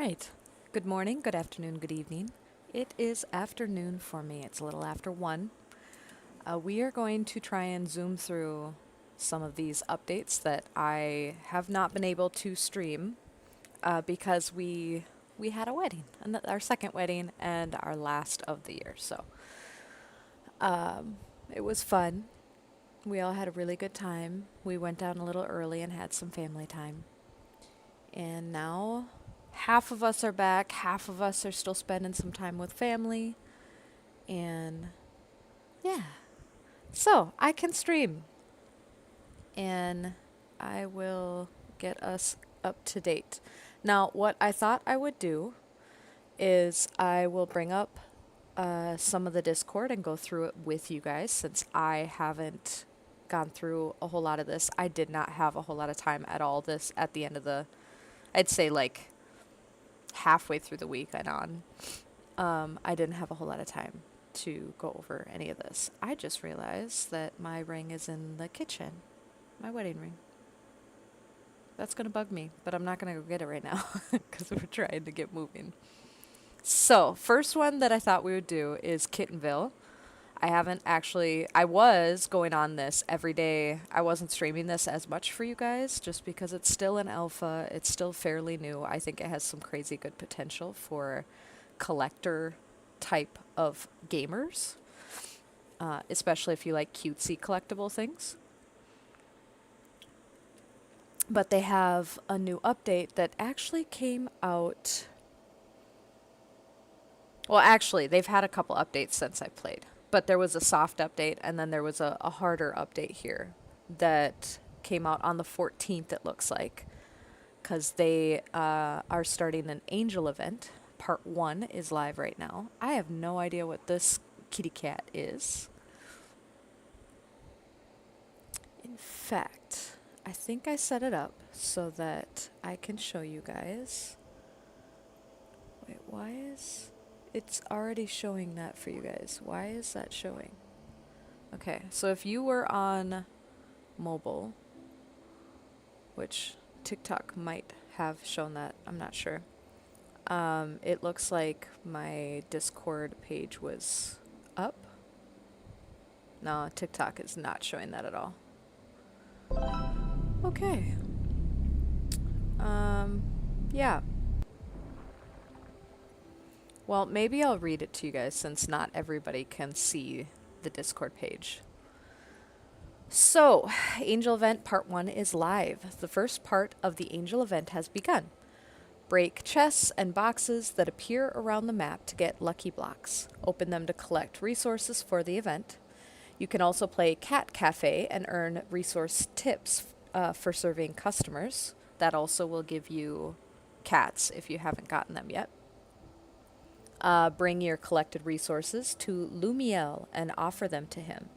right. Good morning, good afternoon, good evening. It is afternoon for me. It's a little after 1. We are going to try and zoom through some of these updates that I have not been able to stream because we had a wedding, our second wedding and our last of the year. So it was fun. We all had a really good time. We went down a little early and had some family time. And now half of us are back, half of us are still spending some time with family. And yeah. So I can stream. And I will get us up to date. Now, what I thought I would do is I will bring up some of the Discord and go through it with you guys since I haven't gone through a whole lot of this. I did not have a whole lot of time at all this at the end of the, I'd say like halfway through the week and on. I didn't have a whole lot of time to go over any of this. I just realized that my ring is in the kitchen, my wedding ring. That's going to bug me, but I'm not going to go get it right now because we're trying to get moving. So, first one that I thought we would do is Kittenville. I was going on this every day. I wasn't streaming this as much for you guys just because it's still an alpha. It's still fairly new. I think it has some crazy good potential for collector type of gamers, especially if you like cutesy collectible things. But they have a new update that actually came out. Well, actually, they've had a couple updates since I played. But there was a soft update, and then there was a harder update here that came out on the 14th, it looks like. Because they are starting an Angel event. Part 1 is live right now. I have no idea what this kitty cat is. In fact, I think I set it up so that I can show you guys. Wait, why is... It's already showing that for you guys. Why is that showing? Okay, so if you were on mobile, which TikTok might have shown that, I'm not sure. It looks like my Discord page was up. No, TikTok is not showing that at all. Okay. Yeah. Well, maybe I'll read it to you guys since not everybody can see the Discord page. So, Angel Event Part 1 is live. The first part of the Angel Event has begun. Break chests and boxes that appear around the map to get lucky blocks. Open them to collect resources for the event. You can also play Cat Cafe and earn resource tips for serving customers. That also will give you cats if you haven't gotten them yet. Bring your collected resources to Lumiel and offer them to him.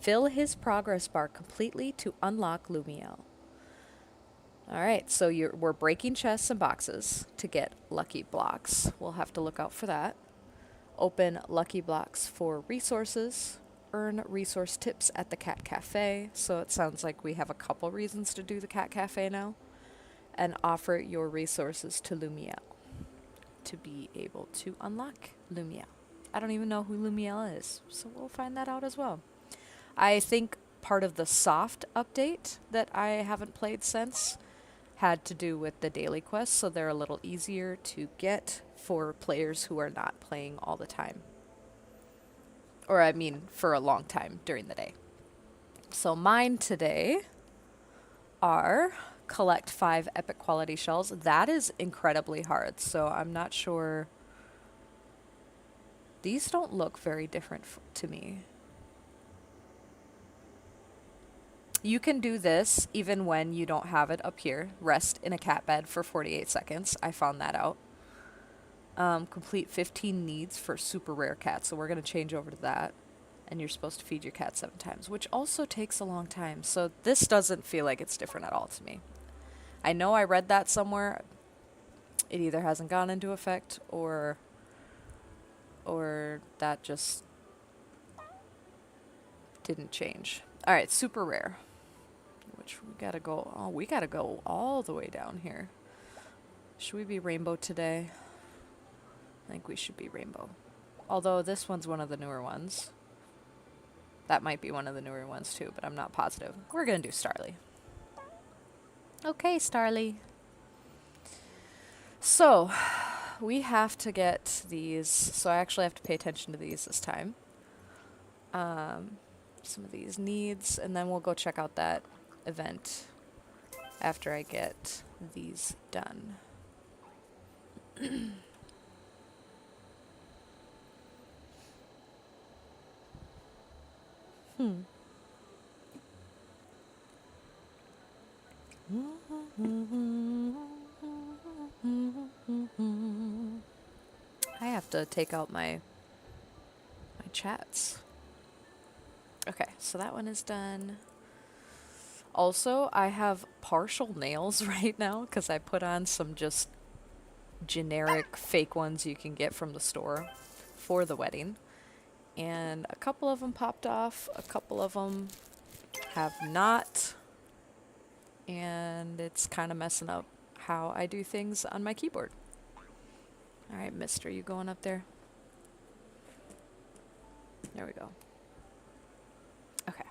Fill his progress bar completely to unlock Lumiel. Alright, so we're breaking chests and boxes to get lucky blocks. We'll have to look out for that. Open lucky blocks for resources. Earn resource tips at the Cat Cafe. So it sounds like we have a couple reasons to do the Cat Cafe now. And offer your resources to Lumiel to be able to unlock Lumiel. I don't even know who Lumiel is, so we'll find that out as well. I think part of the soft update that I haven't played since had to do with the daily quests, so they're a little easier to get for players who are not playing all the time. Or I mean, for a long time during the day. So mine today are... collect 5 epic quality shells. That is incredibly hard, so I'm not sure. These don't look very different to me. You can do this even when you don't have it up here. Rest in a cat bed for 48 seconds. I found that out. Complete 15 needs for super rare cats, so we're going to change over to that. And you're supposed to feed your cat 7 times, which also takes a long time. So this doesn't feel like it's different at all to me. I know I read that somewhere. It either hasn't gone into effect or that just didn't change. All right, super rare. Which we gotta go. Oh, we gotta go all the way down here. Should we be rainbow today? I think we should be rainbow. Although this one's one of the newer ones. That might be one of the newer ones too, but I'm not positive. We're gonna do Starly. Okay, Starly. So, we have to get these, so I actually have to pay attention to these this time. Some of these needs, and then we'll go check out that event after I get these done. I have to take out my chats. Okay, so that one is done. Also, I have partial nails right now because I put on some just generic fake ones you can get from the store for the wedding. And a couple of them popped off, a couple of them have not. And it's kind of messing up how I do things on my keyboard. All right, mister, you going up there? There we go. Okay.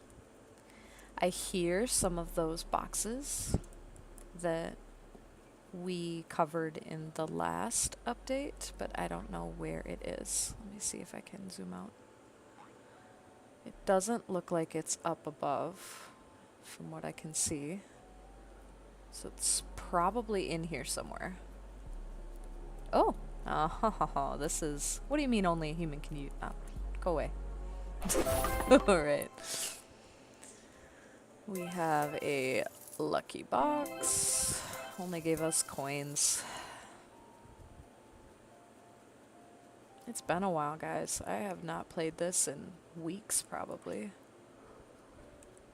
I hear some of those boxes that we covered in the last update, but I don't know where it is. Let me see if I can zoom out. It doesn't look like it's up above from what I can see. So it's probably in here somewhere. Oh! Oh, this is... What do you mean only a human can use... Oh, go away. Alright. We have a lucky box. Only gave us coins. It's been a while, guys. I have not played this in weeks, probably.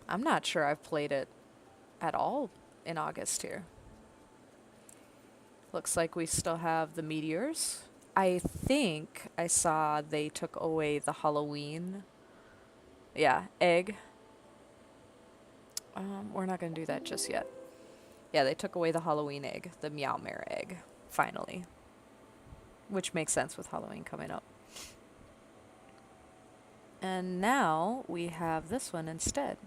I'm not sure I've played it at all in August here. Looks like we still have the meteors. I think I saw they took away the Halloween, egg. We're not going to do that just yet. Yeah, they took away the Halloween egg, the Meowmare egg, finally. Which makes sense with Halloween coming up. And now we have this one instead.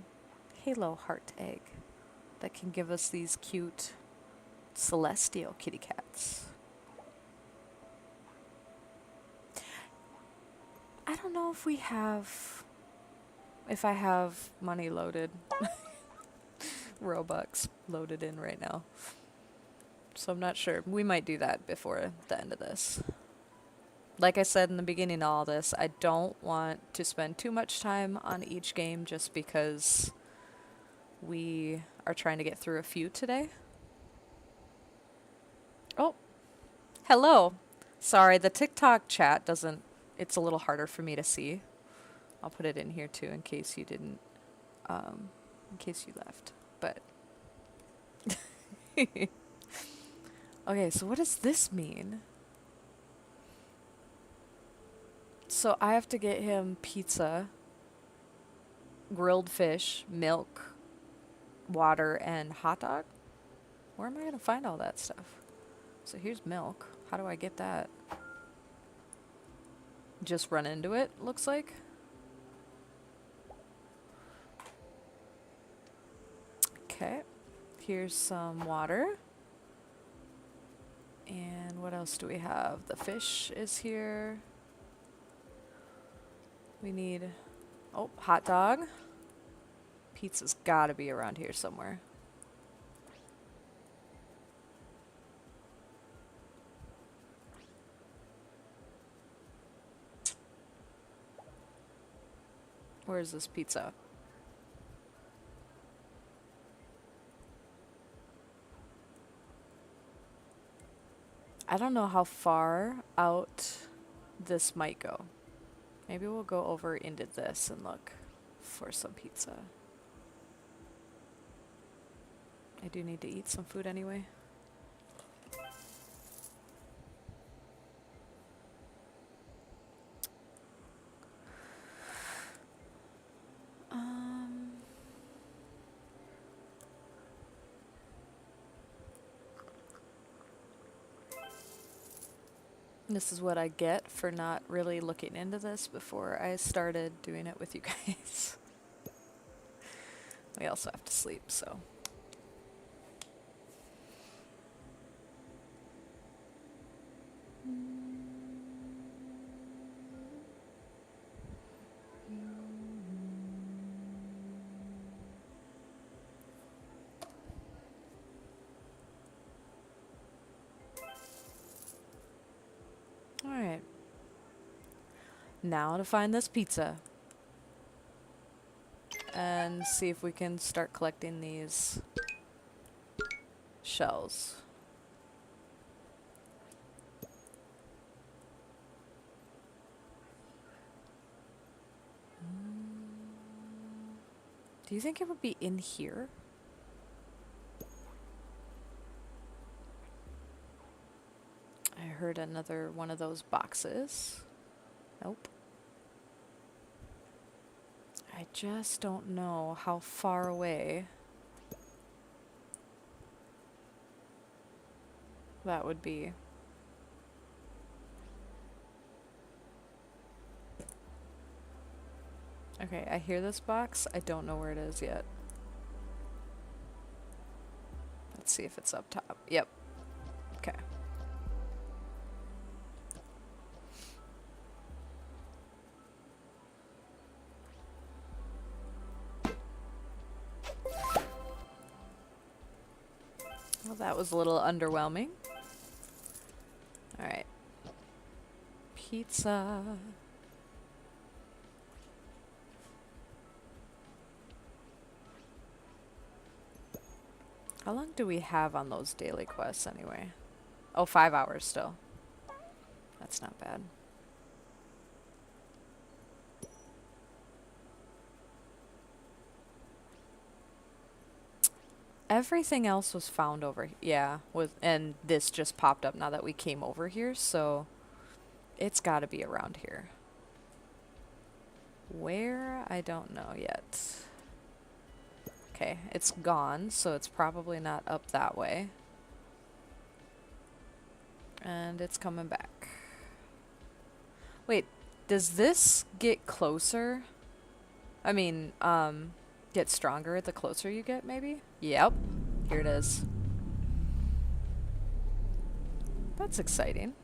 Halo Heart Egg. That can give us these cute celestial kitty cats. I don't know if we have... If I have money loaded. Robux loaded in right now. So I'm not sure. We might do that before the end of this. Like I said in the beginning of all this, I don't want to spend too much time on each game just because we are trying to get through a few today. Oh, hello. Sorry, the TikTok chat doesn't, it's a little harder for me to see. I'll put it in here too in case you didn't, in case you left, but. Okay, so what does this mean? So I have to get him pizza, grilled fish, milk, water, and hot dog? Where am I going to find all that stuff? So here's milk. How do I get that? Just run into it, looks like. Okay. Here's some water. And what else do we have? The fish is here. We need... Oh, hot dog. Pizza's gotta be around here somewhere. Where is this pizza? I don't know how far out this might go. Maybe we'll go over into this and look for some pizza. I do need to eat some food anyway. This is what I get for not really looking into this before I started doing it with you guys. We also have to sleep, so. Alright. Now to find this pizza. And see if we can start collecting these shells. Do you think it would be in here? I heard another one of those boxes. Nope. I just don't know how far away that would be. Okay, I hear this box. I don't know where it is yet. Let's see if it's up top. Yep. Okay. Well, that was a little underwhelming. Alright. Pizza. How long do we have on those daily quests anyway? Oh, 5 hours still. That's not bad. Everything else was found over and this just popped up now that we came over here, so it's got to be around here. Where? I don't know yet. Okay, it's gone, so it's probably not up that way. And it's coming back. Wait, does this get closer? I mean, get stronger the closer you get, maybe? Yep, here it is. That's exciting.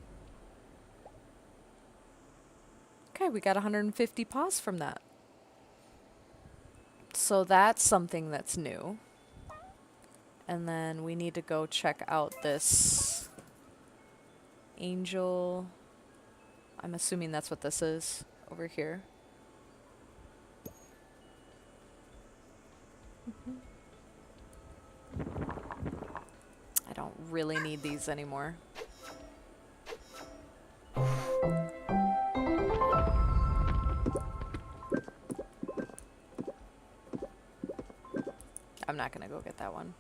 Okay, we got 150 paws from that. So that's something that's new. And then we need to go check out this angel. I'm assuming that's what this is over here. I don't really need these anymore. I'm not gonna go get that one.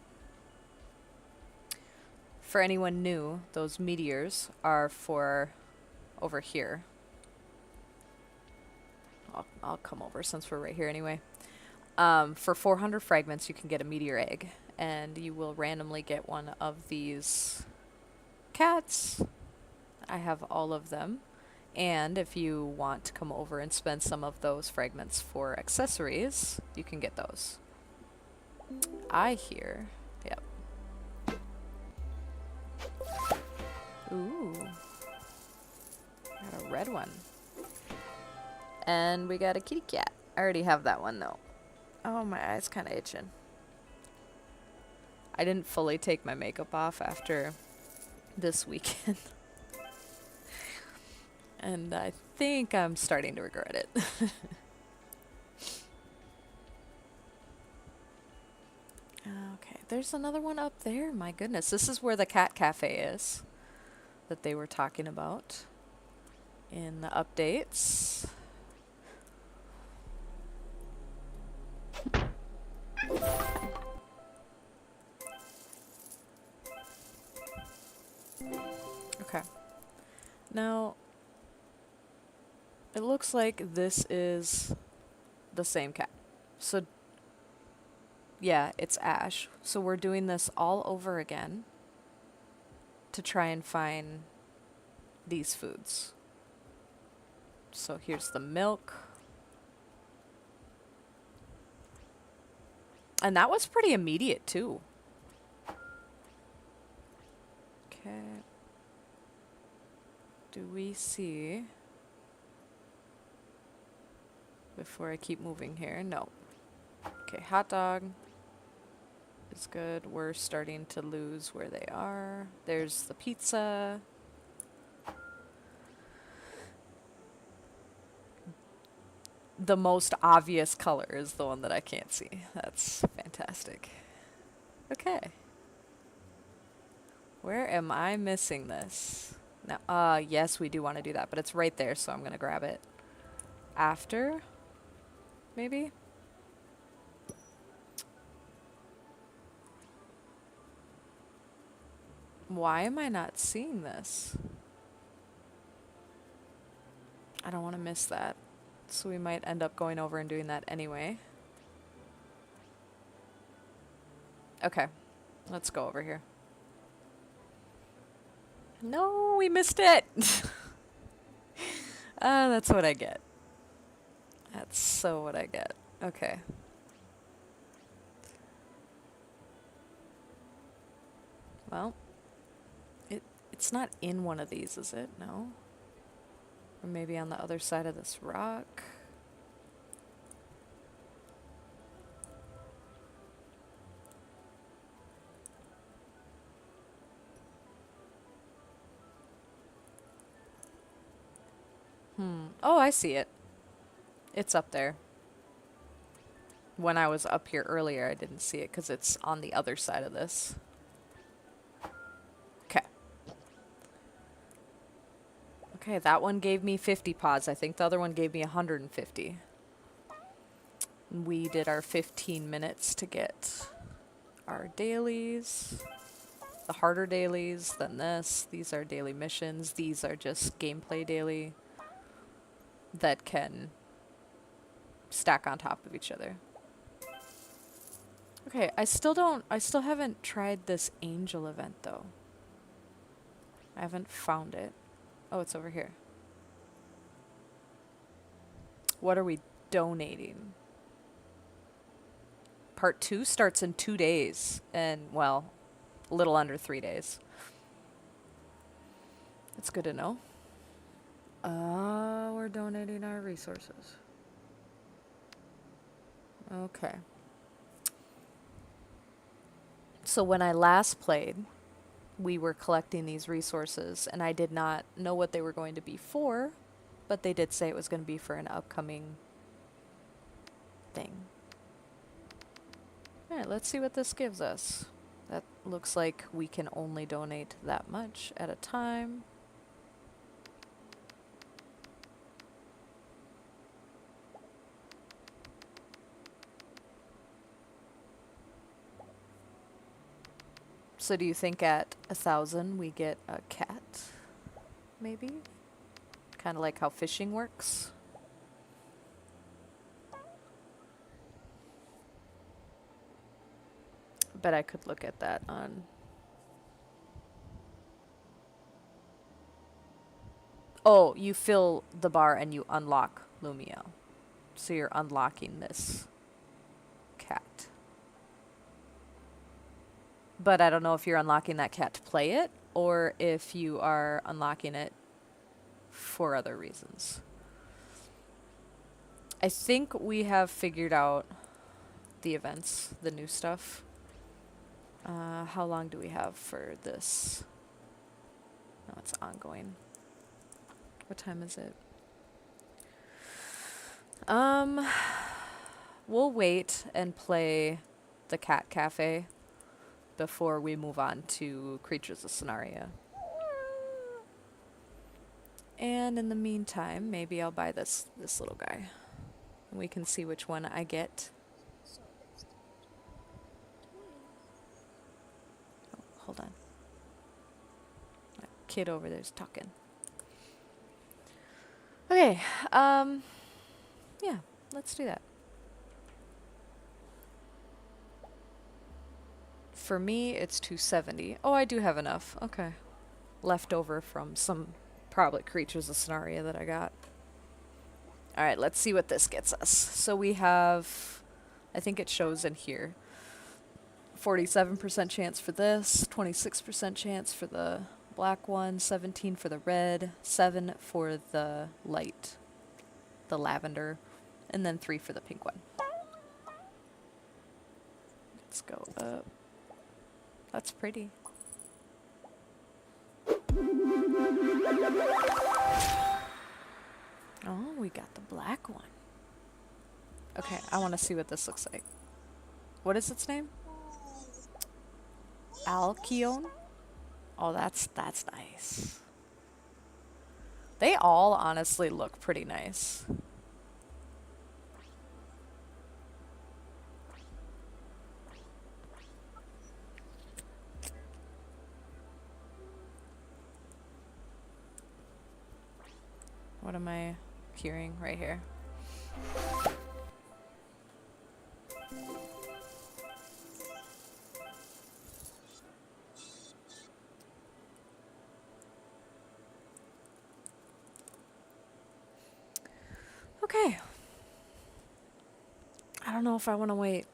For anyone new, those meteors are for over here. I'll come over since we're right here anyway. For 400 fragments, you can get a meteor egg, and you will randomly get one of these cats. I have all of them. And if you want to come over and spend some of those fragments for accessories, you can get those. I hear. Yep. Ooh. Got a red one. And we got a kitty cat. I already have that one though. Oh, my eye's kind of itching. I didn't fully take my makeup off after this weekend. And I think I'm starting to regret it. Okay, there's another one up there. My goodness, this is where the cat cafe is that they were talking about in the updates. Okay. Now, it looks like this is the same cat. So, yeah, it's Ash. So we're doing this all over again to try and find these foods. So here's the milk. And that was pretty immediate too. Okay. Do we see... Before I keep moving here, no. Okay, hot dog is good. We're starting to lose where they are. There's the pizza. The most obvious color is the one that I can't see. That's fantastic. Okay. Where am I missing this? Now, yes, we do want to do that, but it's right there, so I'm going to grab it. After, maybe? Why am I not seeing this? I don't want to miss that. So we might end up going over and doing that anyway. Okay, let's go over here. No, we missed it! That's what I get. That's so what I get. Okay. Well, it's not in one of these, is it? No? Or maybe on the other side of this rock. Oh, I see it. It's up there. When I was up here earlier, I didn't see it because it's on the other side of this. Okay. Okay, that one gave me 50 pods. I think the other one gave me 150. We did our 15 minutes to get our dailies. The harder dailies than this. These are daily missions. These are just gameplay daily that can stack on top of each other. Okay, I still haven't tried this angel event though. I haven't found it. Oh, it's over here. What are we donating? Part 2 starts in 2 days and, well, a little under 3 days. It's good to know. We're donating our resources. Okay. So when I last played, we were collecting these resources, and I did not know what they were going to be for, but they did say it was going to be for an upcoming thing. Alright, let's see what this gives us. That looks like we can only donate that much at a time. So do you think at 1,000 we get a cat? Maybe? Kind of like how fishing works. Bet I could look at that on... Oh, you fill the bar and you unlock Lumiel. So you're unlocking this cat. But I don't know if you're unlocking that cat to play it, or if you are unlocking it for other reasons. I think we have figured out the events, the new stuff. How long do we have for this? No, it's ongoing. What time is it? We'll wait and play the cat cafe before we move on to Creatures of Sonaria. And in the meantime, maybe I'll buy this little guy. And we can see which one I get. Oh, hold on. That kid over there's talking. Okay, yeah, let's do that. For me, it's 270. Oh, I do have enough. Okay. Left over from some probably Creatures of Sonaria that I got. Alright, let's see what this gets us. So we have, I think it shows in here, 47% chance for this, 26% chance for the black one, 17 for the red, 7 for the light, the lavender, and then 3 for the pink one. Let's go up. That's pretty. Oh, we got the black one. Okay, I want to see what this looks like. What is its name? Alcyone? Oh, that's nice. They all honestly look pretty nice. What am I hearing right here? Okay. I don't know if I want to wait.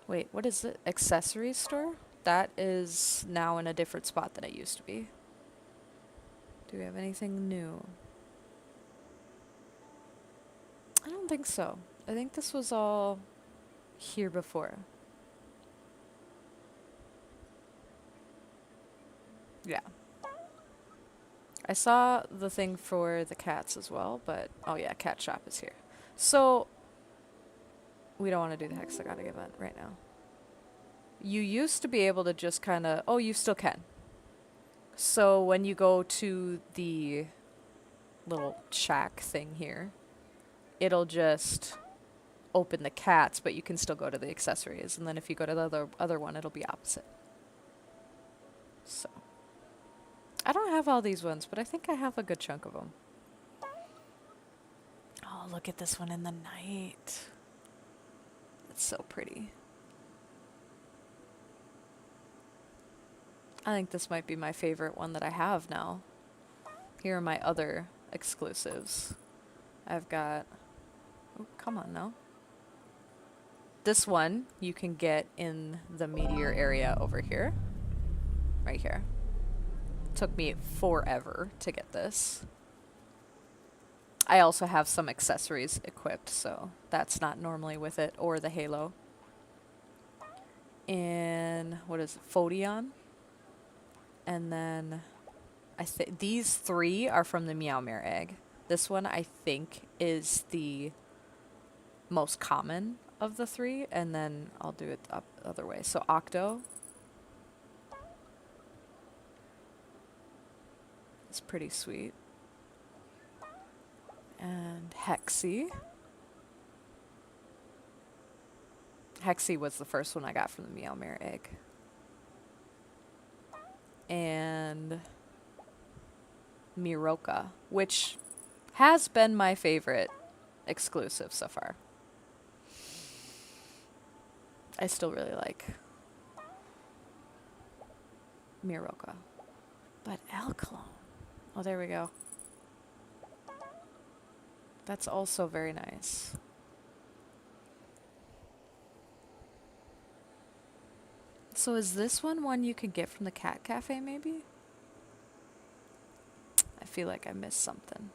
Wait, what is it? Accessory store? That is now in a different spot than it used to be. Do we have anything new? I don't think so. I think this was all here before. Yeah. I saw the thing for the cats as well, but oh yeah, cat shop is here. So we don't want to do the hexagonic event right now. You used to be able to just kind of, oh, you still can. So when you go to the little shack thing here, it'll just open the cats, but you can still go to the accessories. And then if you go to the other one, it'll be opposite. So I don't have all these ones, but I think I have a good chunk of them. Oh, look at this one in the night. It's so pretty. I think this might be my favorite one that I have now. Here are my other exclusives. I've got... Oh, come on now. This one you can get in the meteor area over here. Right here. Took me forever to get this. I also have some accessories equipped, so that's not normally with it, or the halo. And what is it? Photon. And then I think these 3 are from the Meowmere egg. This one I think is the most common of the 3, and then I'll do it the other way. So Octo. It's pretty sweet. And Hexy. Hexy was the first one I got from the Meowmere egg. And Miroka, which has been my favorite exclusive so far. I still really like Miroka. But Alclone. Oh, there we go. That's also very nice. So is this one you can get from the cat cafe, maybe? I feel like I missed something.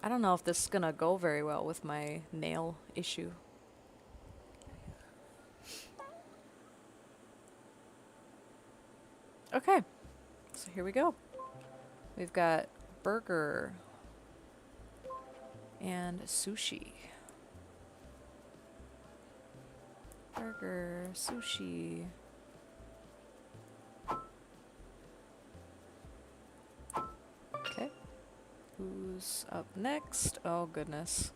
I don't know if this is gonna go very well with my nail issue. Okay, so here we go. We've got burger and sushi. Burger, sushi. Okay. Who's up next? Oh, goodness.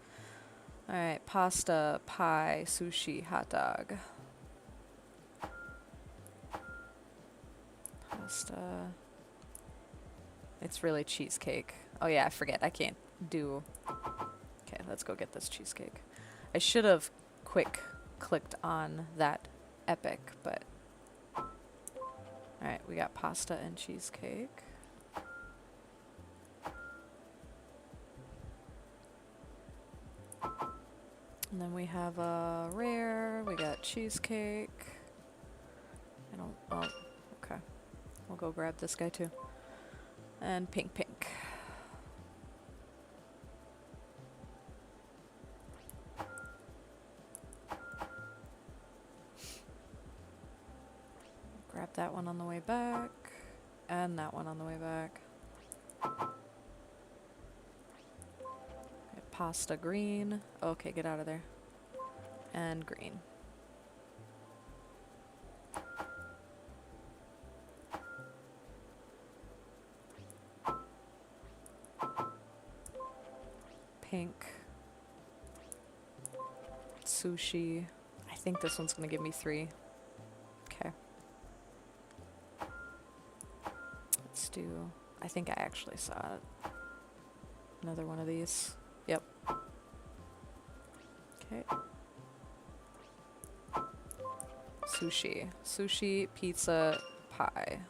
Alright, pasta, pie, sushi, hot dog. Pasta. It's really cheesecake. Oh, yeah, I forget. I can't do... Okay, let's go get this cheesecake. I should have clicked on that epic, but we got pasta and cheesecake. And then we have a rare, we got cheesecake. I don't, oh, okay. We'll go grab this guy too. And pink. Grab that one on the way back. And that one on the way back. Okay, pasta green. Okay, get out of there. And green. Pink. Sushi. I think this one's gonna give me 3. Okay. Let's do... I think I actually saw it. Another one of these. Yep. Okay. Sushi. Sushi, pizza, pie.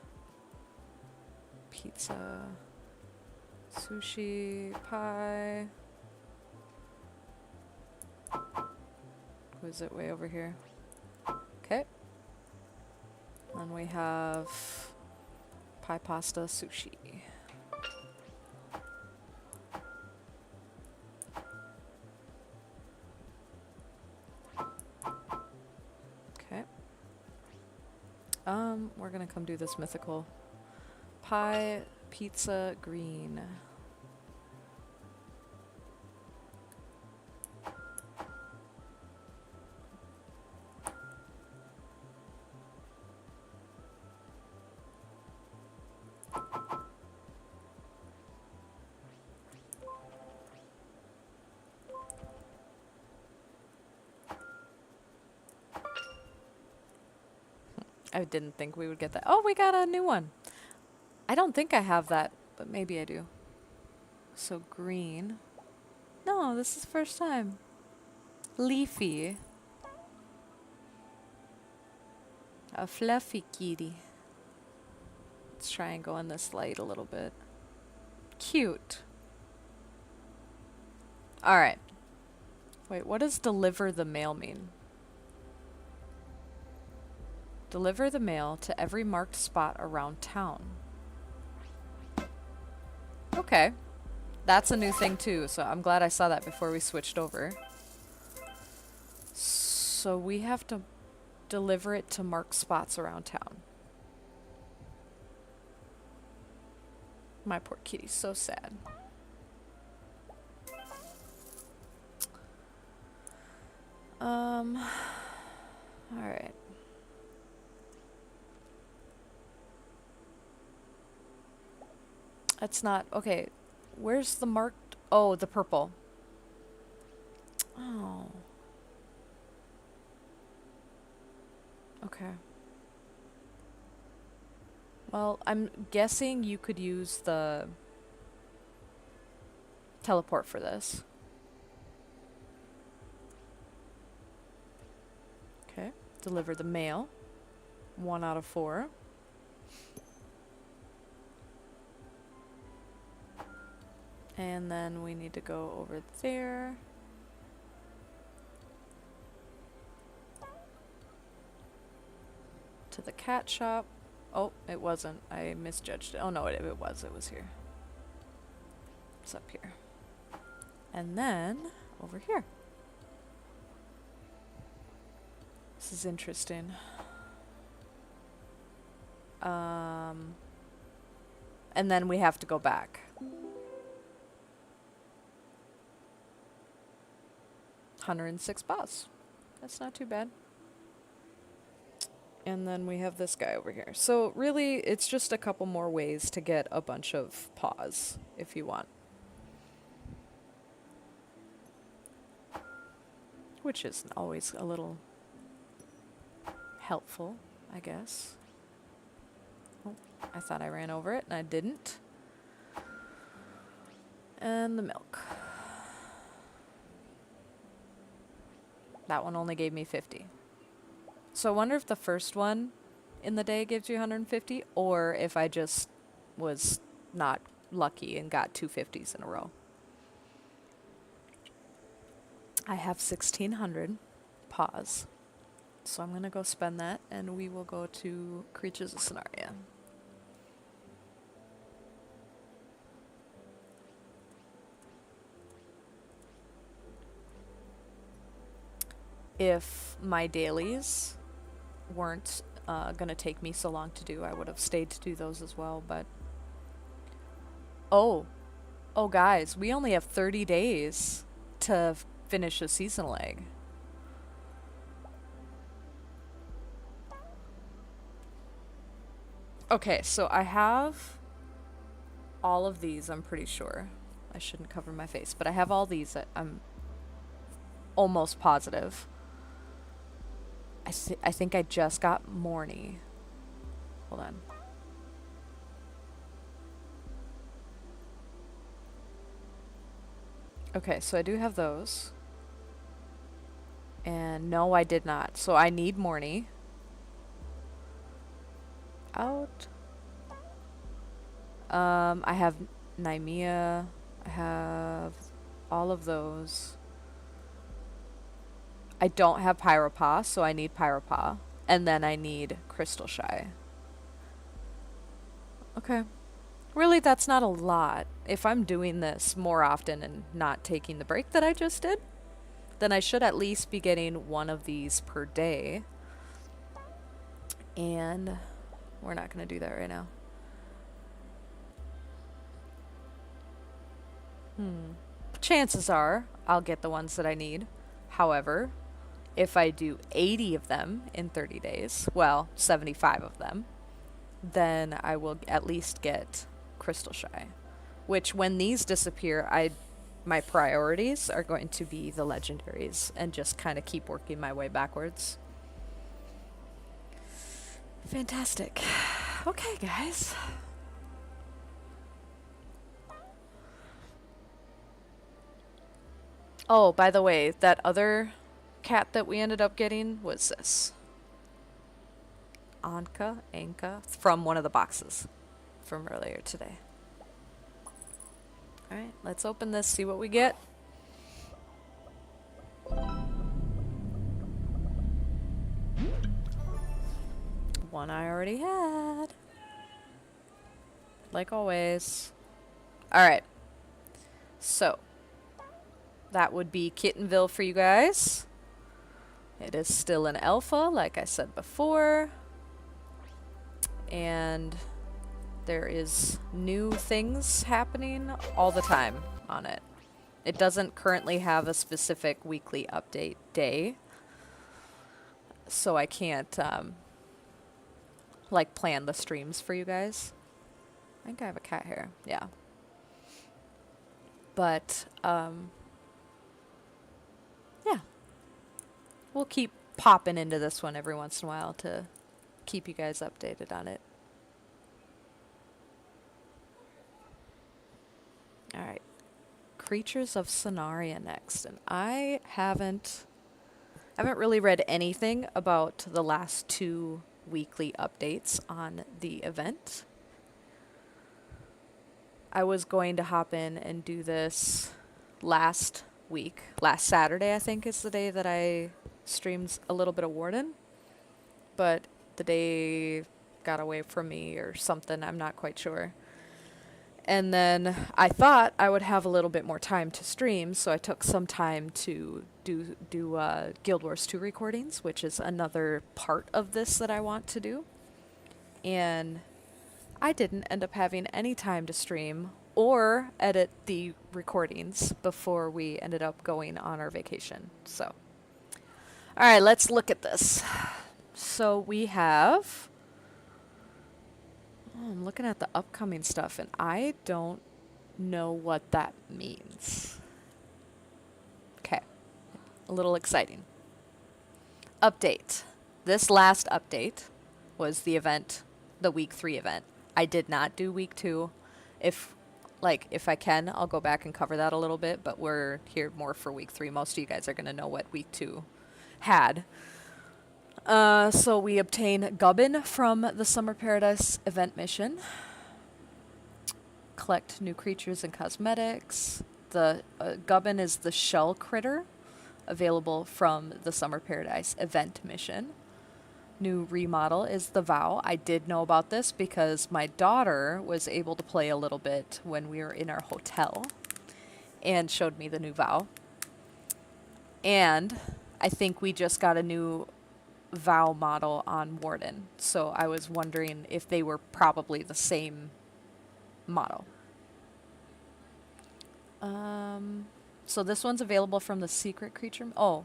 Pizza. Sushi, pie. Was it way over here? Okay. Then we have pie, pasta, sushi. Okay. We're gonna come do this mythical. Pie, pizza, green. I didn't think we would get that. Oh, we got a new one. I don't think I have that, but maybe I do. So green. No, this is the first time. Leafy. A fluffy kitty. Let's try and go in this light a little bit. Cute. Alright. Wait, what does deliver the mail mean? Deliver the mail to every marked spot around town. Okay. That's a new thing too, so I'm glad I saw that before we switched over. So we have to deliver it to marked spots around town. My poor kitty's so sad. Alright. That's not... Okay. Where's the marked... Oh, the purple. Oh. Okay. Well, I'm guessing you could use the teleport for this. Okay. Deliver the mail. 1 out of 4. And then we need to go over there. To the cat shop. Oh, it wasn't. I misjudged it. Oh no, it was. It was here. It's up here. And then over here. This is interesting. And then we have to go back. 106 boss. That's not too bad. And then we have this guy over here. So really, it's just a couple more ways to get a bunch of paws, if you want. Which is always a little helpful, I guess. Oh, I thought I ran over it, and I didn't. And the milk. That one only gave me 50. So I wonder if the first one in the day gives you 150, or if I just was not lucky and got 250s in a row. I have 1600. Pause. So I'm going to go spend that, and we will go to Creatures of Sonaria. If my dailies weren't going to take me so long to do, I would have stayed to do those as well, but... Oh, guys, we only have 30 days to finish a seasonal egg. Okay, so I have all of these, I'm pretty sure. I shouldn't cover my face, but I have all these that I'm almost positive. I think I just got Morny. Hold on. Okay, so I do have those. And no, I did not. So I need Morny. Out. I have Nymea. I have all of those. I don't have Pyropaw, so I need Pyropaw. And then I need Crystal Shy. Okay. Really, that's not a lot. If I'm doing this more often and not taking the break that I just did, then I should at least be getting one of these per day. And we're not going to do that right now. Chances are I'll get the ones that I need. However, if I do 80 of them in 30 days, well, 75 of them, then I will at least get Crystal Shy. Which, when these disappear, my priorities are going to be the legendaries and just kind of keep working my way backwards. Fantastic. Okay, guys. Oh, by the way, that other cat that we ended up getting was this. Anka, from one of the boxes from earlier today. Alright, let's open this, see what we get. One I already had. Like always. Alright. So, that would be Kittenville for you guys. It is still an alpha, like I said before. And there is new things happening all the time on it. It doesn't currently have a specific weekly update day, so I can't like plan the streams for you guys. I think I have a cat hair, yeah. But yeah, we'll keep popping into this one every once in a while to keep you guys updated on it. Alright, Creatures of Sonaria next, and I haven't really read anything about the last 2 weekly updates on the event. I was going to hop in and do this last week. Last Saturday, I think, is the day that I streamed a little bit of Warden, but the day got away from me or something, I'm not quite sure. And then I thought I would have a little bit more time to stream, so I took some time to do Guild Wars 2 recordings, which is another part of this that I want to do. And I didn't end up having any time to stream or edit the recordings before we ended up going on our vacation. So, all right, let's look at this. So we have... Oh, I'm looking at the upcoming stuff, and I don't know what that means. Okay. A little exciting. Update. This last update was the event, the week 3 event. I did not do week 2. If I can, I'll go back and cover that a little bit, but we're here more for week 3. Most of you guys are going to know what week 2 had. So we obtain Gubbin from the Summer Paradise event mission. Collect new creatures and cosmetics. The Gubbin is the shell critter available from the Summer Paradise event mission. New remodel is the Vow. I did know about this because my daughter was able to play a little bit when we were in our hotel and showed me the new Vow. And I think we just got a new Vow model on Warden. So I was wondering if they were probably the same model. So this one's available from the secret creature. Oh,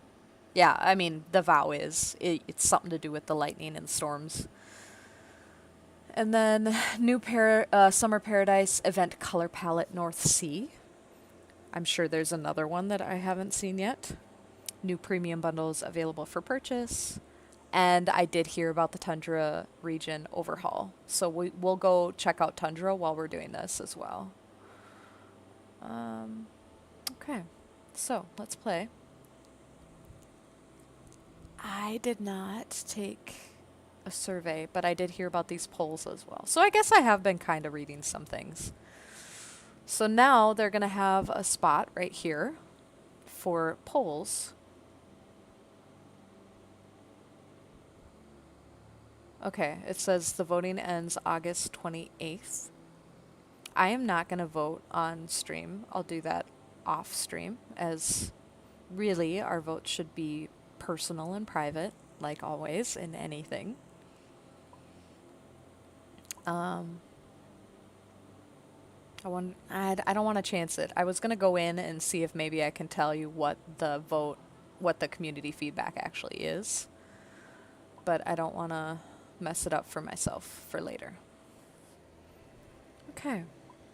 yeah, I mean, the Vow is. It's something to do with the lightning and storms. And then new Summer Paradise event color palette North Sea. I'm sure there's another one that I haven't seen yet. New premium bundles available for purchase. And I did hear about the Tundra region overhaul. So we'll go check out Tundra while we're doing this as well. Okay, so let's play. I did not take a survey, but I did hear about these polls as well. So I guess I have been kind of reading some things. So now they're going to have a spot right here for polls. Okay, it says the voting ends August 28th. I am not going to vote on stream. I'll do that off stream, as really our vote should be personal and private, like always in anything. I don't want to chance it. I was going to go in and see if maybe I can tell you what the community feedback actually is, but I don't want to mess it up for myself for later. Okay,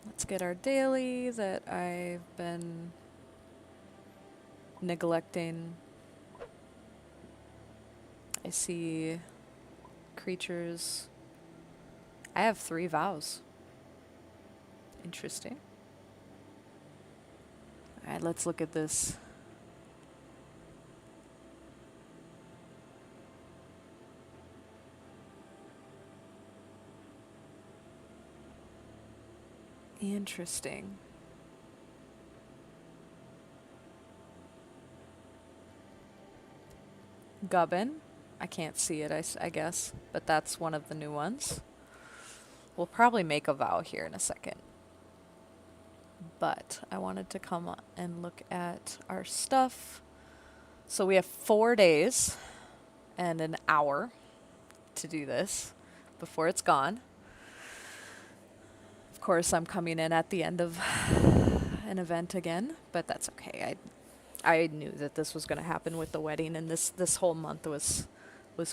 let's get our daily that I've been neglecting. I see creatures. I have 3 vows. Interesting. All right, let's look at this. Interesting. Gubbin. I can't see it, I guess, but that's one of the new ones. We'll probably make a vow here in a second. But I wanted to come and look at our stuff. So we have 4 days and an hour to do this before it's gone. Of course, I'm coming in at the end of an event again, but that's okay. I knew that this was going to happen with the wedding, and this whole month was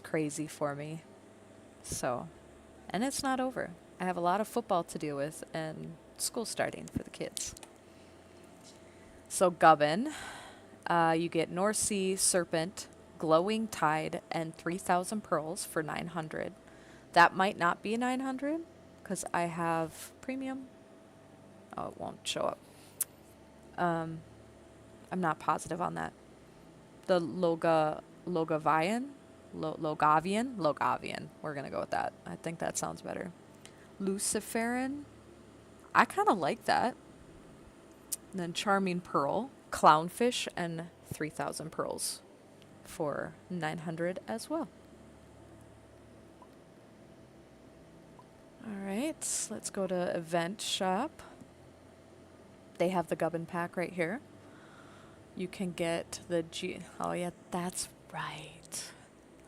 crazy for me. So, and it's not over. I have a lot of football to deal with and school starting for the kids. So Gubbin, you get North Sea, Serpent, Glowing Tide, and 3,000 pearls for 900. That might not be 900 because I have premium. Oh, it won't show up. I'm not positive on that. The Logavian. We're going to go with that. I think that sounds better. Luciferin. I kind of like that. And then Charming Pearl, Clownfish, and 3,000 pearls for 900 as well. All right, let's go to Event Shop. They have the Gubbin pack right here. You can get the Oh yeah, that's right.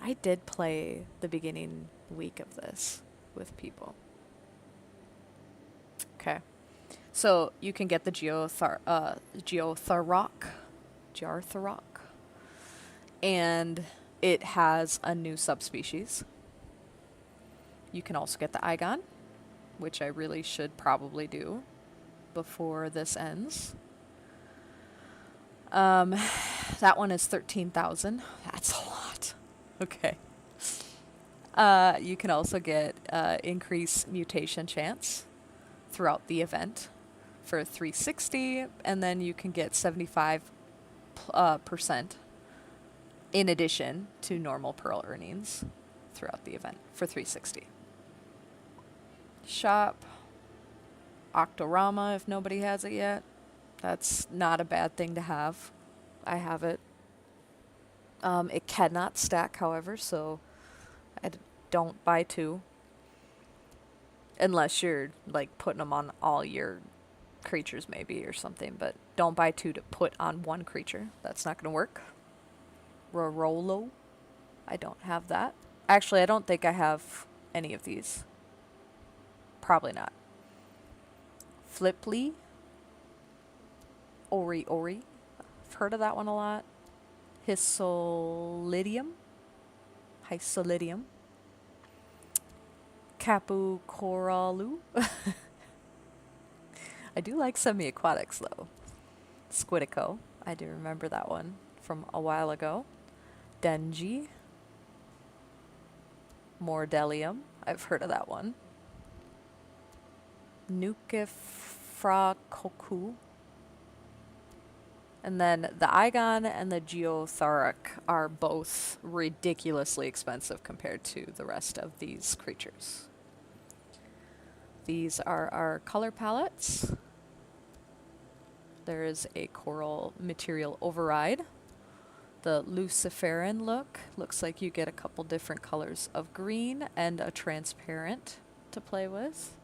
I did play the beginning week of this with people. Okay. So you can get the Geotharok. And it has a new subspecies. You can also get the Igon, which I really should probably do before this ends. That one is 13,000. That's a lot. Okay. You can also get increased mutation chance throughout the event for 360, and then you can get 75% in addition to normal pearl earnings throughout the event for 360. Shop. Octorama, if nobody has it yet. That's not a bad thing to have. I have it. It cannot stack, however, so don't buy two. Unless you're, like, putting them on all your creatures, maybe, or something. But don't buy two to put on one creature. That's not going to work. Rorolo. I don't have that. Actually, I don't think I have any of these. Probably not. Fliply. Ori. I've heard of that one a lot. Hysolidium. Capucoralu. I do like semi-aquatics, though. Squidico. I do remember that one from a while ago. Denji. Mordelium. I've heard of that one. Nukifrakoku. And then the Igon and the Geotharic are both ridiculously expensive compared to the rest of these creatures. These are our color palettes. There is a coral material override. The Luciferin look. Looks like you get a couple different colors of green and a transparent to play with.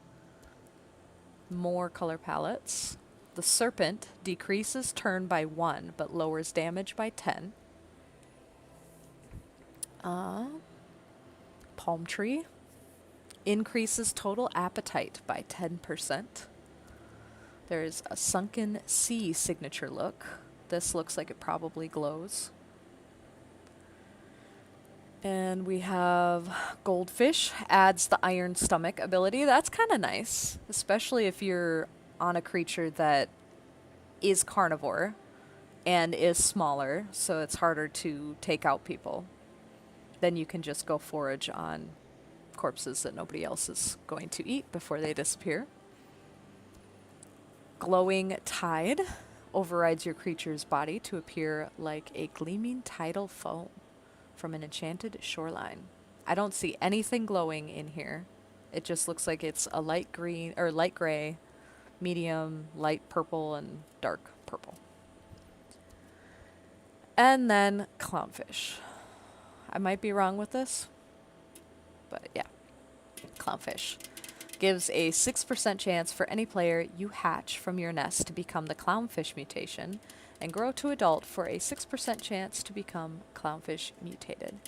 More color palettes. The Serpent decreases turn by 1, but lowers damage by 10. Palm Tree. Increases total appetite by 10%. There's a Sunken Sea signature look. This looks like it probably glows. And we have Goldfish. Adds the Iron Stomach ability. That's kind of nice, especially if you're on a creature that is carnivore and is smaller, so it's harder to take out people. Then you can just go forage on corpses that nobody else is going to eat before they disappear. Glowing Tide overrides your creature's body to appear like a gleaming tidal foam from an enchanted shoreline. I don't see anything glowing in here. It just looks like it's a light green or light gray, medium, light purple, and dark purple. And then Clownfish. I might be wrong with this, but yeah. Clownfish. Gives a 6% chance for any player you hatch from your nest to become the Clownfish mutation, and grow to adult for a 6% chance to become Clownfish mutated.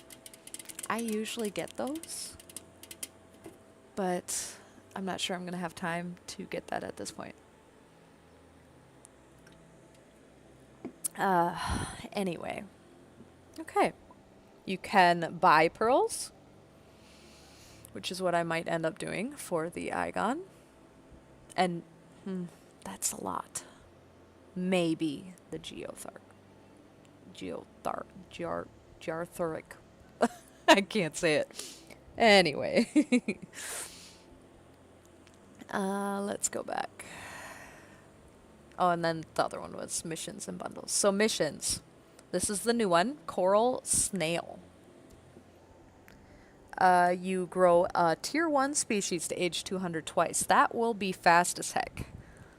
I usually get those, but I'm not sure I'm going to have time to get that at this point. Anyway. Okay. You can buy pearls, which is what I might end up doing for the Igon. And that's a lot. Maybe the Geotharic. I can't say it. Anyway. Let's go back. Oh, and then the other one was missions and bundles. So missions. This is the new one. Coral Snail. You grow a tier 1 species to age 200 twice. That will be fast as heck.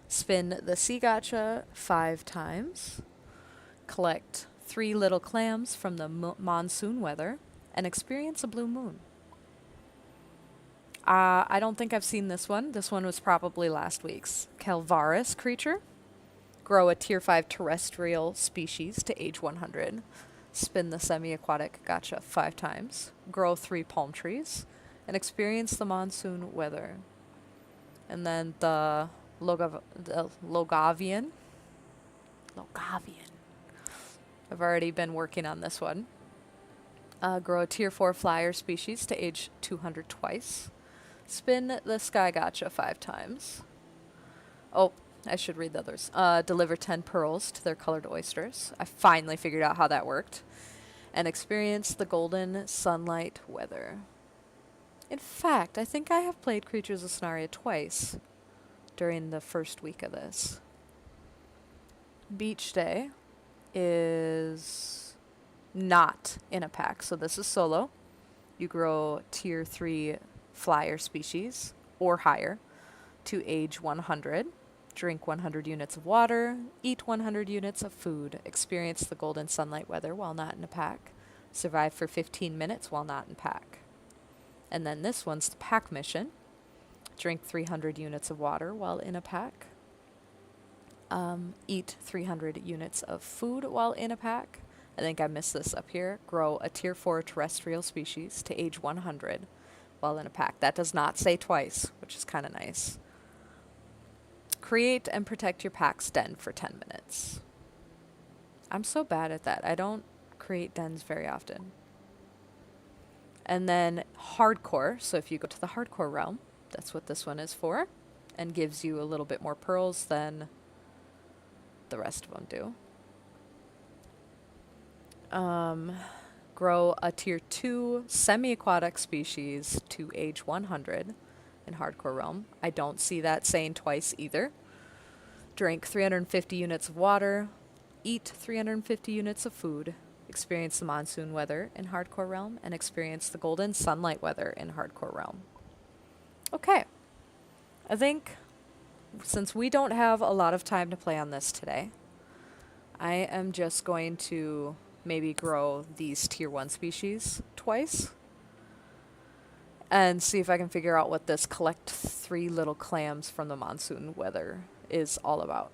Spin the sea gacha 5 times. Collect 3 little clams from the monsoon weather. And experience a blue moon. I don't think I've seen this one. This one was probably last week's. Calvaris creature. Grow a tier 5 terrestrial species to age 100. Spin the semi-aquatic gacha 5 times. Grow 3 palm trees. And experience the monsoon weather. And then the Logavian. I've already been working on this one. Grow a tier 4 flyer species to age 200 twice. Spin the sky gacha 5 times. Oh, I should read the others. Deliver 10 pearls to their colored oysters. I finally figured out how that worked. And experience the golden sunlight weather. In fact, I think I have played Creatures of Sonaria twice during the first week of this. Beach Day is not in a pack. So this is solo. You grow tier 3 flyer species or higher to age 100. Drink 100 units of water, eat 100 units of food, experience the golden sunlight weather while not in a pack, survive for 15 minutes while not in pack. And then this one's the pack mission. Drink 300 units of water while in a pack. Eat 300 units of food while in a pack. I think I missed this up here. Grow a tier 4 terrestrial species to age 100 while in a pack. That does not say twice, which is kind of nice. Create and protect your pack's den for 10 minutes. I'm so bad at that. I don't create dens very often. And then hardcore. So if you go to the hardcore realm, that's what this one is for, and gives you a little bit more pearls than the rest of them do. Grow a tier 2 semi-aquatic species to age 100 in hardcore realm. I don't see that saying twice either. Drink 350 units of water, eat 350 units of food, experience the monsoon weather in hardcore realm, and experience the golden sunlight weather in hardcore realm. Okay, I think since we don't have a lot of time to play on this today, I am just going to maybe grow these tier 1 species twice and see if I can figure out what this collect 3 little clams from the monsoon weather is all about.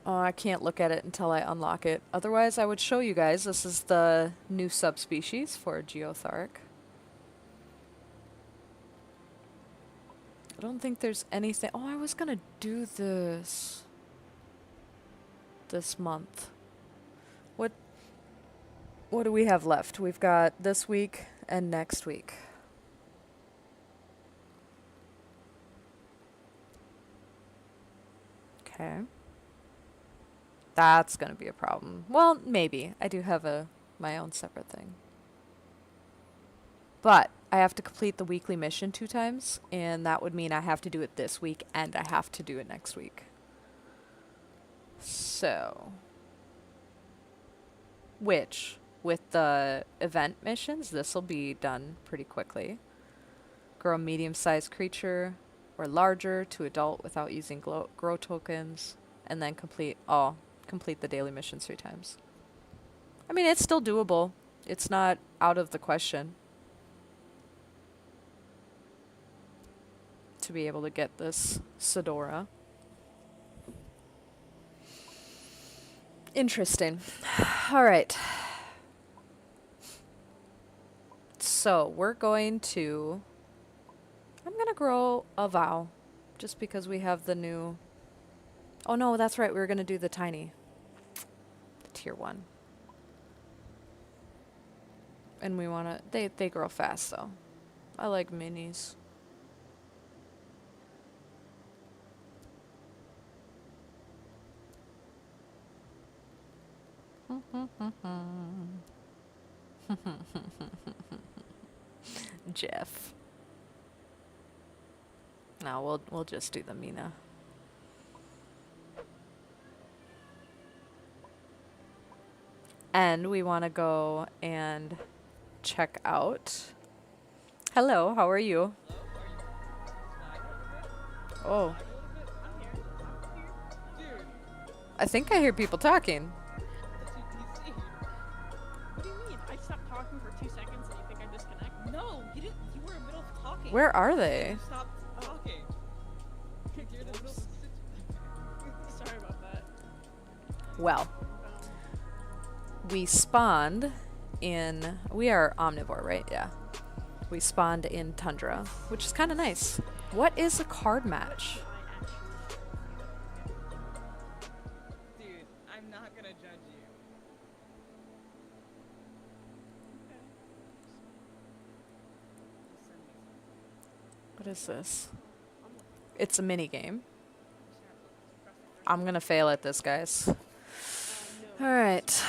Oh, I can't look at it until I unlock it. Otherwise, I would show you guys. This is the new subspecies for Geotharic. I don't think there's anything... Oh, I was going to do this month. What do we have left? We've got this week and next week. Okay. That's going to be a problem. Well, maybe. I do have my own separate thing. But I have to complete the weekly mission 2 times, and that would mean I have to do it this week and I have to do it next week. So, which, with the event missions, this will be done pretty quickly. Grow a medium-sized creature or larger to adult without using grow tokens, and then complete the daily missions 3 times. I mean, it's still doable. It's not out of the question to be able to get this Sedora. Interesting. All right. So I'm going to grow a vow just because we have the new... Oh no, that's right. We were going to do the tiny. The tier 1. And we want to... They grow fast though. I like minis. Jeff. No, we'll just do the Mina. And we want to go and check out. Hello, how are you? Oh. I think I hear people talking. Where are they? Stop talking. You're in the middle of Sorry about that. Well, we spawned in... We are omnivore, right? Yeah. We spawned in Tundra, which is kind of nice. What is a card match? Dude, I'm not gonna judge you. What is this? It's a mini game. I'm gonna fail at this, guys. No. All right.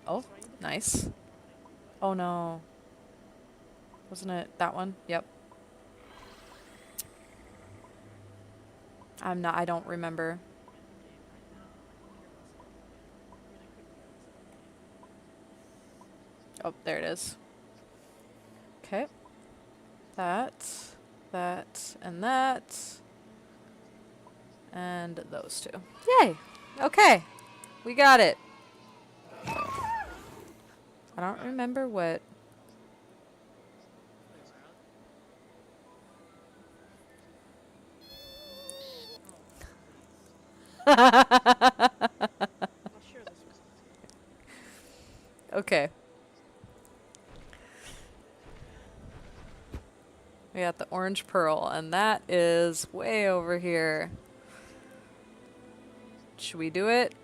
Oh, nice. Oh no. Wasn't it that one? Yep. I don't remember. Oh, there it is. Okay. That, and that. And those two. Yay! Okay. We got it. I don't remember what. Okay. We got the orange pearl, and that is way over here. Should we do it?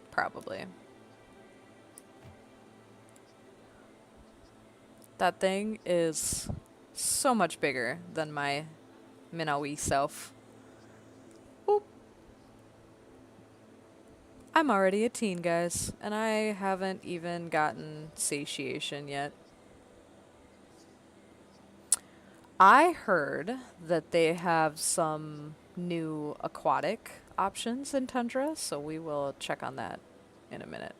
Probably. That thing is so much bigger than my Minawi self. Oop. I'm already a teen, guys, and I haven't even gotten satiation yet. I heard that they have some new aquatic options in Tundra, so we will check on that in a minute.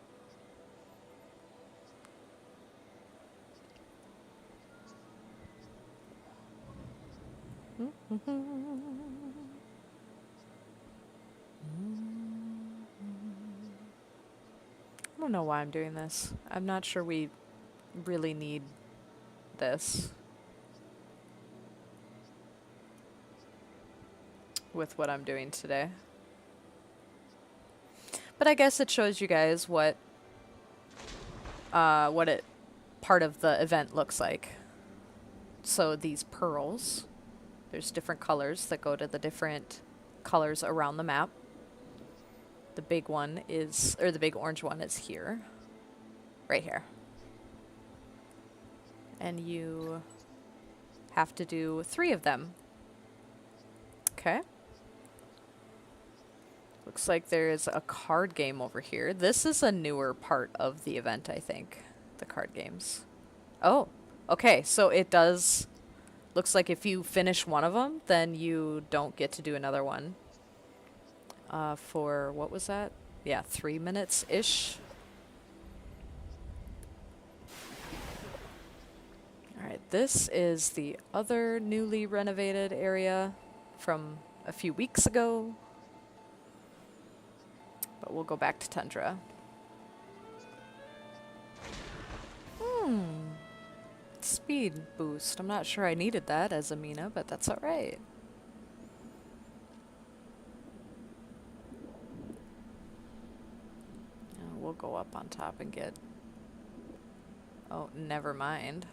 I don't know why I'm doing this. I'm not sure we really need this with what I'm doing today. But I guess it shows you guys what it part of the event looks like. So these pearls, there's different colors that go to the different colors around the map. The big one is, or the big orange one is here. Right here. And you have to do 3 of them. Okay. Looks like there's a card game over here. This is a newer part of the event, I think. The card games. Oh, okay. So it does... Looks like if you finish one of them, then you don't get to do another one. For, what was that? Yeah, 3 minutes-ish. Alright, this is the other newly renovated area from a few weeks ago. But we'll go back to Tundra. Speed boost. I'm not sure I needed that as a Mina, but that's alright. We'll go up on top and get... Oh, never mind.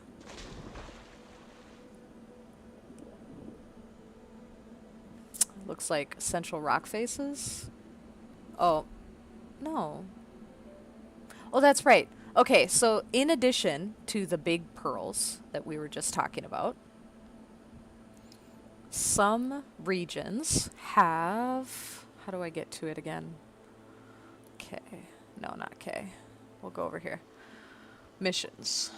Looks like central rock faces. Oh, no. Oh, that's right. Okay, so in addition to the big pearls that we were just talking about, some regions have... How do I get to it again? K. No, not K. We'll go over here. Missions.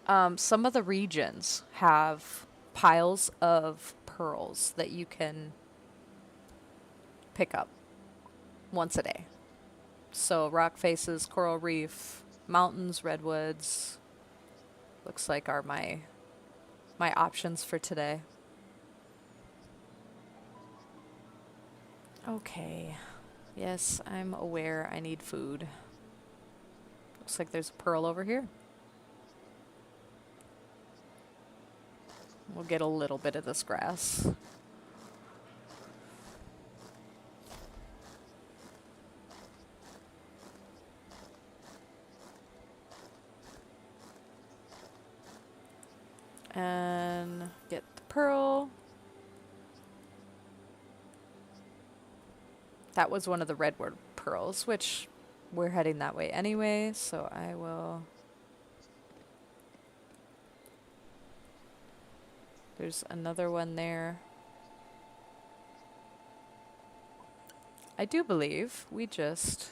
Some of the regions have piles of pearls that you can pick up once a day. So rock faces, coral reef, mountains, redwoods, looks like are my options for today. Okay. Yes, I'm aware I need food. Looks like there's a pearl over here. We'll get a little bit of this grass. And get the pearl. That was one of the redwood pearls, which we're heading that way anyway, so I will... There's another one there. I do believe we just...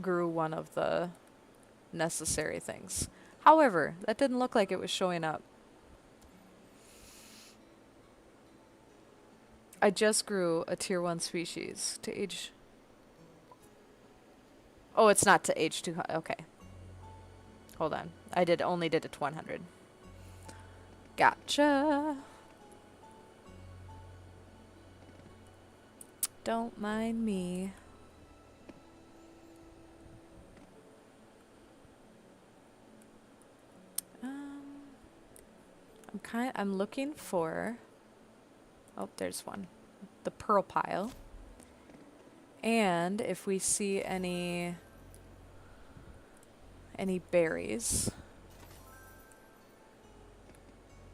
grew one of the necessary things. However, that didn't look like it was showing up. I just grew a tier 1 species to age... Oh, it's not to age 200. Okay. Hold on. I only did it to 100. Gotcha. Don't mind me. I'm looking for... Oh, there's one. The pearl pile. And if we see any berries,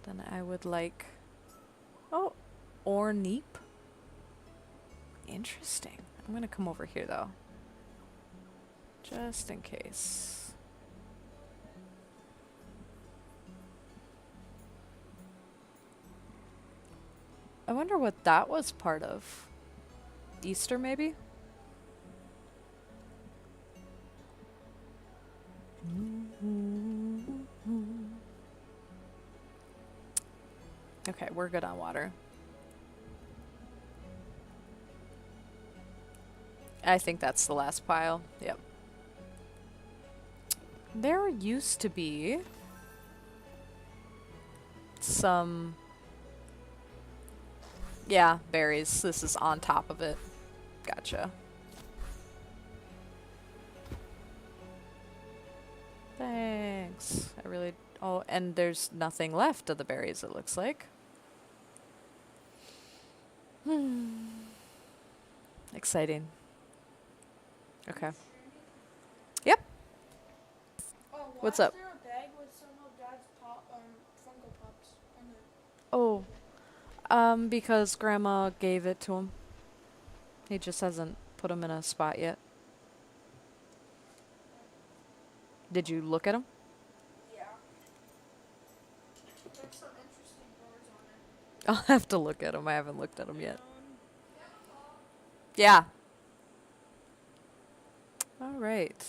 then I would like... Oh, or neep. Interesting. I'm gonna come over here though. Just in case. I wonder what that was part of. Easter, maybe? Okay, we're good on water. I think that's the last pile. Yep. There used to be some... Yeah, berries. This is on top of it. Gotcha. Thanks. I really... Oh, and there's nothing left of the berries, it looks like. Exciting. Okay. Yep. Oh, What's up? Is there a bag with some of Dad's Funko Pops on it? Oh, because Grandma gave it to him. He just hasn't put them in a spot yet. Did you look at them? Yeah. There's some interesting birds on it. I'll have to look at them. I haven't looked at them yet. Yeah. All right.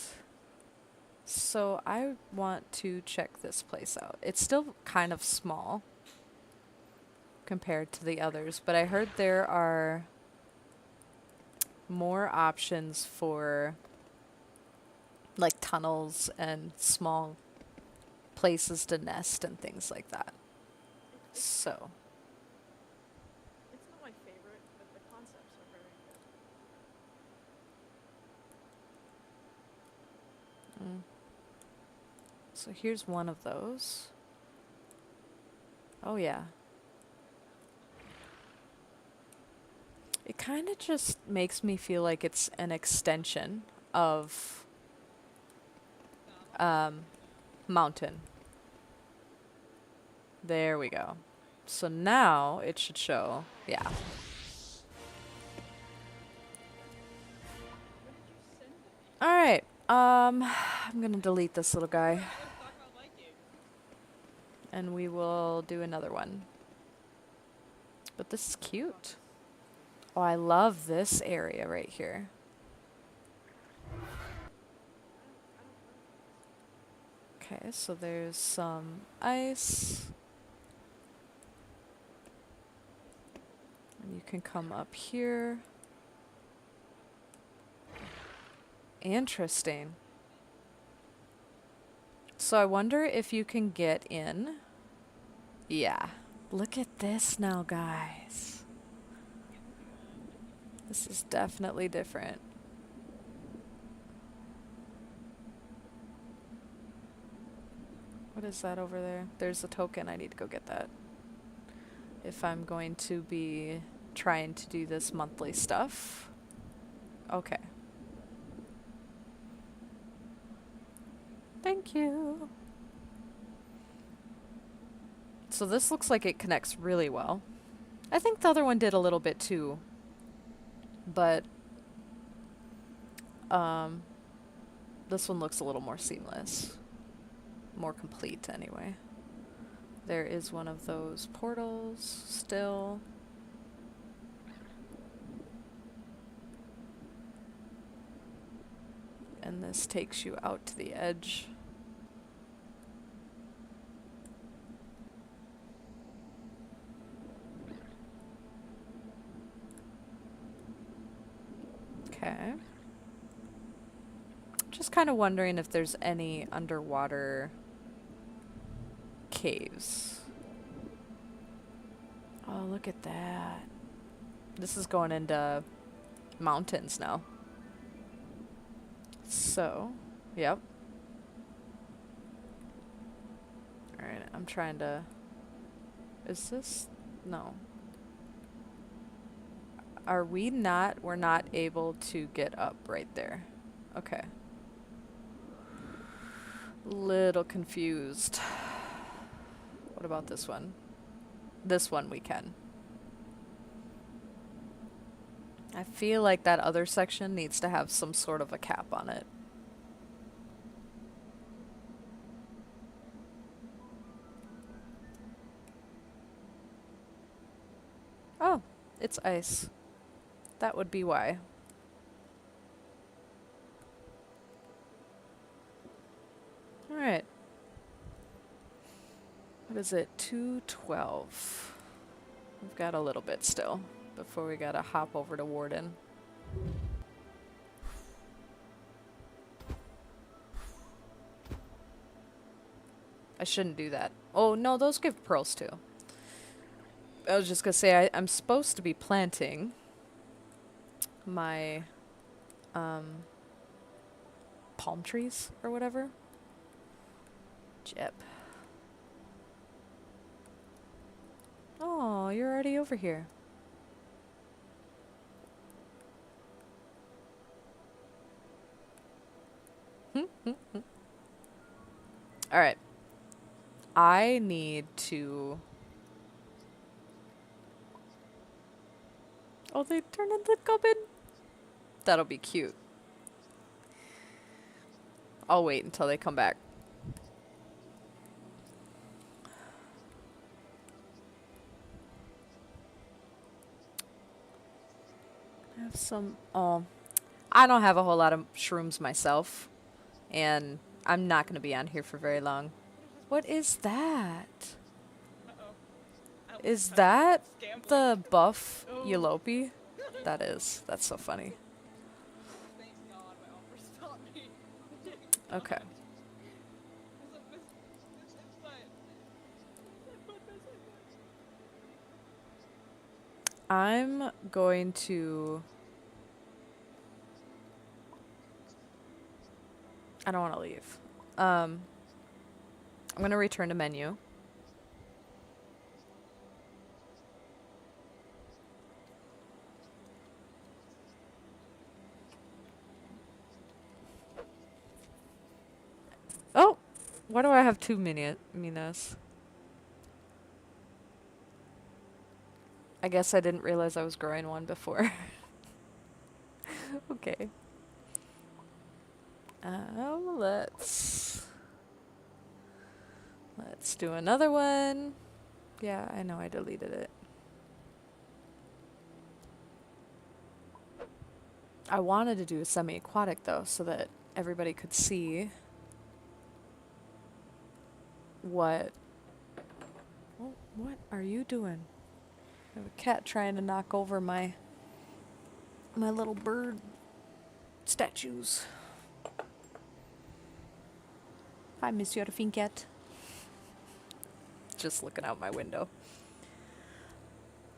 So I want to check this place out. It's still kind of small compared to the others, but I heard there are more options for like tunnels and small places to nest and things like that. So, It's not my favorite, but the concepts are very good. so here's one of those. Oh yeah. It kind of just makes me feel like it's an extension of mountain. There we go. So now it should show, yeah. What did you send me? All right. I'm gonna delete this little guy, Let's talk about liking. and we will do another one. But this is cute. Oh, I love this area right here. Okay, so there's some ice. And you can come up here. Interesting. So I wonder if you can get in. Yeah. Look at this now, guys. This is definitely different. What is that over there? There's a token. I need to go get that. If I'm going to be trying to do this monthly stuff. Okay. Thank you. So this looks like it connects really well. I think the other one did a little bit too. But this one looks a little more seamless. More complete anyway. There is one of those portals still. And this takes you out to the edge. Okay. Just kind of wondering if there's any underwater caves. Oh, look at that. This is going into mountains now. So, yep. Alright, I'm trying to... Is this... No. Are we not... We're not able to get up right there. Okay. Little confused. What about this one? This one we can. I feel like that other section needs to have some sort of a cap on it. Oh, it's ice. That would be why. Alright. What is it? 2:12. We've got a little bit still before we gotta hop over to Warden. I shouldn't do that. Oh, no, those give pearls too. I was just gonna say, I'm supposed to be planting my palm trees or whatever. Jep. Oh, you're already over here. Alright. I need to... Oh, they turned into the gubbin. That'll be cute. I'll wait until they come back. I have some... Oh, I don't have a whole lot of shrooms myself. And I'm not going to be on here for very long. What is that? Uh-oh. Is that Scam the buff Oh. Yelopy? That is. That's so funny. Thank God my offer stopped me. Okay. I'm going to... I don't want to leave. I'm going to return to menu. Oh! Why do I have two minas? I guess I didn't realize I was growing one before. Okay. Let's do another one. Yeah, I know I deleted it. I wanted to do a semi-aquatic though, so that everybody could see what... Oh, what are you doing? I have a cat trying to knock over my little bird statues. Hi, Monsieur Finket. Just looking out my window.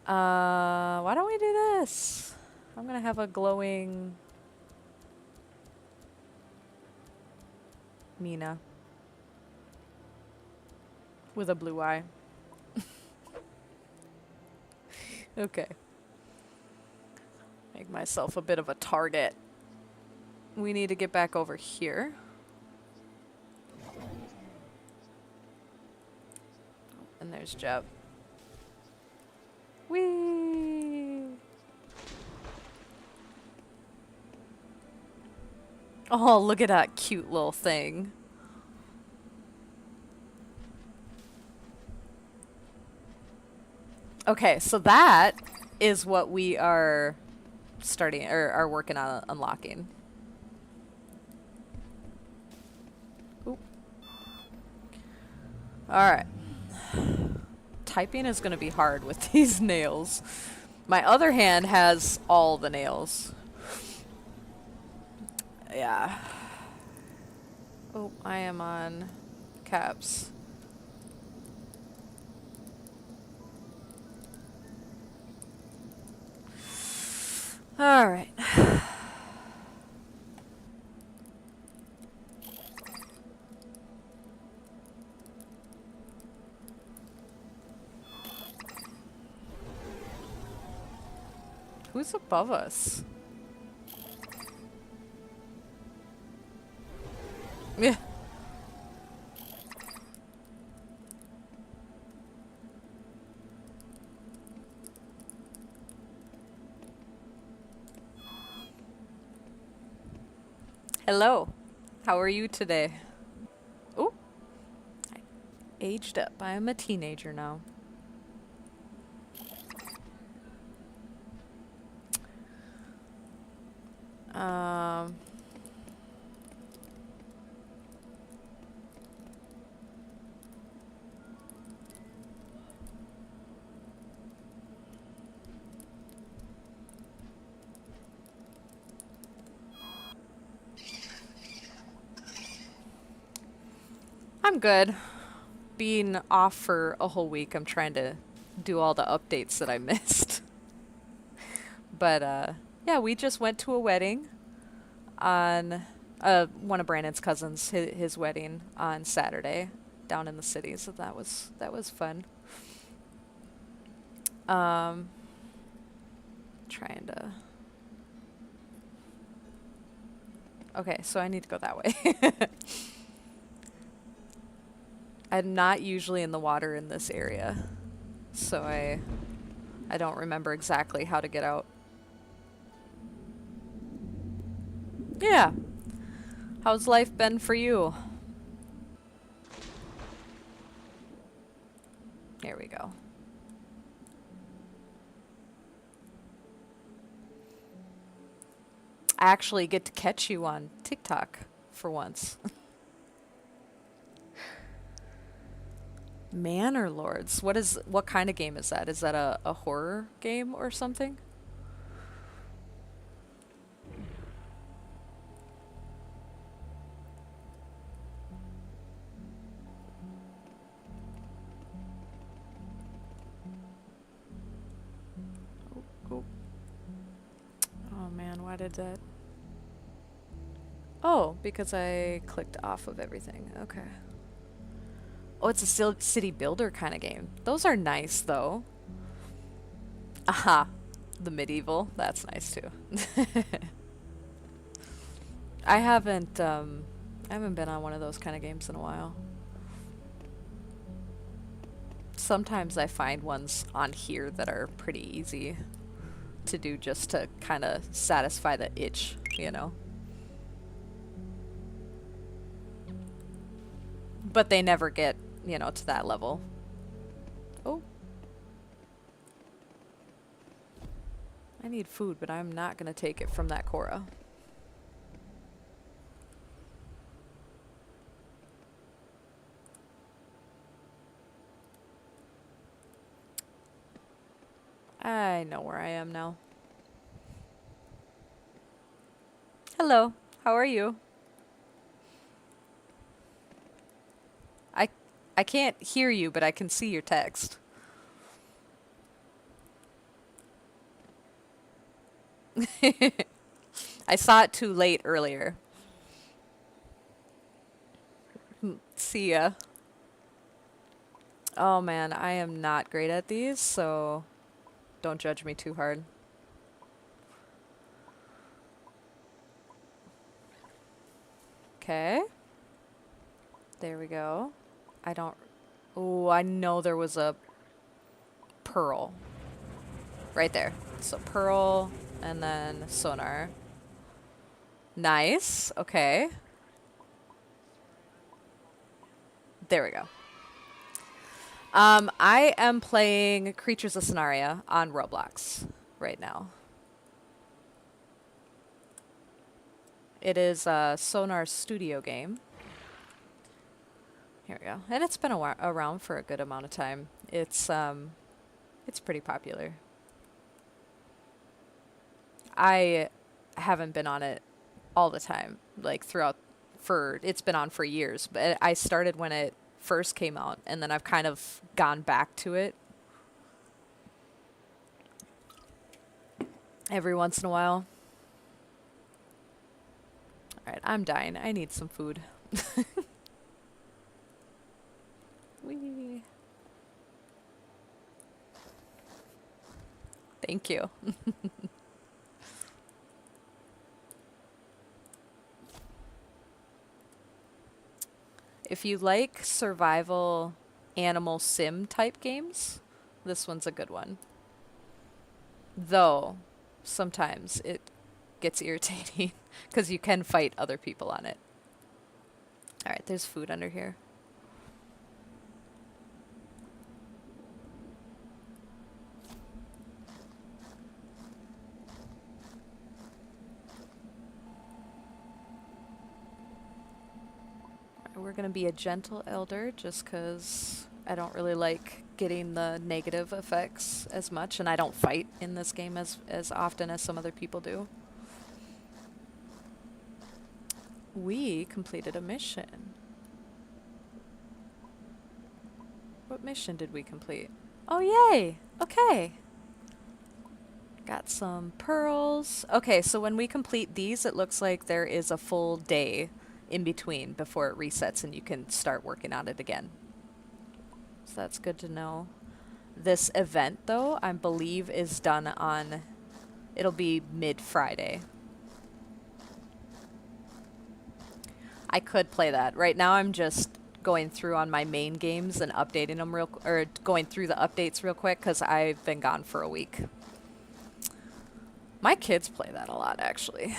Why don't we do this? I'm gonna have a glowing Mina with a blue eye. Okay. Make myself a bit of a target. We need to get back over here. And there's Jeb. Whee! Oh, look at that cute little thing. Okay, so that is what we are starting or are working on unlocking. Oop. All right. Typing is going to be hard with these nails. My other hand has all the nails. Yeah. Oh, I am on caps. All right. Who's above us? Yeah. Hello. How are you today? Oh, I aged up. I am a teenager now. Um, I'm good. Being off for a whole week, I'm trying to do all the updates that I missed. But yeah, we just went to a wedding on one of Brandon's cousins, his wedding on Saturday down in the city, so that was fun. Um, trying to. Okay, so I need to go that way. I'm not usually in the water in this area, so I don't remember exactly how to get out. Yeah. How's life been for you? Here we go. I actually get to catch you on TikTok for once. Manor Lords. What kind of game is that? Is that a horror game or something? Oh, oh. Oh man, why did that? Oh, because I clicked off of everything. Okay. Oh, it's a city builder kind of game. Those are nice though. Aha. The medieval. That's nice too. I haven't been on one of those kind of games in a while. Sometimes I find ones on here that are pretty easy to do just to kind of satisfy the itch, you know? But they never get, to that level. Oh. I need food, but I'm not going to take it from that Cora. I know where I am now. Hello. How are you? I can't hear you, but I can see your text. I saw it too late earlier. See ya. Oh man, I am not great at these, so don't judge me too hard. Okay. There we go. I don't... Oh, I know there was a pearl. Right there. So pearl, and then sonar. Nice. Okay. There we go. I am playing Creatures of Sonaria on Roblox right now. It is a Sonar Studio game. Here we go. And it's been around for a good amount of time. It's pretty popular. I haven't been on it all the time, like throughout, it's been on for years, but I started when it first came out, and then I've kind of gone back to it every once in a while. All right, I'm dying. I need some food. Wee. Thank you. If you like survival animal sim type games, this one's a good one. Though, sometimes it gets irritating because you can fight other people on it. Alright, there's food under here. We're going to be a gentle elder just because I don't really like getting the negative effects as much, and I don't fight in this game as often as some other people do. We completed a mission. What mission did we complete? Oh, yay! Okay. Got some pearls. Okay, so when we complete these, it looks like there is a full day in between before it resets and you can start working on it again. So that's good to know. This event, though, I believe is done on... It'll be mid-Friday. I could play that. Right now I'm just going through on my main games and updating them or going through the updates real quick because I've been gone for a week. My kids play that a lot, actually.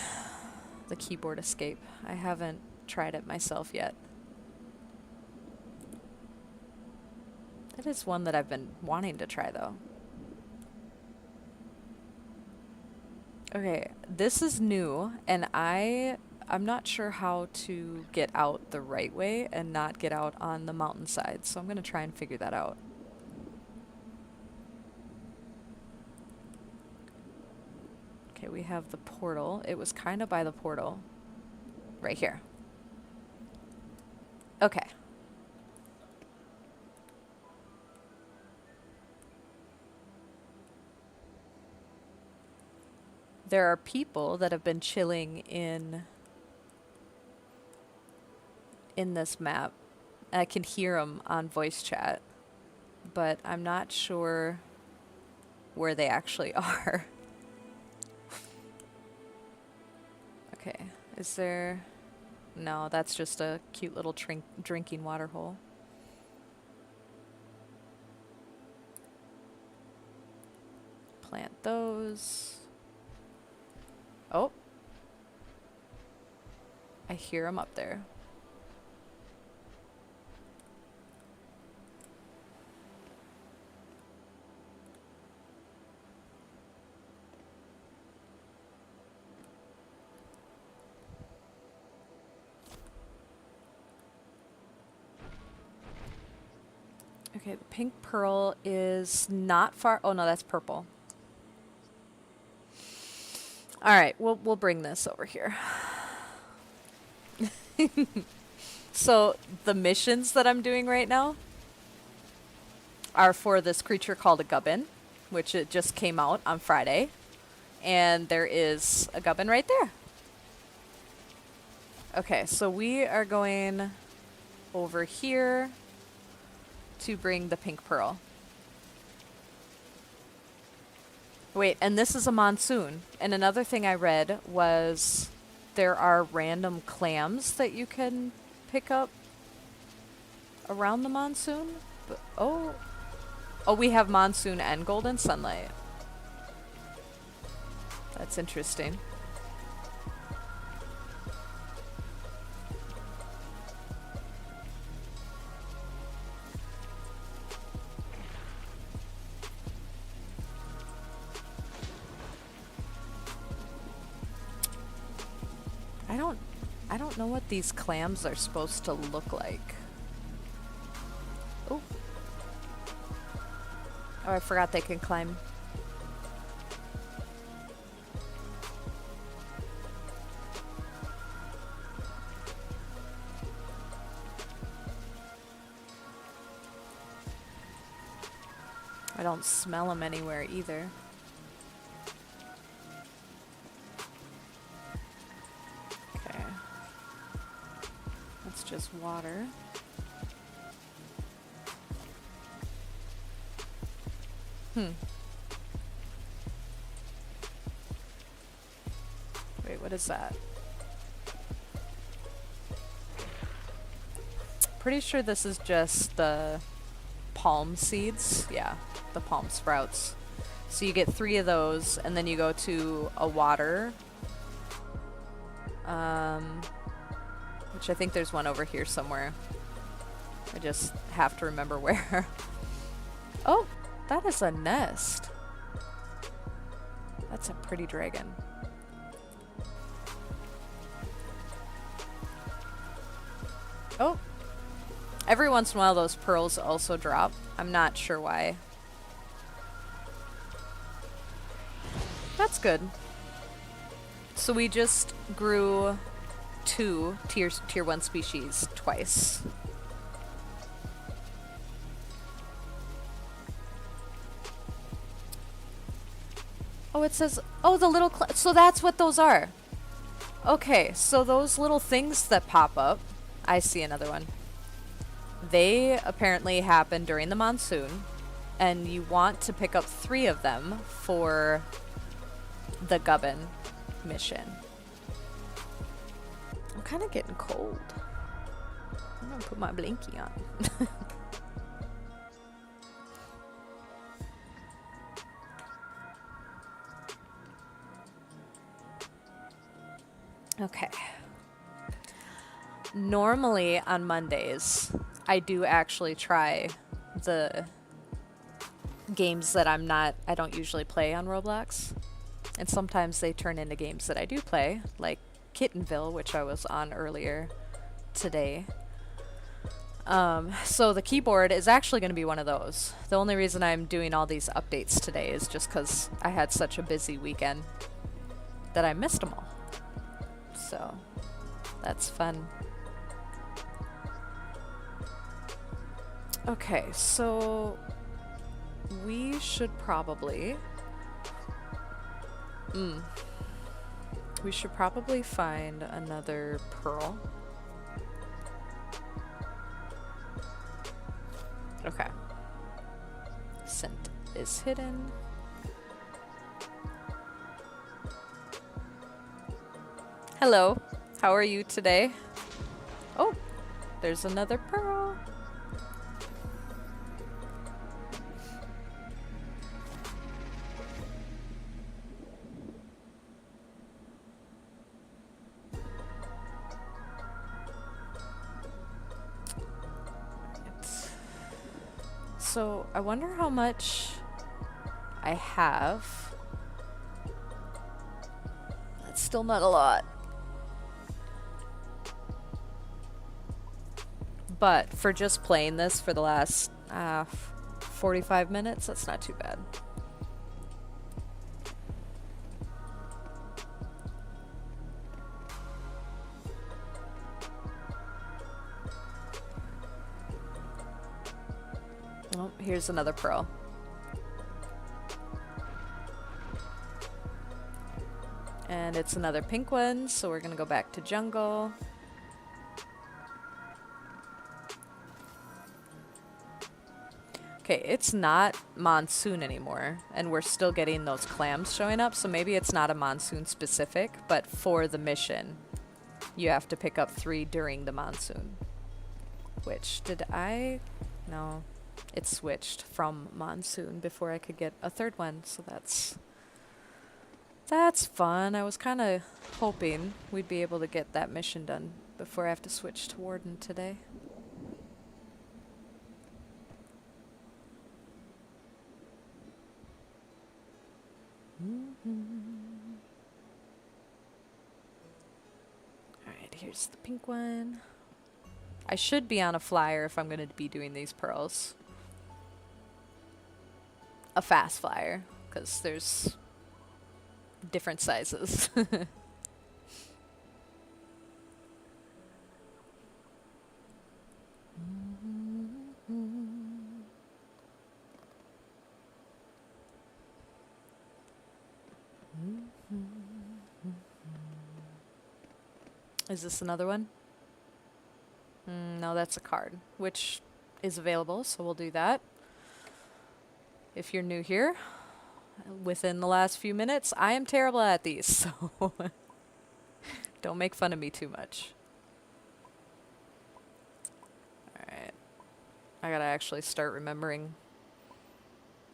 The keyboard escape. I haven't tried it myself yet. It is one that I've been wanting to try, though. Okay, this is new, and I'm not sure how to get out the right way and not get out on the mountainside, so I'm going to try and figure that out. Okay, we have the portal. It was kind of by the portal. Right here. Okay. There are people that have been chilling in this map. I can hear them on voice chat, but I'm not sure where they actually are. Okay, is there... No, that's just a cute little drinking water hole. Plant those. Oh. I hear them up there. Okay, the pink pearl is not far. Oh no, that's purple. All right, we'll bring this over here. So the missions that I'm doing right now are for this creature called a gubbin, which it just came out on Friday, and there is a gubbin right there. Okay, so we are going over here to bring the pink pearl. Wait, and this is a monsoon. And another thing I read was there are random clams that you can pick up around the monsoon. But, oh, we have monsoon and golden sunlight. That's interesting. I don't know what these clams are supposed to look like. Oh. Oh, I forgot they can climb. don't smell them anywhere either. Okay. That's just water. Wait, what is that? Pretty sure this is just the palm seeds. Yeah, the palm sprouts. So you get 3 of those, and then you go to a water. Which I think there's one over here somewhere. I just have to remember where. Oh, that is a nest. That's a pretty dragon. Oh. Every once in a while those pearls also drop. I'm not sure why. That's good. So we just grew 2 tier 1 species twice. Oh, it says, oh, the little, so that's what those are. Okay, so those little things that pop up, I see another one. They apparently happen during the monsoon, and you want to pick up 3 of them for the Gubbin mission. I'm kind of getting cold. I'm gonna put my blinky on. Okay. Normally on Mondays, I do actually try the games that I don't usually play on Roblox. And sometimes they turn into games that I do play, like Kittenville, which I was on earlier today. So the keyboard is actually going to be one of those. The only reason I'm doing all these updates today is just because I had such a busy weekend that I missed them all. So that's fun. Okay, so we should probably find another pearl. Okay. Scent is hidden. Hello, how are you today? Oh, there's another pearl. So I wonder how much I have. That's still not a lot. But for just playing this for the last 45 minutes, that's not too bad. Oh, here's another pearl. And it's another pink one, so we're gonna go back to jungle. Okay, it's not monsoon anymore, and we're still getting those clams showing up, so maybe it's not a monsoon specific, but for the mission, you have to pick up 3 during the monsoon. Which, no, it switched from monsoon before I could get a 3rd one, so that's fun. I was kind of hoping we'd be able to get that mission done before I have to switch to Warden today. Alright, here's the pink one. I should be on a flyer if I'm going to be doing these pearls. A fast flyer, because there's different sizes. Is this another one? No, that's a card, which is available, so we'll do that. If you're new here, within the last few minutes, I am terrible at these, so don't make fun of me too much. Alright. I gotta actually start remembering.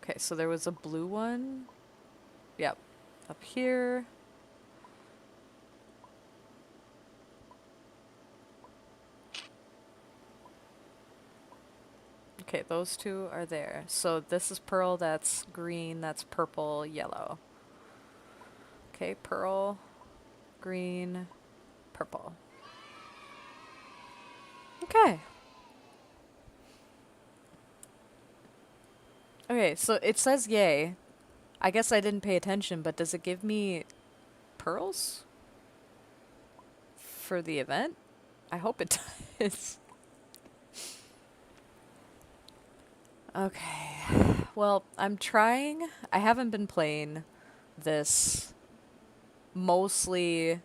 Okay, so there was a blue one. Yep. Up here. Okay, those two are there. So this is pearl, that's green, that's purple, yellow. Okay, pearl, green, purple. Okay. Okay, so it says yay. I guess I didn't pay attention, but does it give me pearls for the event? I hope it does. Okay. Well, I'm trying. I haven't been playing this mostly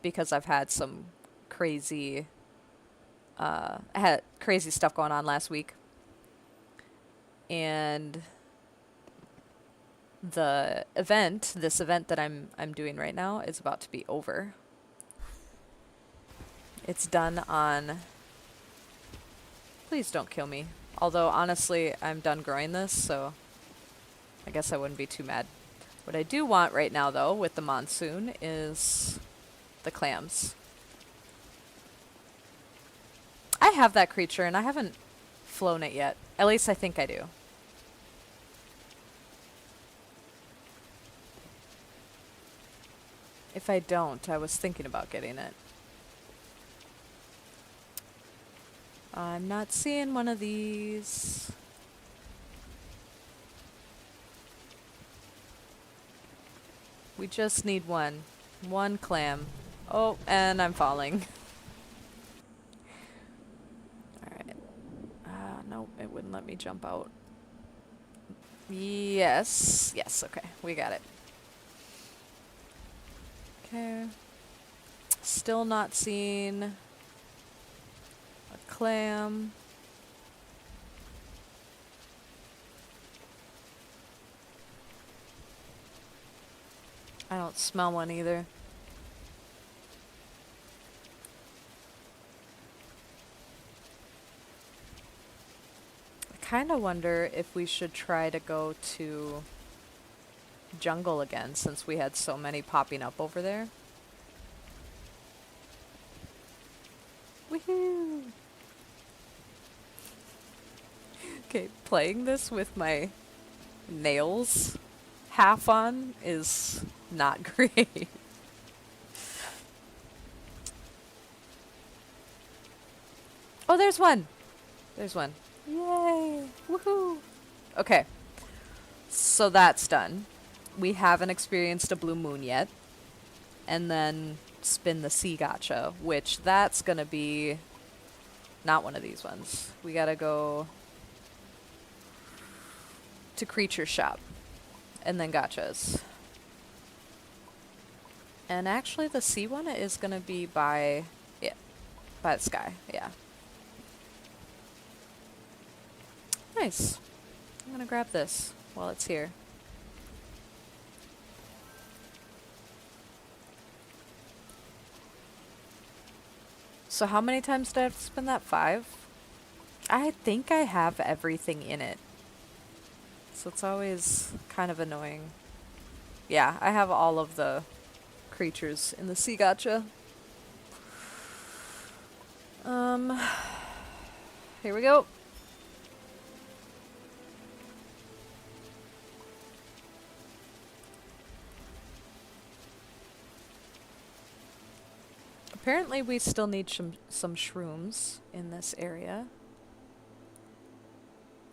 because I've had some crazy I had crazy stuff going on last week. And the event, this event that I'm doing right now is about to be over. It's done on... Please don't kill me. Although, honestly, I'm done growing this, so I guess I wouldn't be too mad. What I do want right now, though, with the monsoon, is the clams. I have that creature, and I haven't flown it yet. At least I think I do. If I don't, I was thinking about getting it. I'm not seeing one of these. We just need one. One clam. Oh, and I'm falling. Alright. Nope, it wouldn't let me jump out. Yes. Yes, okay. We got it. Okay. Still not seeing a clam. I don't smell one either. I kind of wonder if we should try to go to jungle again, since we had so many popping up over there. Woohoo! Okay, playing this with my nails half on is not great. Oh, there's one! There's one. Yay! Woohoo! Okay. So that's done. We haven't experienced a blue moon yet. And then spin the sea gacha, which that's gonna be not one of these ones. We gotta go to Creature Shop and then gachas. And actually the sea one is gonna be by the sky, yeah. Nice. I'm gonna grab this while it's here. So how many times did I have to spin that? 5? I think I have everything in it. So it's always kind of annoying. Yeah, I have all of the creatures in the sea gacha. Here we go. Apparently we still need some shrooms in this area.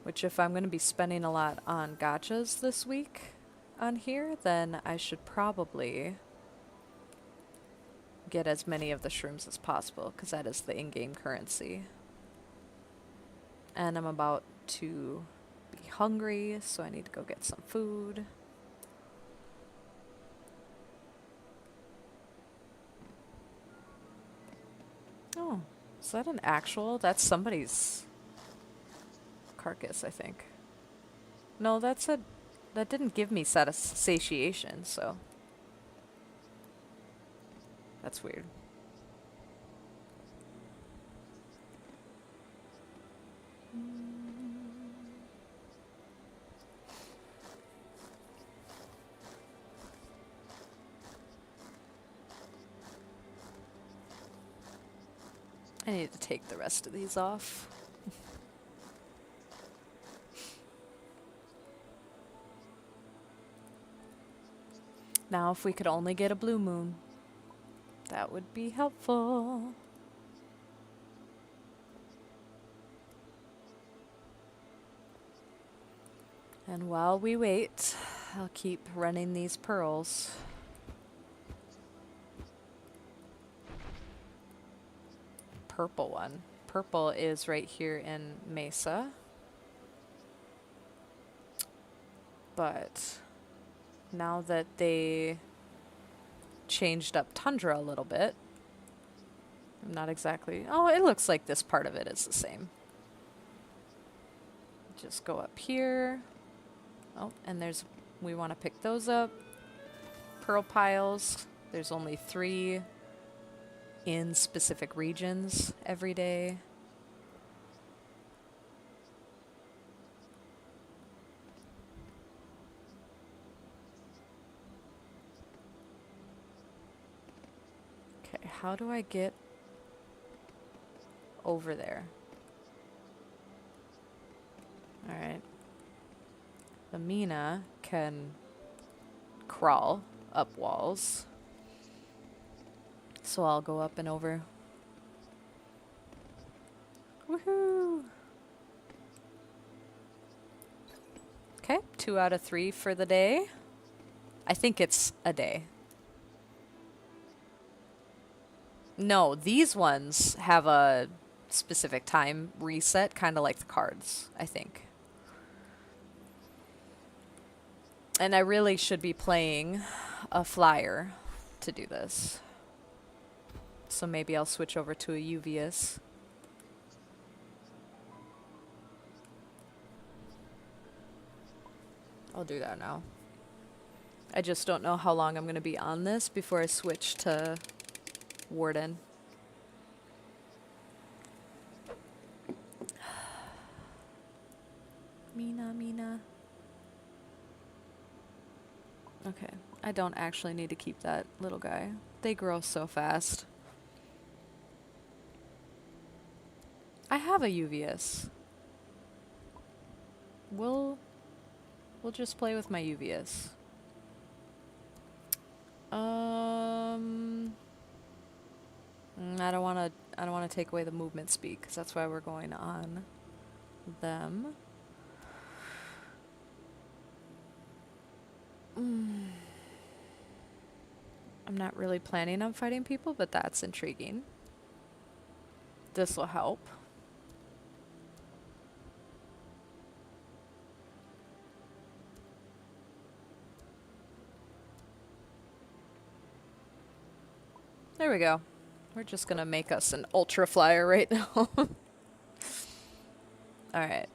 Which if I'm going to be spending a lot on gachas this week on here, then I should probably get as many of the shrooms as possible, because that is the in-game currency. And I'm about to be hungry, so I need to go get some food. Is that an actual? That's somebody's carcass, I think. No, that's a... That didn't give me satiation, so... That's weird. I need to take the rest of these off. Now, if we could only get a blue moon, that would be helpful. And while we wait, I'll keep running these pearls. Purple one. Purple is right here in Mesa. But now that they changed up Tundra a little bit, I'm not exactly... Oh, it looks like this part of it is the same. Just go up here. Oh, and there's... We want to pick those up. Pearl piles. There's only 3 in specific regions every day. Okay, how do I get over there? Alright. The Mina can crawl up walls. So I'll go up and over. Woohoo! Okay, 2 out of 3 for the day. I think it's a day. No, these ones have a specific time reset, kind of like the cards, I think. And I really should be playing a flyer to do this. So maybe I'll switch over to a UVS. I'll do that now. I just don't know how long I'm going to be on this before I switch to Warden. Mina. Okay, I don't actually need to keep that little guy. They grow so fast. I have a UVS. We'll just play with my UVS. I don't want to take away the movement speed, because that's why we're going on them. I'm not really planning on fighting people, but that's intriguing. This will help. There we go. We're just gonna make us an ultra flyer right now. Alright.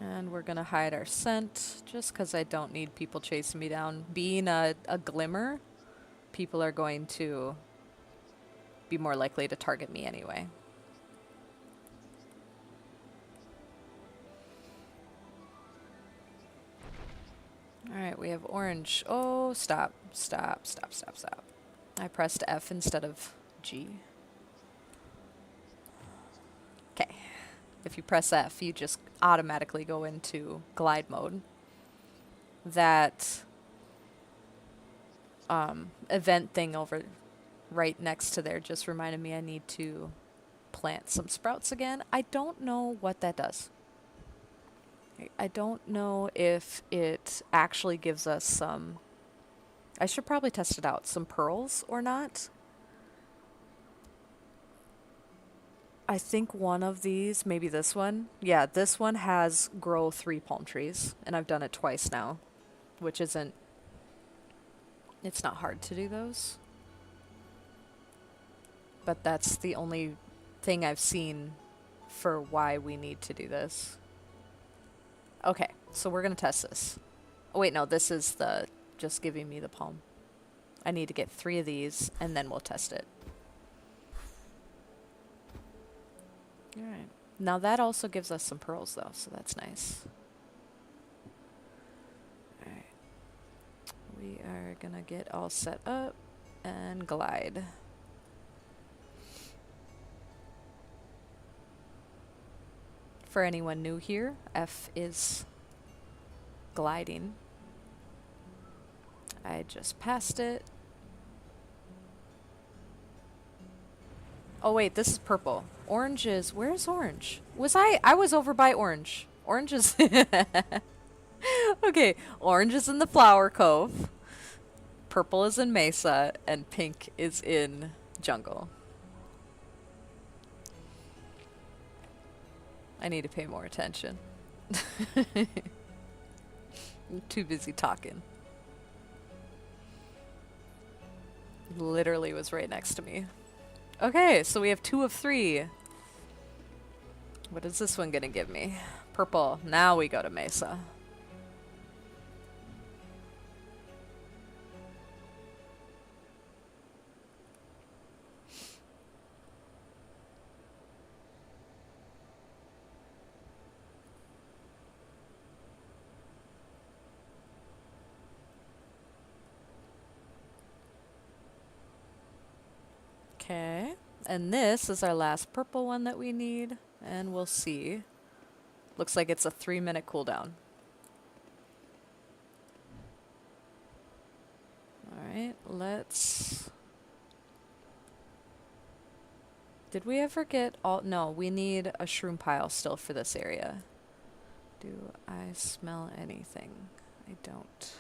And we're gonna hide our scent, just because I don't need people chasing me down. Being a glimmer, people are going to be more likely to target me anyway. Alright, we have orange. Oh, stop. I pressed F instead of G. Okay. If you press F, you just automatically go into glide mode. That event thing over right next to there just reminded me I need to plant some sprouts again. I don't know what that does. I don't know if it actually gives us some... I should probably test it out. Some pearls or not. I think one of these, maybe this one. Yeah, this one has grow 3 palm trees. And I've done it twice now. Which isn't... It's not hard to do those. but that's the only thing I've seen for why we need to do this. Okay, so we're gonna test this. Oh wait, no, this is the just giving me the palm. I need to get 3 of these, and then we'll test it. Alright. Now that also gives us some pearls, though, so that's nice. Alright. We are gonna get all set up and glide. For anyone new here, F is gliding. I just passed it. Oh wait, this is purple. Orange is, where's orange? I was over by orange. Orange is, okay, orange is in the Flower Cove. Purple is in Mesa, and pink is in Jungle. I need to pay more attention. I'm too busy talking. Literally was right next to me. Okay, so we have 2 of 3. What is this one gonna give me? Purple. Now we go to Mesa. Okay, and this is our last purple one that we need, and we'll see. Looks like it's a 3-minute cooldown. Alright, let's... Did we ever get all... No, we need a shroom pile still for this area. Do I smell anything? I don't.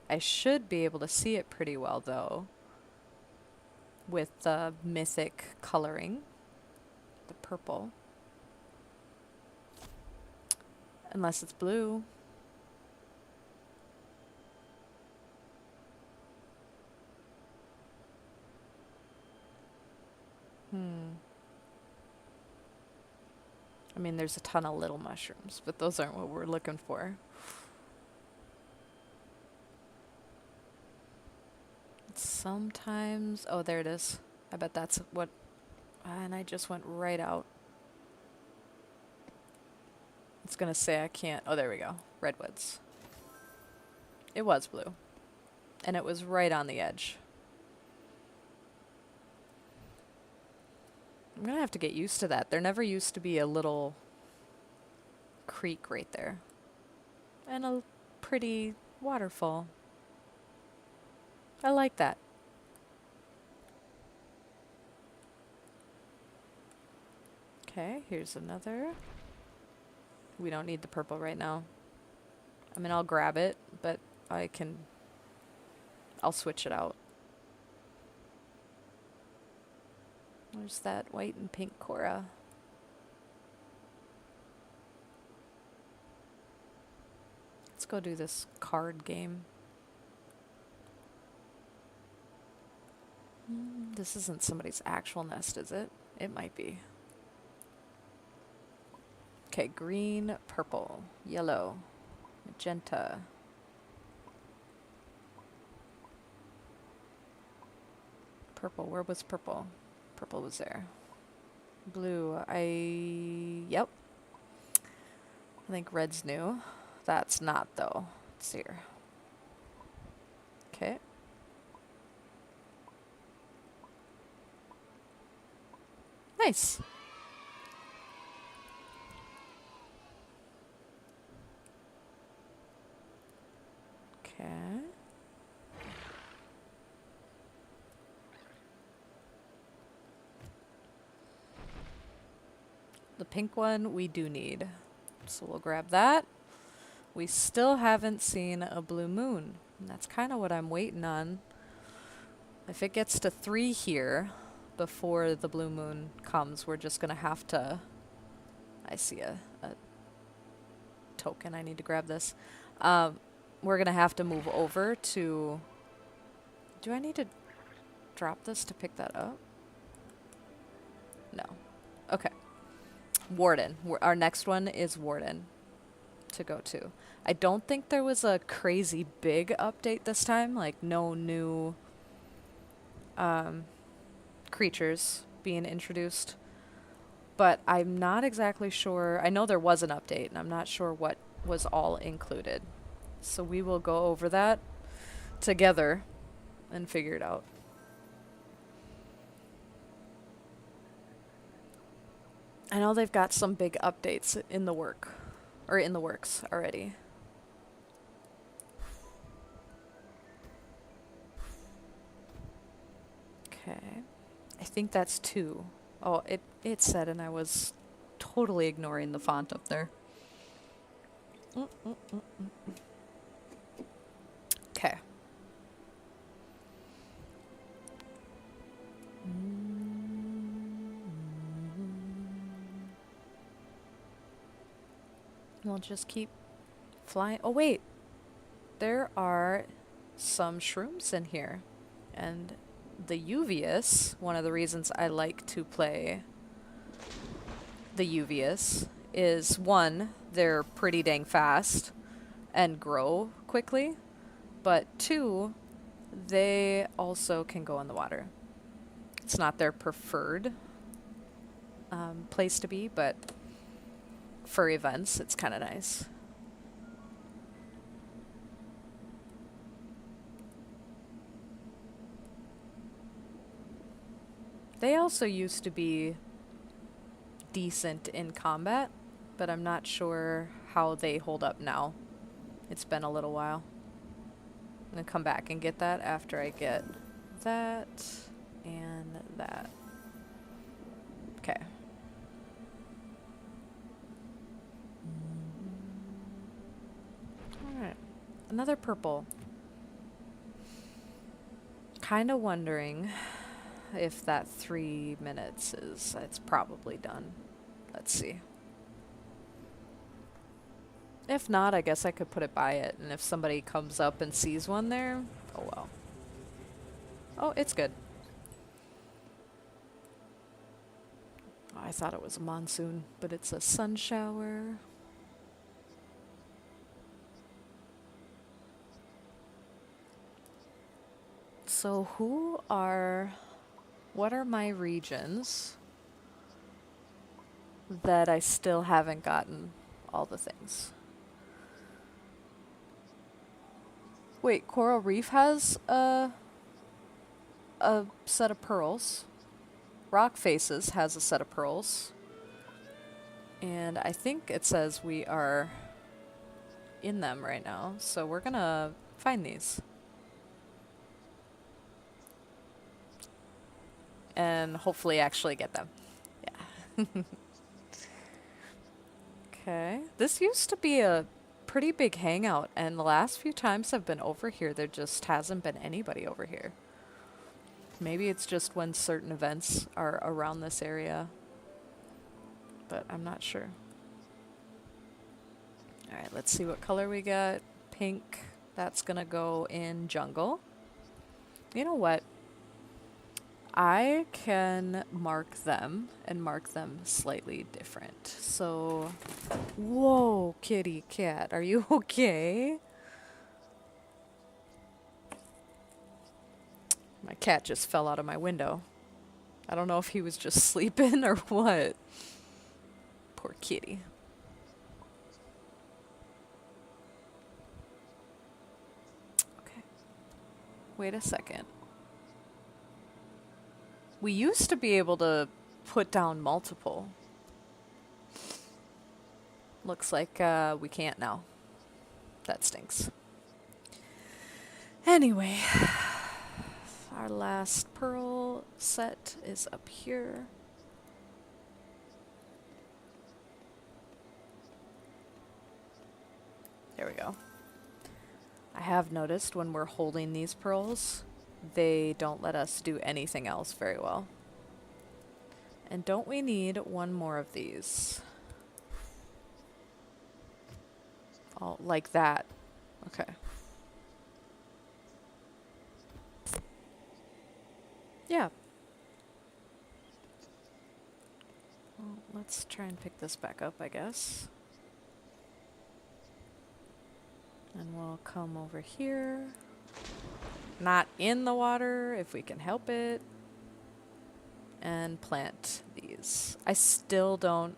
I should be able to see it pretty well, though. With the mythic coloring, the purple. Unless it's blue. I mean, there's a ton of little mushrooms, but those aren't what we're looking for. Sometimes... Oh, there it is. I bet that's what... And I just went right out. It's gonna say I can't... Oh, there we go. Redwoods. It was blue. And it was right on the edge. I'm gonna have to get used to that. There never used to be a little creek right there. And a pretty waterfall. I like that. Okay, here's another. We don't need the purple right now. I mean, I'll grab it, but I'll switch it out. There's that white and pink Cora. Let's go do this card game. This isn't somebody's actual nest, is it? It might be. Okay, green, purple, yellow, magenta. Purple, where was purple? Purple was there. Blue, yep. I think red's new. That's not, though. It's here. Okay. Nice. Okay. The pink one we do need. So we'll grab that. We still haven't seen a blue moon. And that's kind of what I'm waiting on. If it gets to 3 here before the blue moon comes, we're just going to have to... I see a token. I need to grab this. We're going to have to move over to... Do I need to drop this to pick that up? No. Okay. Warden. Our next one is Warden to go to. I don't think there was a crazy big update this time, like no new creatures being introduced. But I'm not exactly sure. I know there was an update, and I'm not sure what was all included. So we will go over that together and figure it out. I know they've got some big updates in the works already. Okay. I think that's 2. Oh, it said, and I was totally ignoring the font up there. Okay. We'll just keep flying. Oh, wait. There are some shrooms in here. And the Uvius, one of the reasons I like to play the Uvius is, 1, they're pretty dang fast and grow quickly, but 2, they also can go in the water. It's not their preferred place to be, but for events, it's kind of nice. They also used to be decent in combat, but I'm not sure how they hold up now. It's been a little while. I'm gonna come back and get that after I get that and that. Okay. Alright. Another purple. Kinda wondering if that 3 minutes is, it's probably done. Let's see. If not, I guess I could put it by it, and if somebody comes up and sees one there, oh well. Oh, it's good. Oh, I thought it was a monsoon, but it's a sun shower. So what are my regions that I still haven't gotten all the things? Wait, Coral Reef has a set of pearls. Rock Faces has a set of pearls. And I think it says we are in them right now. So we're gonna find these. And hopefully actually get them. Yeah. Okay. This used to be a pretty big hangout, and the last few times I've been over here, there just hasn't been anybody over here. Maybe it's just when certain events are around this area, but I'm not sure. Alright, let's see what color we got. Pink. That's gonna go in jungle. You know what? I can mark them and mark them slightly different. So, whoa, kitty cat, are you okay? My cat just fell out of my window. I don't know if he was just sleeping or what. Poor kitty. Okay. Wait a second. We used to be able to put down multiple. Looks like we can't now. That stinks. Anyway, our last pearl set is up here. There we go. I have noticed when we're holding these pearls, they don't let us do anything else very well. And don't we need one more of these? Oh, like that. Okay. Yeah. try and pick this back up, I guess. And we'll come over here. Not in the water, if we can help it. And plant these. I still don't...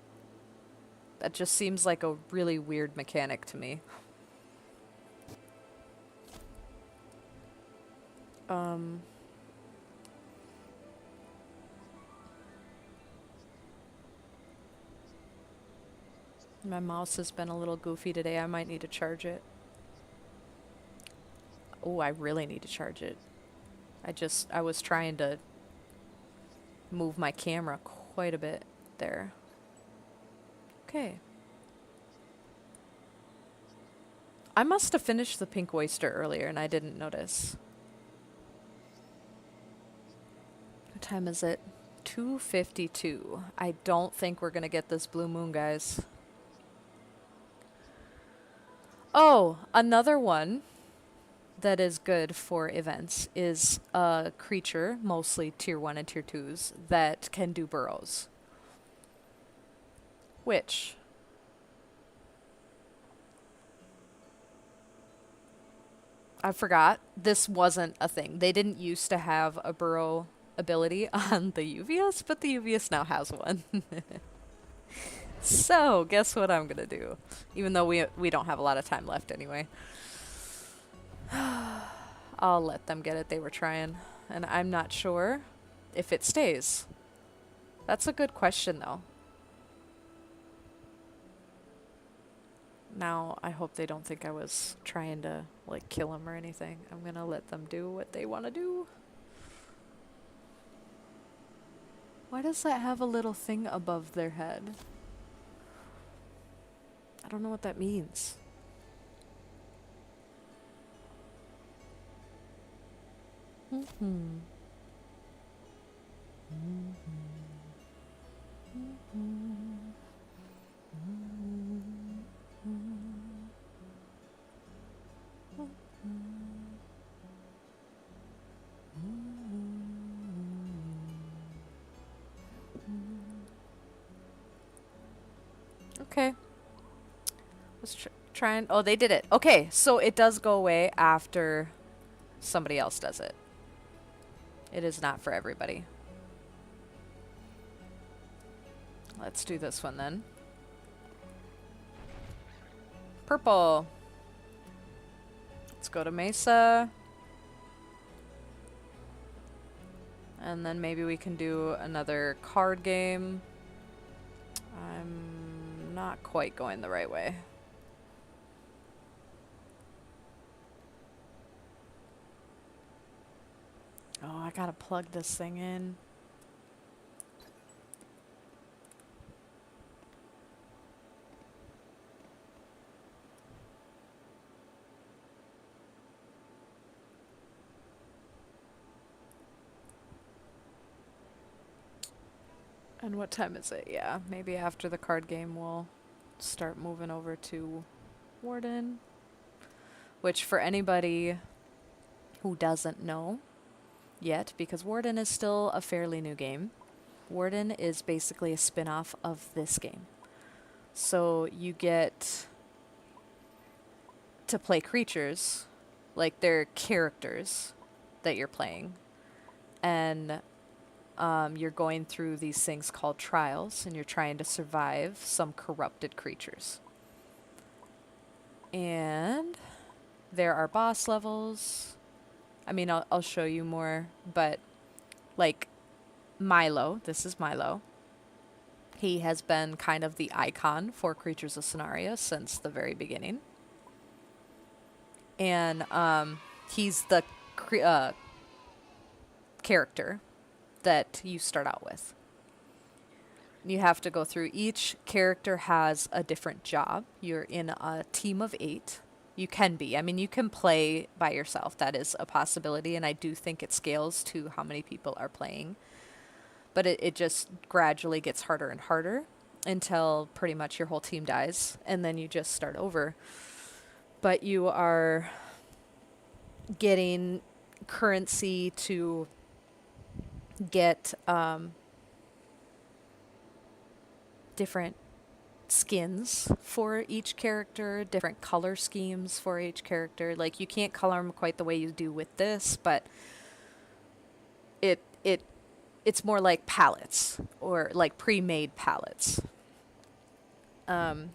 That just seems like a really weird mechanic to me. My mouse has been a little goofy today. I might need to charge it. Oh, I really need to charge it. I was trying to move my camera quite a bit there. Okay. I must have finished the pink oyster earlier and I didn't notice. What time is it? 2:52. I don't think we're gonna get this blue moon, guys. Oh, another one that is good for events is a creature, mostly tier 1 and tier 2s, that can do burrows. Which... I forgot, this wasn't a thing. They didn't used to have a burrow ability on the Uvius, but the Uvius now has one. So, guess what I'm gonna do? Even though we don't have a lot of time left anyway. I'll let them get it. They were trying. And I'm not sure if it stays. That's a good question, though. Now, I hope they don't think I was trying to, like, kill them or anything. I'm gonna let them do what they want to do. Why does that have a little thing above their head? I don't know what that means. Okay. Let's try and... Oh, they did it. Okay, so it does go away after somebody else does it. It is not for everybody. Let's do this one then. Purple. Let's go to Mesa. And then maybe we can do another card game. I'm not quite going the right way. Oh, I gotta plug this thing in. And what time is it? Yeah, maybe after the card game we'll start moving over to Warden. Which, for anybody who doesn't know yet, because Warden is still a fairly new game, Warden is basically a spin-off of this game. So you get to play creatures, like they're characters that you're playing. And you're going through these things called trials, and you're trying to survive some corrupted creatures. And there are boss levels. I mean, I'll show you more, but like Milo, this is Milo. He has been kind of the icon for Creatures of Sonaria since the very beginning. And he's the character that you start out with. You have to go through, each character has a different job. You're in a team of 8. You can be. I mean, you can play by yourself. That is a possibility, and I do think it scales to how many people are playing. But it just gradually gets harder and harder until pretty much your whole team dies, and then you just start over. But you are getting currency to different skins for each character, different color schemes for each character. Like, you can't color them quite the way you do with this, but it's more like palettes, or like pre-made palettes. And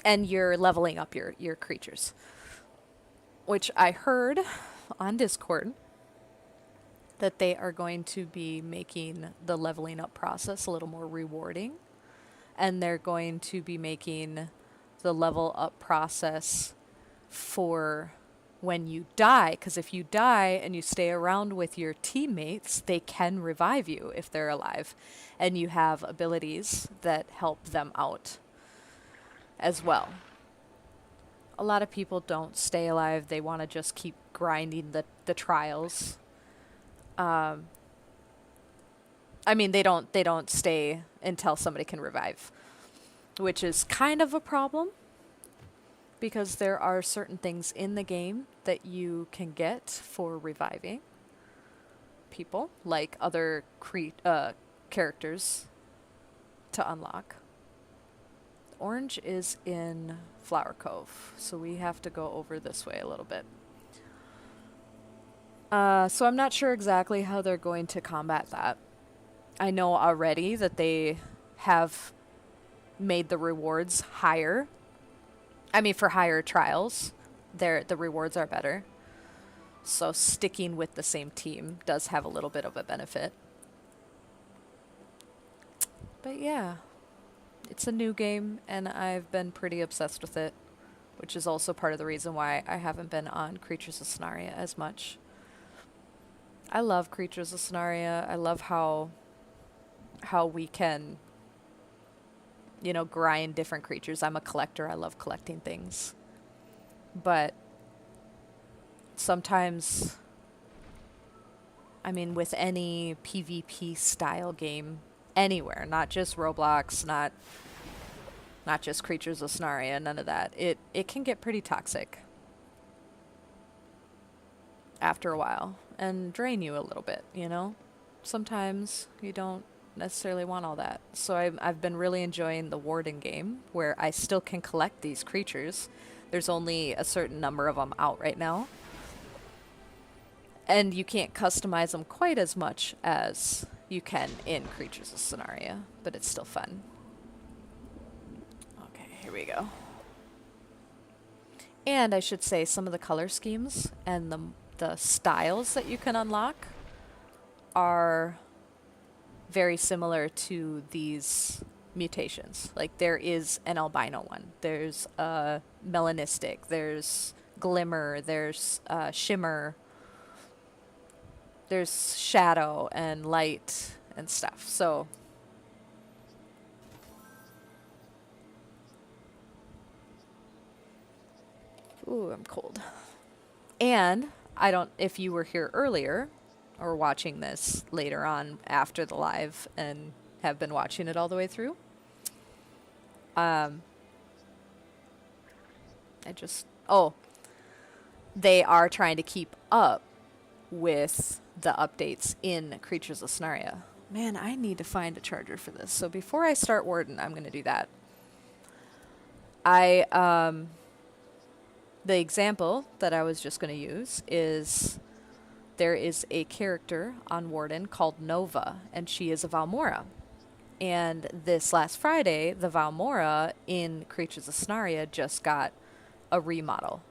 you're leveling up your creatures, which I heard on Discord that they are going to be making the leveling up process a little more rewarding, and they're going to be making the level up process for when you die, because if you die and you stay around with your teammates, they can revive you if they're alive, and you have abilities that help them out as well. A lot of people don't stay alive. They want to just keep grinding the trials. I mean, they don't stay until somebody can revive, which is kind of a problem, because there are certain things in the game that you can get for reviving people, like other characters to unlock. Orange is in Flower Cove, so we have to go over this way a little bit. So I'm not sure exactly how they're going to combat that. I know already that they have made the rewards higher. I mean, for higher trials, the rewards are better. So sticking with the same team does have a little bit of a benefit. But yeah, it's a new game, and I've been pretty obsessed with it, which is also part of the reason why I haven't been on Creatures of Sonaria as much. I love Creatures of Sonaria. I love how we can, grind different creatures. I'm a collector. I love collecting things. But sometimes, I mean, with any PvP style game anywhere, not just Roblox, not just Creatures of Sonaria, none of that, it can get pretty toxic after a while and drain you a little bit, Sometimes you don't necessarily want all that. So I've been really enjoying the Warden game, where I still can collect these creatures. There's only a certain number of them out right now, and you can't customize them quite as much as you can in Creatures of Sonaria, but it's still fun. Okay, here we go. And I should say, some of the color schemes and the styles that you can unlock are very similar to these mutations. Like, there is an albino one, there's a melanistic, there's glimmer, there's shimmer, there's shadow and light and stuff. So ooh, I'm cold. And if you were here earlier or watching this later on after the live and have been watching it all the way through, they are trying to keep up with the updates in Creatures of Sonaria. Man, I need to find a charger for this. So before I start Warden, I'm going to do that. The example that I was just going to use is, there is a character on Warden called Nova, and she is a Valmora. And this last Friday, the Valmora in Creatures of Sonaria just got a remodel.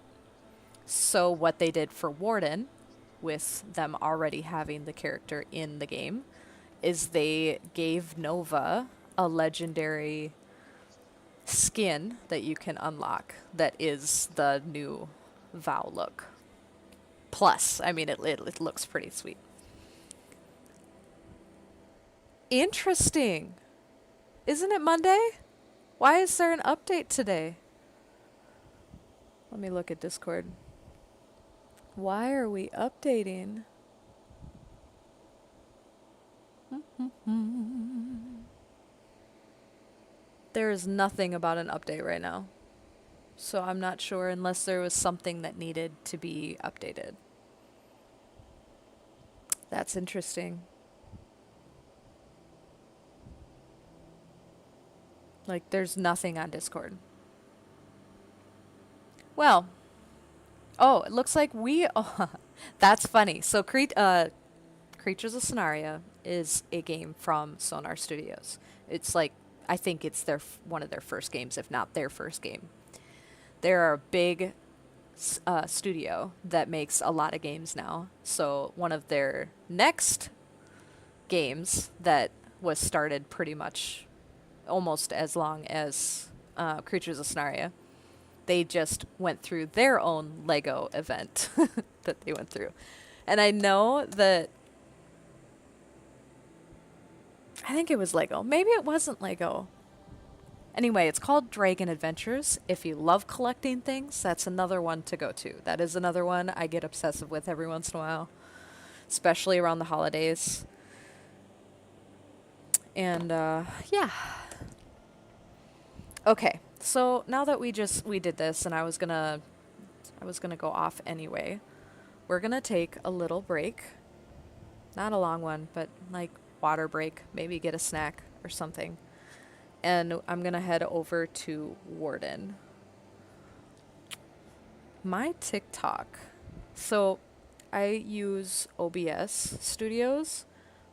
So what they did for Warden, with them already having the character in the game, is they gave Nova a legendary skin that you can unlock that is the new Val look. Plus, I mean, it looks pretty sweet. Interesting. Isn't it Monday? Why is there an update today? Let me look at Discord. Why are we updating? There is nothing about an update right now. So I'm not sure, unless there was something that needed to be updated. That's interesting. Like, there's nothing on Discord. Well, oh, it looks like we. Oh, that's funny. So, Creatures of Sonaria is a game from Sonar Studios. It's like, I think it's one of their first games, if not their first game. They're a big studio that makes a lot of games now. So one of their next games that was started pretty much almost as long as Creatures of Sonaria, they just went through their own Lego event that they went through. And I know that I think it was Lego. Maybe it wasn't Lego. Anyway, it's called Dragon Adventures. If you love collecting things, that's another one to go to. That is another one I get obsessive with every once in a while, especially around the holidays. And yeah. Okay, so now that we did this, and I was gonna go off anyway. We're gonna take a little break. Not a long one, but like water break, maybe get a snack or something. And I'm going to head over to Warden. My TikTok. So I use OBS Studios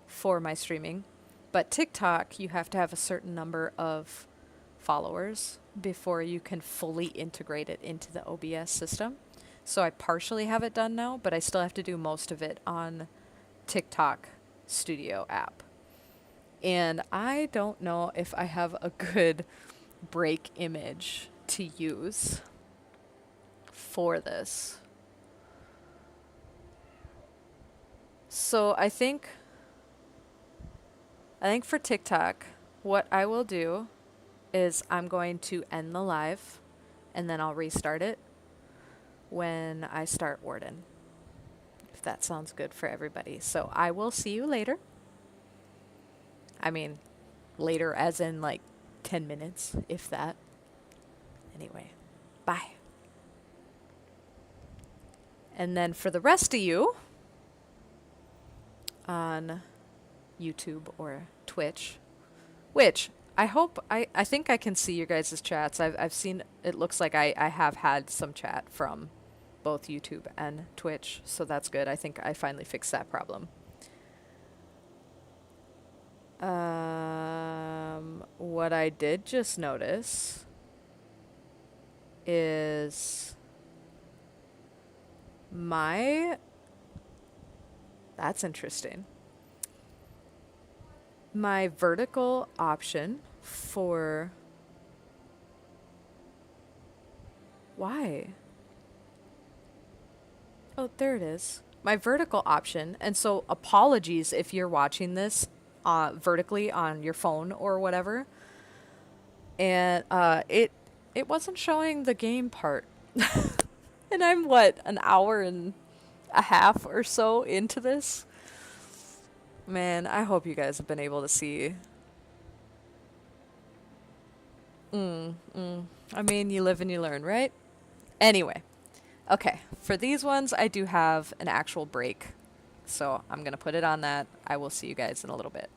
for my streaming, but TikTok, you have to have a certain number of followers before you can fully integrate it into the OBS system. So I partially have it done now, but I still have to do most of it on TikTok Studio app. And I don't know if I have a good break image to use for this. So I think for TikTok, what I will do is I'm going to end the live and then I'll restart it when I start Warden. If that sounds good for everybody. So I will see you later. I mean, later as in like 10 minutes, if that. Anyway, bye. And then for the rest of you on YouTube or Twitch, which I hope, I think I can see your guys' chats. I've seen, it looks like I have had some chat from both YouTube and Twitch, so that's good. I think I finally fixed that problem. What I did just notice is that's interesting. My vertical option for, why? Oh, there it is. My vertical option, and so apologies if you're watching this vertically on your phone or whatever. And it wasn't showing the game part. And I'm an hour and a half or so into this. Man, I hope you guys have been able to see. I mean, you live and you learn, right? Anyway. Okay, for these ones, I do have an actual break. So I'm going to put it on that. I will see you guys in a little bit.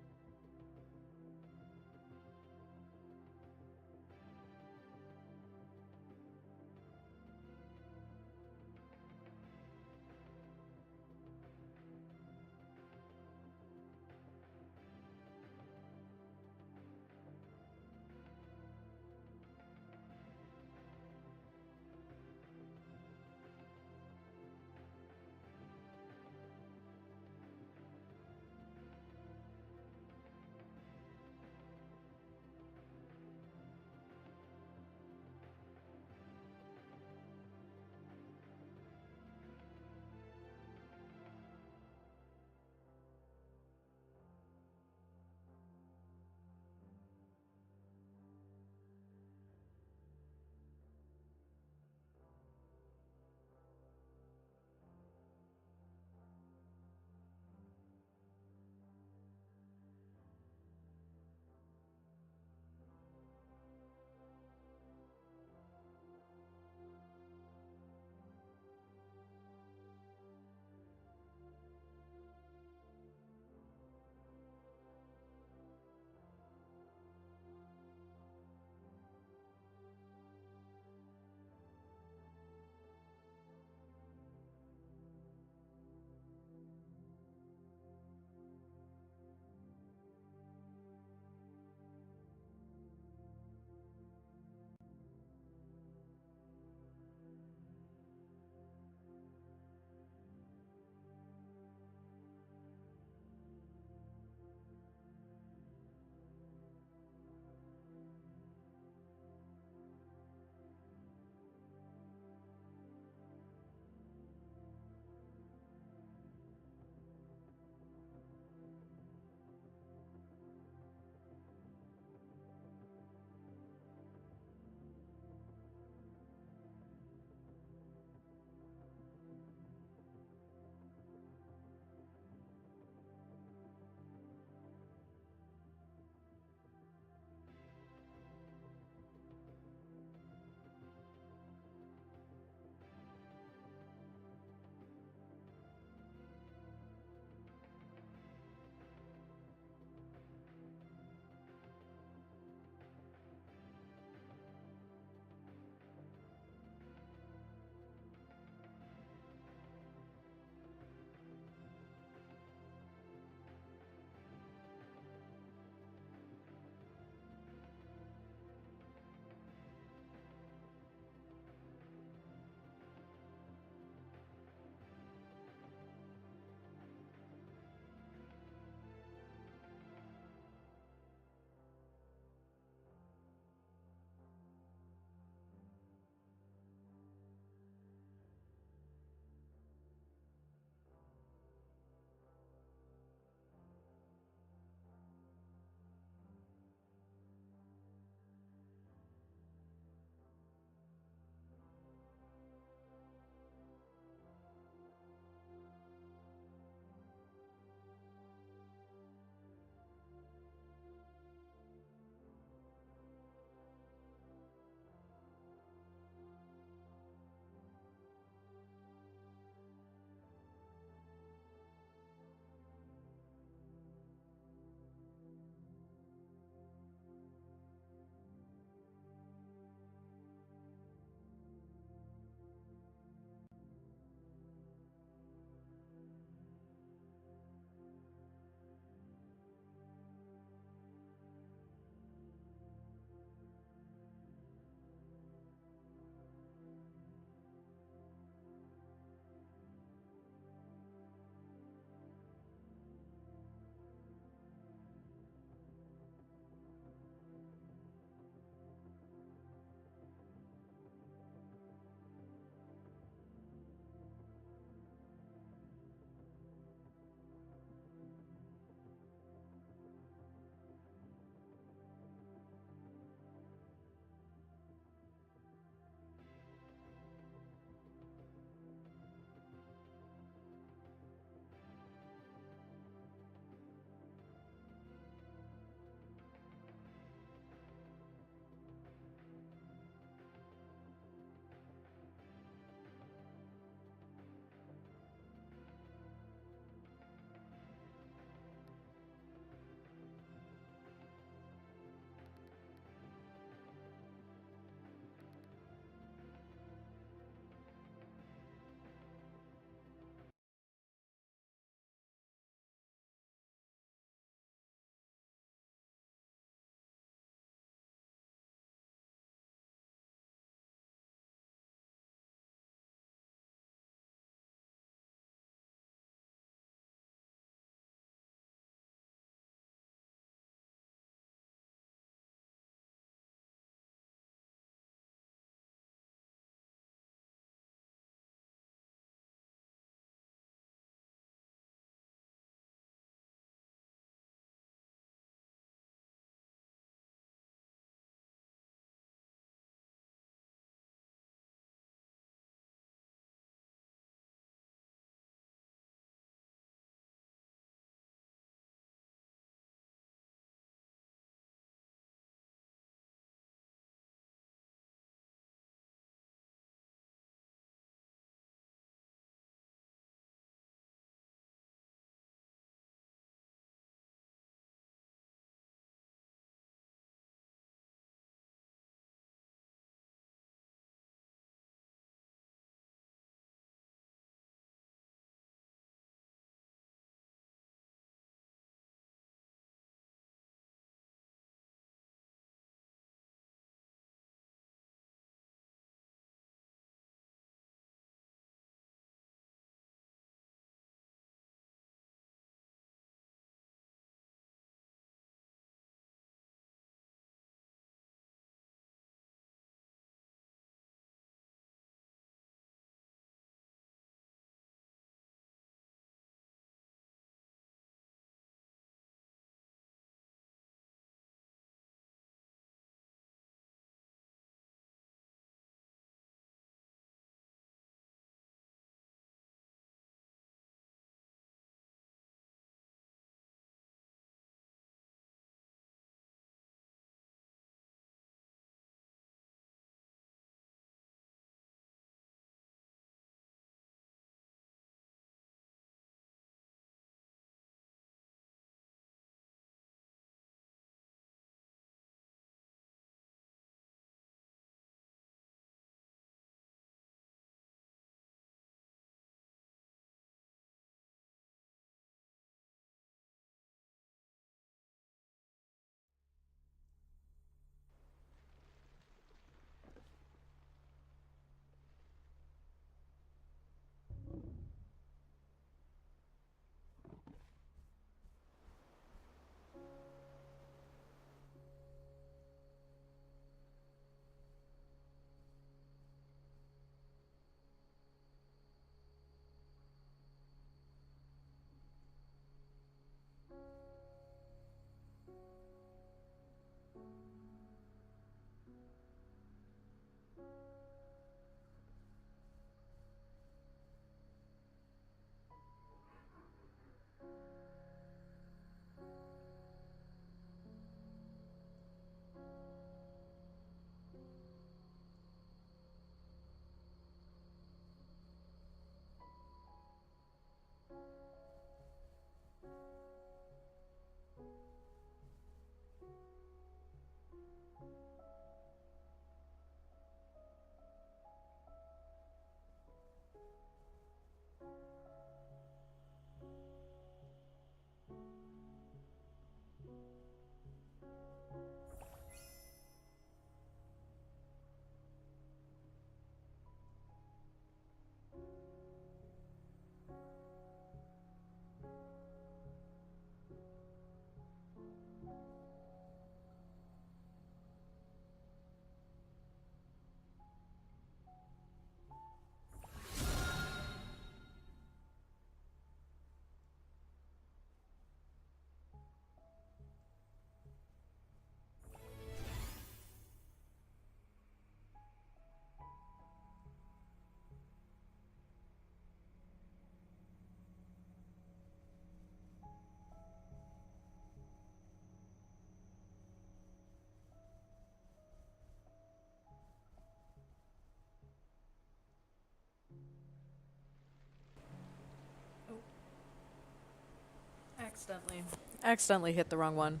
accidentally hit the wrong one.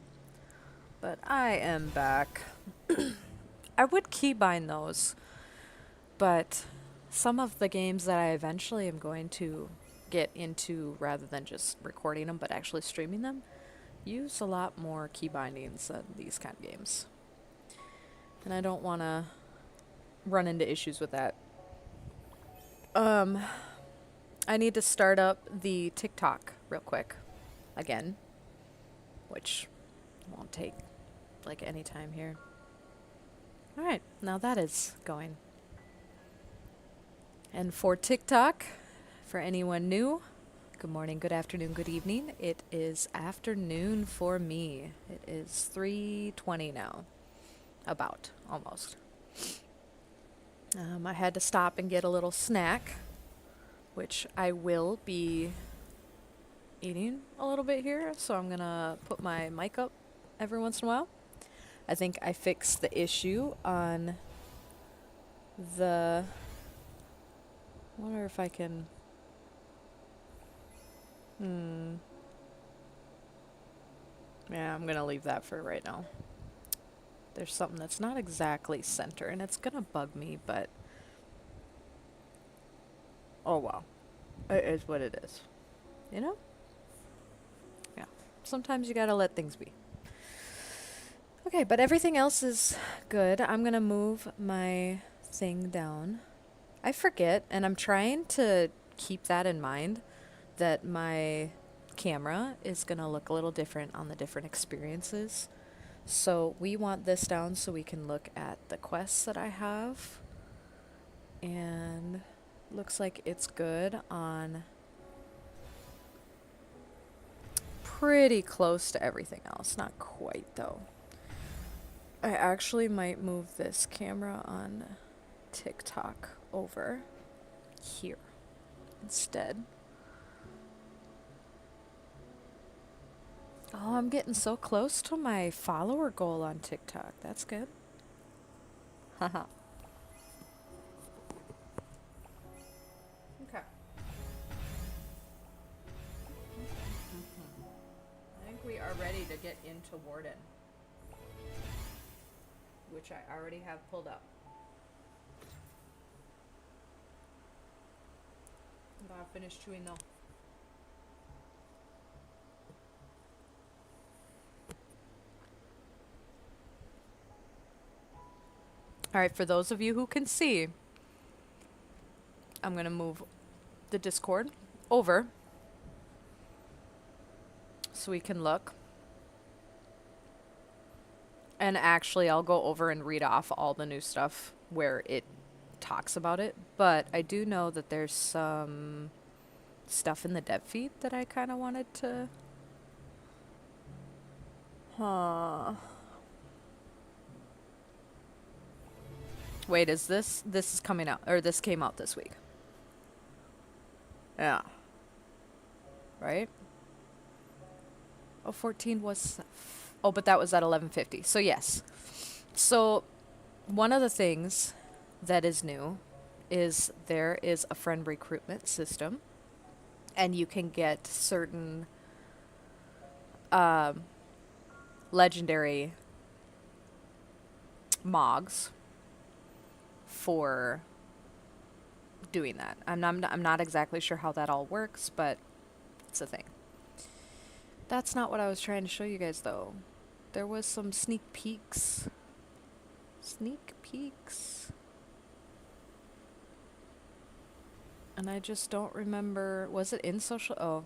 But I am back. I would keybind those, but some of the games that I eventually am going to get into, rather than just recording them but actually streaming them, use a lot more key bindings than these kind of games. And I don't want to run into issues with that. I need to start up the TikTok real quick again, which won't take like any time here. All right, now that is going. And for TikTok, for anyone new, good morning, good afternoon, good evening. It is afternoon for me. It is 3:20 now, about, almost. I had to stop and get a little snack, which I will be eating a little bit here, so I'm gonna put my mic up every once in a while. I think I fixed the issue on the... I wonder if I can... Yeah, I'm gonna leave that for right now. There's something that's not exactly center, and it's gonna bug me, but... Oh well. It is what it is. You know? Yeah. Sometimes you gotta let things be. Okay, but everything else is good. I'm gonna move my thing down. I forget, and I'm trying to keep that in mind, that my camera is gonna look a little different on the different experiences. So we want this down so we can look at the quests that I have. And looks like it's good on pretty close to everything else. Not quite though. I actually might move this camera on TikTok over here instead. Oh, I'm getting so close to my follower goal on TikTok. That's good. Haha. Okay. I think we are ready to get into Warden, which I already have pulled up. I'm gonna finish chewing though. Alright, for those of you who can see, I'm gonna move the Discord over so we can look. And actually, I'll go over and read off all the new stuff where it talks about it. But I do know that there's some stuff in the dev feed that I kind of wanted to... Wait, is this is coming out, or this came out this week? Yeah. Right? Oh, 14 was... Oh, but that was at 11:50. So yes. So one of the things that is new is there is a friend recruitment system, and you can get certain legendary mogs for doing that. I'm not exactly sure how that all works, but it's a thing. That's not what I was trying to show you guys though. There was some sneak peeks. Sneak peeks. And I just don't remember. Was it in social? Oh.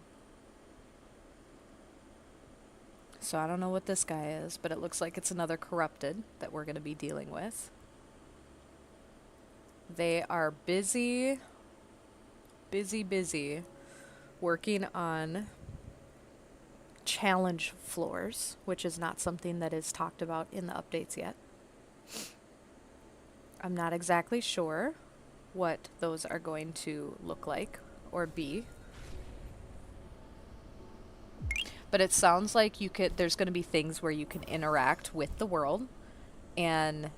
So I don't know what this guy is, but it looks like it's another corrupted that we're going to be dealing with. They are busy working on challenge floors, which is not something that is talked about in the updates yet. I'm not exactly sure what those are going to look like or be. But it sounds like there's going to be things where you can interact with the world, and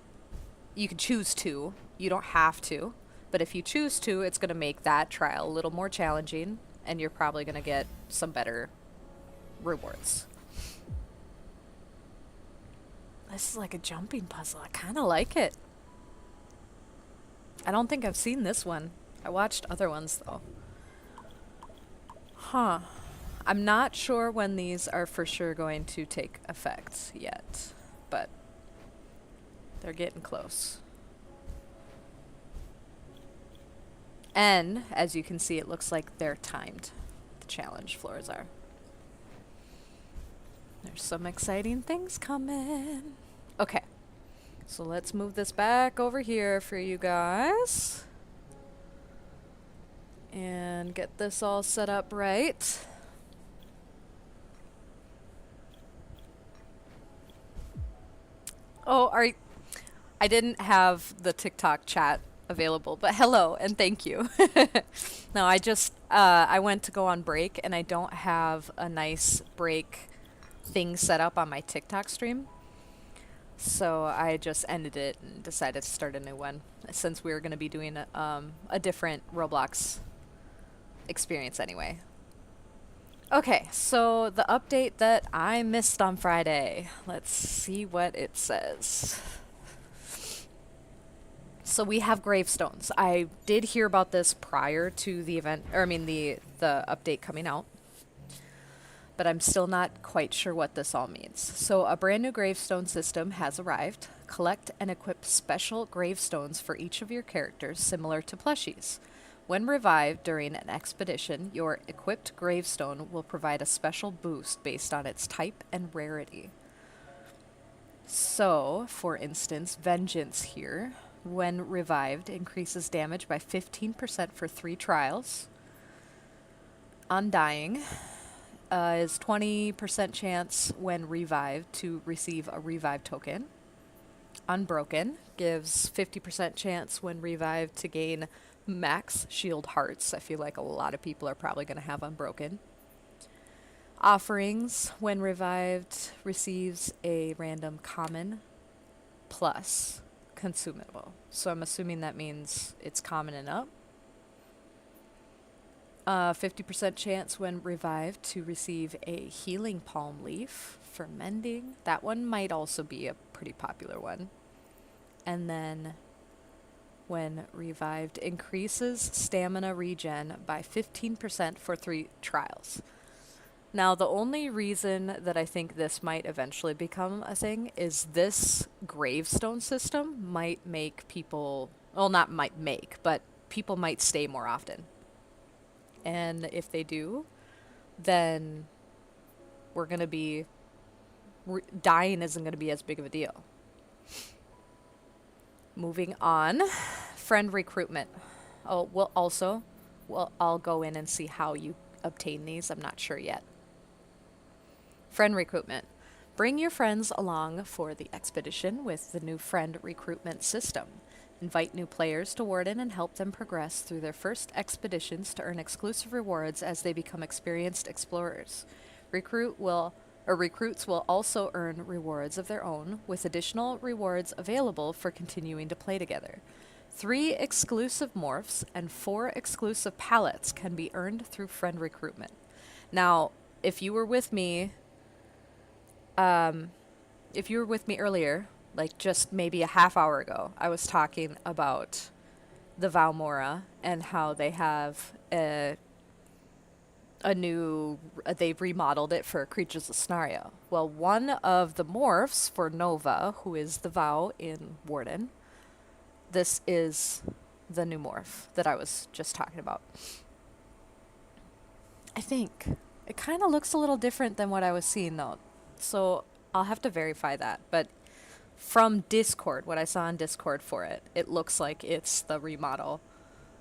you can choose to. You don't have to. But if you choose to, it's going to make that trial a little more challenging, and you're probably going to get some better rewards. This is like a jumping puzzle. I kind of like it. I don't think I've seen this one. I watched other ones though. Huh. I'm not sure when these are for sure going to take effect yet, but they're getting close. And as you can see, it looks like they're timed. The challenge floors are. There's some exciting things coming. Okay. So let's move this back over here for you guys. And get this all set up right. Oh, I didn't have the TikTok chat available, but hello and thank you. No, I went to go on break and I don't have a nice break thing set up on my TikTok stream. So I just ended it and decided to start a new one since we were going to be doing a different Roblox experience anyway. Okay, so the update that I missed on Friday. Let's see what it says. So we have gravestones. I did hear about this prior to the event, or I mean the update coming out. But I'm still not quite sure what this all means. So a brand new gravestone system has arrived. Collect and equip special gravestones for each of your characters, similar to plushies. When revived during an expedition, your equipped gravestone will provide a special boost based on its type and rarity. So, for instance, Vengeance here, when revived, increases damage by 15% for 3 trials. Undying is 20% chance when revived to receive a revive token. Unbroken gives 50% chance when revived to gain max shield hearts. I feel like a lot of people are probably going to have Unbroken. Offerings, when revived, receives a random common plus consumable. So I'm assuming that means it's common and up. 50% chance when revived to receive a healing palm leaf for mending. That one might also be a pretty popular one. And then when revived, increases stamina regen by 15% for 3 trials. Now, the only reason that I think this might eventually become a thing is this gravestone system might make people, well, not might make, but people might stay more often. And if they do, then we're going to be, dying isn't going to be as big of a deal. Moving on, friend recruitment. Oh, well, also, well, I'll go in and see how you obtain these. I'm not sure yet. Friend recruitment. Bring your friends along for the expedition with the new friend recruitment system. Invite new players to Warden and help them progress through their first expeditions to earn exclusive rewards as they become experienced explorers. Recruits will also earn rewards of their own, with additional rewards available for continuing to play together. 3 exclusive morphs and 4 exclusive palettes can be earned through friend recruitment. Now, if you were with me earlier, like just maybe a half hour ago, I was talking about the Valmora and how they have they've remodeled it for Creatures of Sonaria. Well, one of the morphs for Nova, who is the Vow in Warden, this is the new morph that I was just talking about. I think it kind of looks a little different than what I was seeing though, so I'll have to verify that, but from Discord, what I saw on Discord for it, it looks like it's the remodel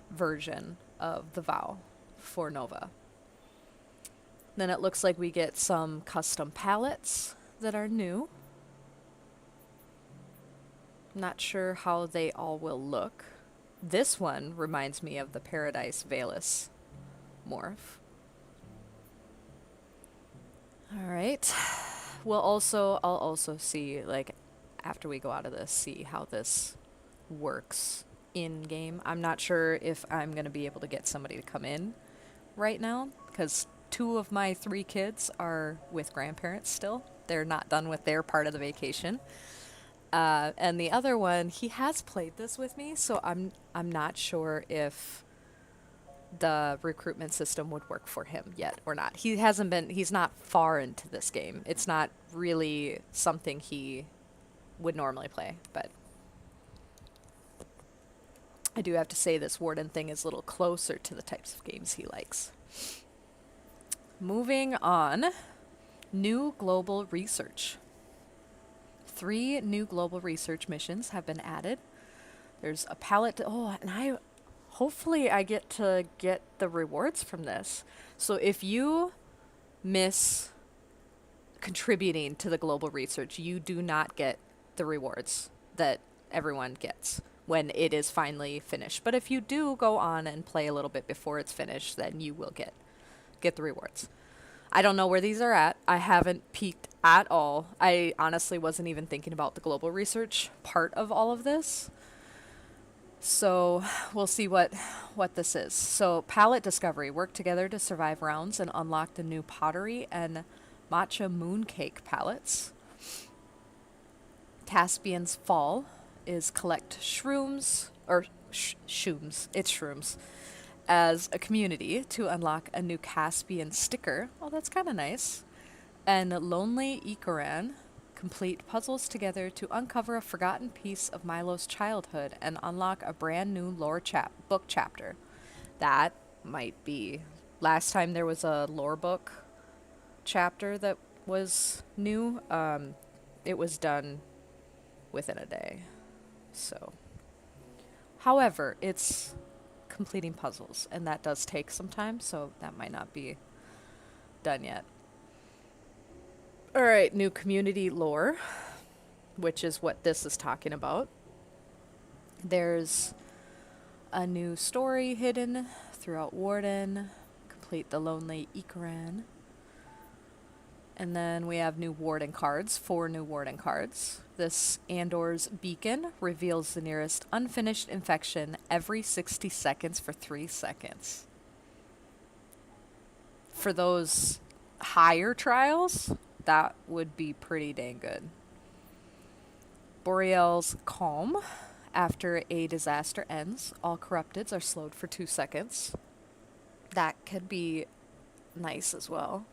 version of the Vow for Nova. Then it looks like we get some custom palettes that are new. Not sure how they all will look. This one reminds me of the Paradise Valus morph. Alright. I'll also see, like, after we go out of this, see how this works in game. I'm not sure if I'm going to be able to get somebody to come in right now, because 2 of my 3 kids are with grandparents still. They're not done with their part of the vacation. And the other one, he has played this with me, so I'm not sure if the recruitment system would work for him yet or not. He's not far into this game. It's not really something he would normally play, but I do have to say this Warden thing is a little closer to the types of games he likes. Moving on, new global research. 3 new global research missions have been added. There's a palette. And hopefully I get to get the rewards from this. So if you miss contributing to the global research, you do not get the rewards that everyone gets when it is finally finished. But if you do go on and play a little bit before it's finished, then you will get the rewards. I don't know where these are at. I haven't peeked at all. I honestly wasn't even thinking about the global research part of all of this. So we'll see what this is. So palette discovery. Work together to survive rounds and unlock the new pottery and matcha mooncake palettes. Caspian's Fall is collect shrooms, or shrooms, it's shrooms, as a community to unlock a new Caspian sticker. Oh, that's kind of nice. And Lonely Ikaran, complete puzzles together to uncover a forgotten piece of Milo's childhood and unlock a brand new lore book chapter. That might be. Last time there was a lore book chapter that was new, it was done within a day. So, however, it's completing puzzles, and that does take some time, so that might not be done yet. All right, new community lore, which is what this is talking about. There's a new story hidden throughout Warden. Complete the Lonely Ikaran. And then we have new Warden cards, 4 new Warden cards. This Andor's Beacon reveals the nearest unfinished infection every 60 seconds for 3 seconds. For those higher trials, that would be pretty dang good. Boreal's Calm. After a disaster ends, all corrupteds are slowed for 2 seconds. That could be nice as well.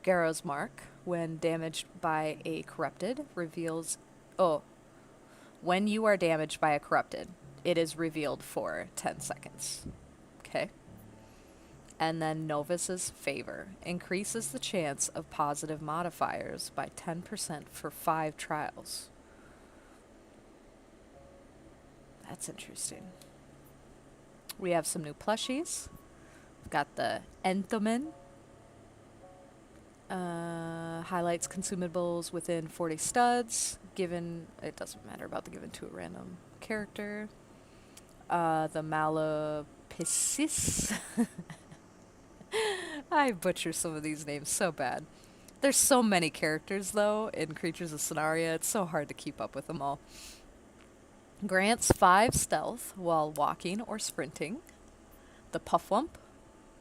Garrow's Mark, when damaged by a corrupted, reveals... Oh, when you are damaged by a corrupted, it is revealed for 10 seconds. Okay. And then Novus's Favor increases the chance of positive modifiers by 10% for 5 trials. That's interesting. We have some new plushies. We've got the Enthomin. Highlights consumables within 40 studs. Given, it doesn't matter about the given to a random character. The Malapiscis. I butcher some of these names so bad. There's so many characters, though, in Creatures of Sonaria. It's so hard to keep up with them all. Grants 5 stealth while walking or sprinting. The Puffwump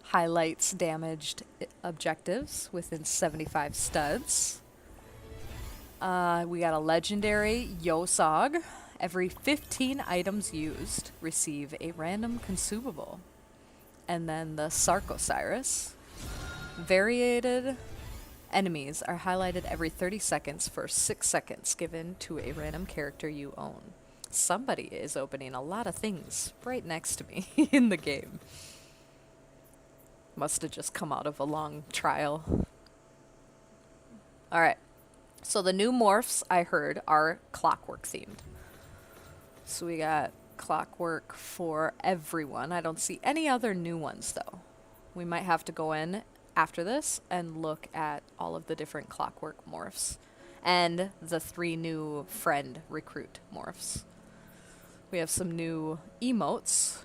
highlights damaged objectives within 75 studs. We got a legendary Yosog. Every 15 items used receive a random consumable. And then the Sarcosiris. Variated enemies are highlighted every 30 seconds for 6 seconds given to a random character you own. Somebody is opening a lot of things right next to me in the game. Must have just come out of a long trial. Alright. So the new morphs I heard are clockwork themed. So we got clockwork for everyone. I don't see any other new ones though. We might have to go in after this and look at all of the different clockwork morphs. And the 3 new friend recruit morphs. We have some new emotes.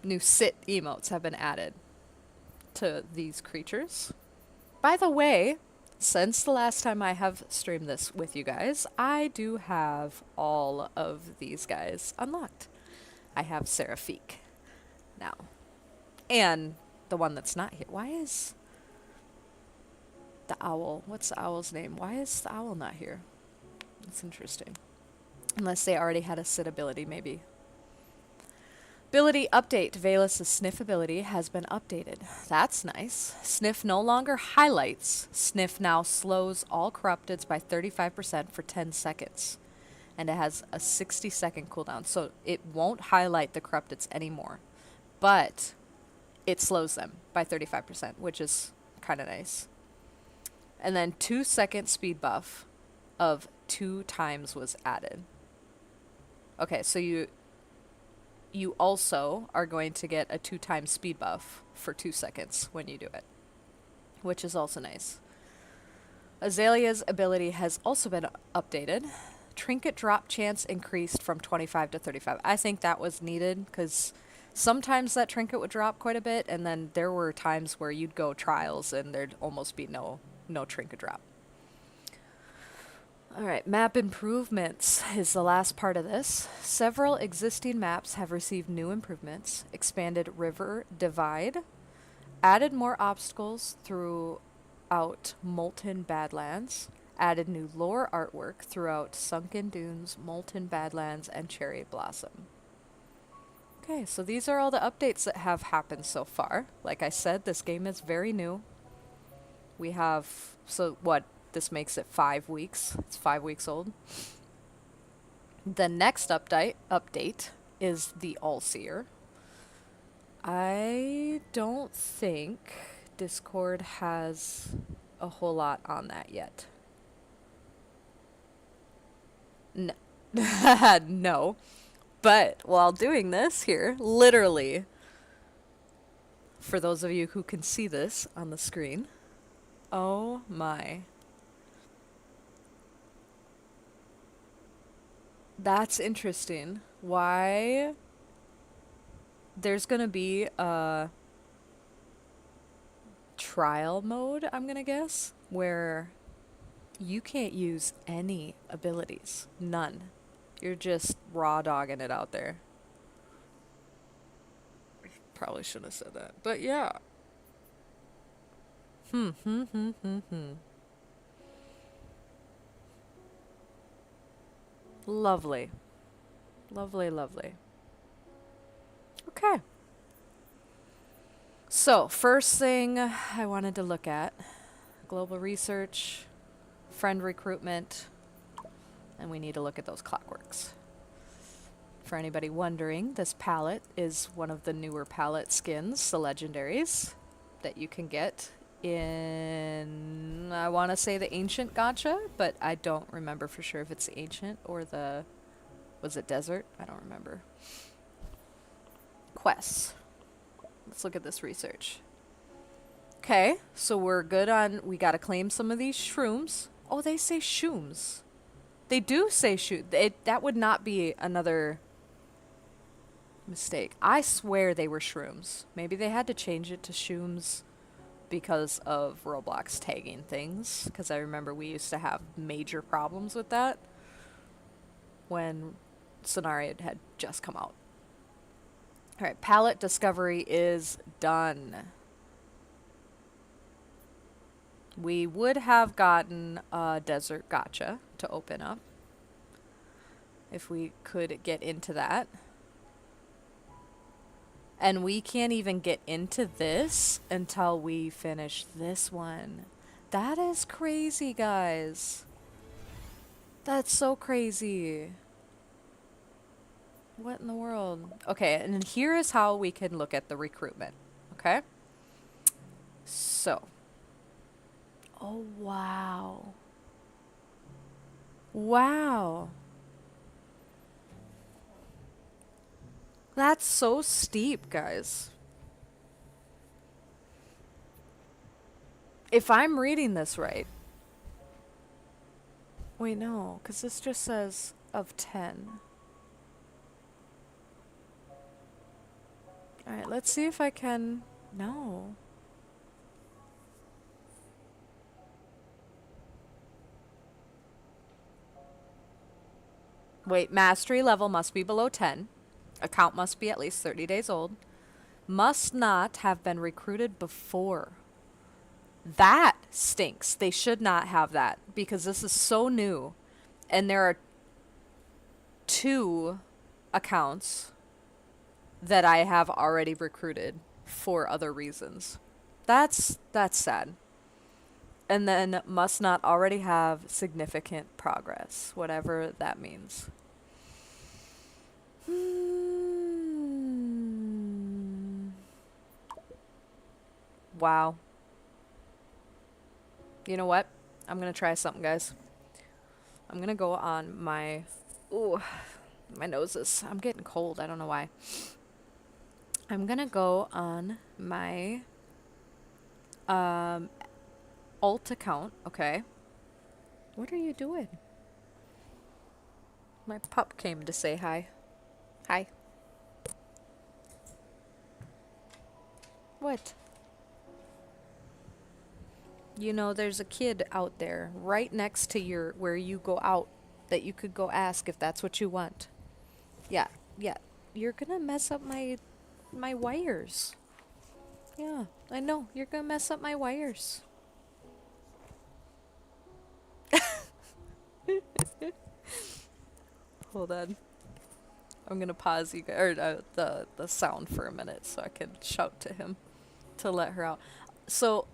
New sit emotes have been added to these creatures. By the way, since the last time I have streamed this with you guys, I do have all of these guys unlocked. I have Seraphique now. And the one that's not here. Why is The owl. What's the owl's name? Why is the owl not here? That's interesting. Unless they already had a sit ability, maybe. Ability update. Valus' sniff ability has been updated. That's nice. Sniff no longer highlights. Sniff now slows all corrupteds by 35% for 10 seconds. And it has a 60-second cooldown. So it won't highlight the corrupteds anymore. But it slows them by 35%, which is kind of nice. And then 2-second speed buff of 2 times was added. Okay, so you also are going to get a 2 times speed buff for 2 seconds when you do it, which is also nice. Azalea's ability has also been updated. Trinket drop chance increased from 25 to 35. I think that was needed because sometimes that trinket would drop quite a bit, and then there were times where you'd go trials and there'd almost be no trinket drop. Alright, map improvements is the last part of this. Several existing maps have received new improvements. Expanded River Divide. Added more obstacles throughout Molten Badlands. Added new lore artwork throughout Sunken Dunes, Molten Badlands, and Cherry Blossom. Okay, so these are all the updates that have happened so far. Like I said, this game is very new. We have, so what? This makes it 5 weeks. It's 5 weeks old. The next update is the All-Seer. I don't think Discord has a whole lot on that yet. No. No. But while doing this here, literally, for those of you who can see this on the screen, oh my. That's interesting. Why? There's gonna be a trial mode, I'm gonna guess, where you can't use any abilities. None. You're just raw dogging it out there. Probably shouldn't have said that. But yeah. Lovely. Lovely, lovely. Okay. So, first thing I wanted to look at, global research, friend recruitment, and we need to look at those clockworks. For anybody wondering, this palette is one of the newer palette skins, the legendaries, that you can get in, I want to say the ancient gacha, but I don't remember for sure if it's the ancient or the, was it desert? I don't remember. Quests. Let's look at this research. Okay, so we're good on, we gotta claim some of these shrooms. Oh, they say shooms. They do say shoot. That would not be another mistake. I swear they were shrooms. Maybe they had to change it to shooms because of Roblox tagging things. Because I remember we used to have major problems with that when Sonaria had just come out. Alright, palette discovery is done. We would have gotten a desert gacha to open up if we could get into that. And we can't even get into this until we finish this one. That is crazy, guys. That's so crazy. What in the world? Okay, and here is how we can look at the recruitment. Okay? So. Oh, wow. Wow. That's so steep, guys. If I'm reading this right. Wait, no, because this just says of 10. Alright, let's see if I can... No. Wait, mastery level must be below 10. Account must be at least 30 days old. Must not have been recruited before. That stinks. They should not have that because this is so new. And there are 2 accounts that I have already recruited for other reasons. That's sad. And then must not already have significant progress, whatever that means. Wow. You know what? I'm gonna try something, guys. I'm gonna go on my... Ooh, my nose is... I'm getting cold. I don't know why. I'm gonna go on my alt account, okay? What are you doing? My pup came to say hi. Hi. What? You know, there's a kid out there right next to your where you go out that you could go ask if that's what you want. Yeah, yeah. You're gonna mess up my wires. Yeah, I know. You're gonna mess up my wires. Hold on. I'm gonna pause you guys, or the sound for a minute so I can shout to him to let her out. So,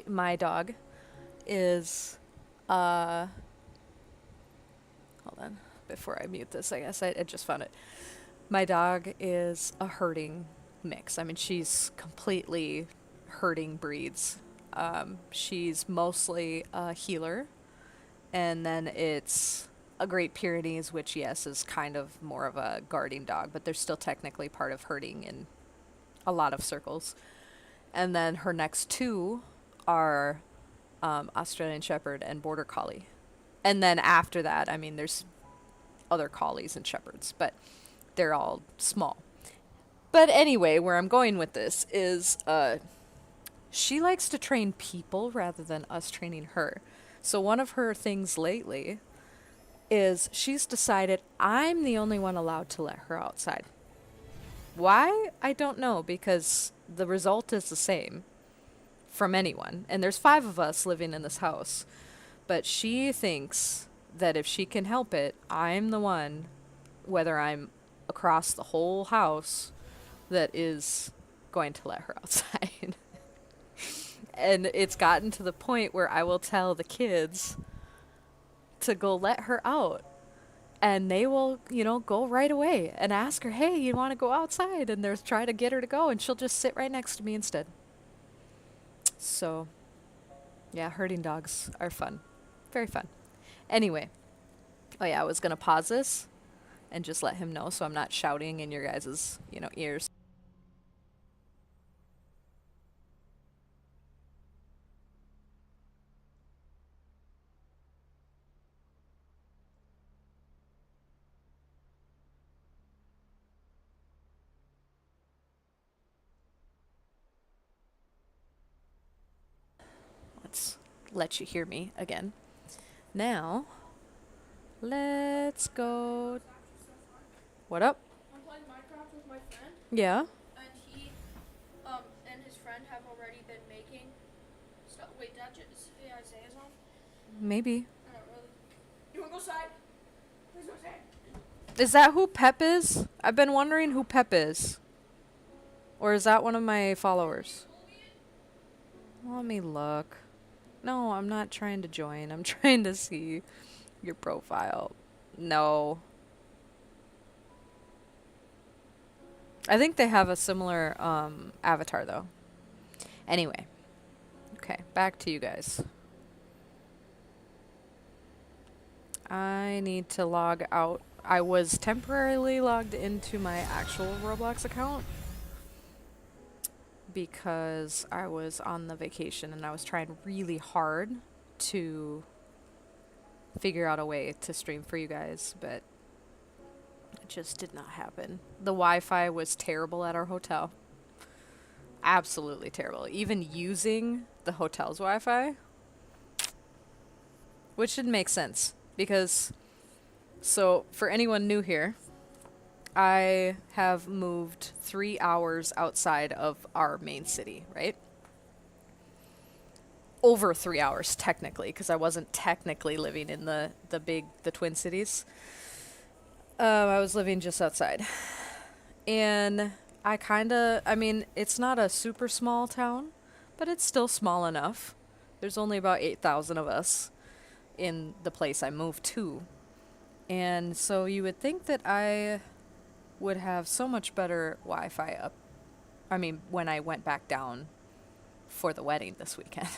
my dog is hold on before I mute this. I guess I just found it. My dog is a herding mix. I mean, she's completely herding breeds. She's mostly a healer, and then it's a Great Pyrenees, which, yes, is kind of more of a guarding dog, but they're still technically part of herding in a lot of circles. And then her next 2 are Australian Shepherd and Border Collie. And then after that, I mean, there's other collies and shepherds, but they're all small. But anyway, where I'm going with this is she likes to train people rather than us training her. So one of her things lately is she's decided I'm the only one allowed to let her outside. Why? I don't know, because the result is the same from anyone. And there's 5 of us living in this house. But she thinks that if she can help it, I'm the one, whether I'm across the whole house, that is going to let her outside. And it's gotten to the point where I will tell the kids to go let her out. And they will, you know, go right away and ask her, hey, you want to go outside? And they're trying to get her to go, and she'll just sit right next to me instead. So, yeah, herding dogs are fun. Very fun. Anyway. Oh, yeah, I was going to pause this and just let him know so I'm not shouting in your guys' ears. Let's let you hear me again. Now, let's go. What up? I'm playing Minecraft with my friend, Yeah? and he, and his friend have already been making stuff. Wait, that just Isaiah's on? Maybe. I don't really. You wanna go outside? Let's go outside. Is that who Pep is? I've been wondering who Pep is. Or is that one of my followers? Let me look. No, I'm not trying to join. I'm trying to see your profile. No. I think they have a similar avatar, though. Anyway. Okay, back to you guys. I need to log out. I was temporarily logged into my actual Roblox account because I was on the vacation and I was trying really hard to figure out a way to stream for you guys, but it just did not happen. The Wi-Fi was terrible at our hotel. Absolutely terrible. Even using the hotel's Wi-Fi, which didn't make sense because, so for anyone new here, I have moved 3 hours outside of our main city, right? over 3 hours technically, because I wasn't technically living in the Twin Cities. I was living just outside. And I mean, it's not a super small town, but it's still small enough. There's only about 8,000 of us in the place I moved to. And so you would think that I would have so much better Wi-Fi up. I mean, when I went back down for the wedding this weekend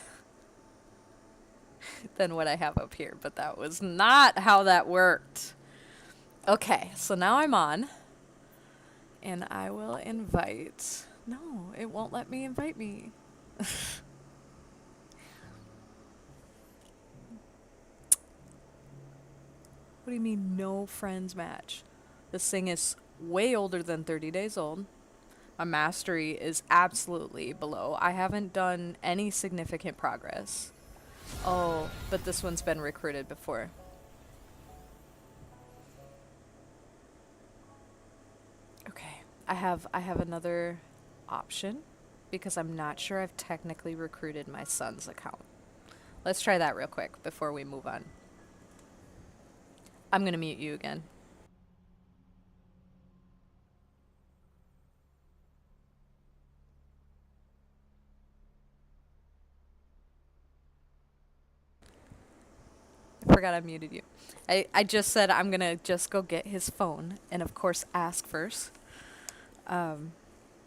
than what I have up here, but that was not how that worked. Okay, so now I'm on, and I will invite. No, it won't let me invite me. What do you mean, no friends match? This thing is way older than 30 days old. My mastery is absolutely below. I haven't done any significant progress. Oh, but this one's been recruited before. Okay, I have another option because I'm not sure I've technically recruited my son's account. Let's try that real quick before we move on. I'm gonna mute you again. I forgot I muted you. I just said I'm gonna just go get his phone and of course ask first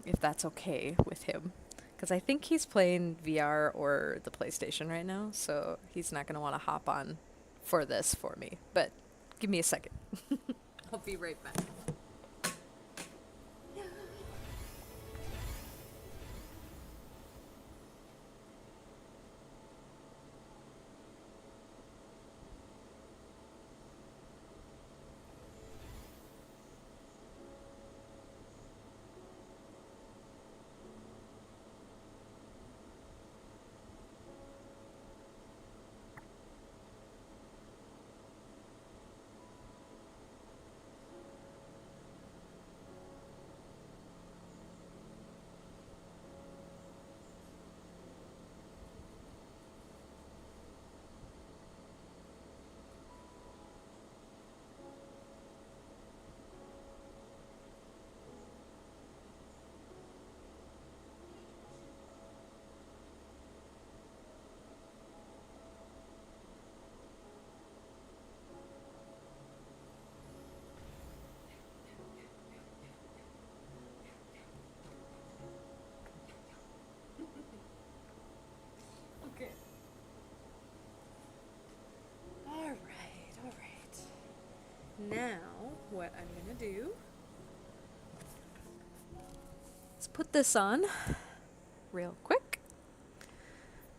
if that's okay with him. Because I think he's playing VR or the PlayStation right now, so he's not gonna want to hop on for this for me. But give me a second. I'll be right back. Okay. All right. Now, what I'm gonna do is put this on real quick.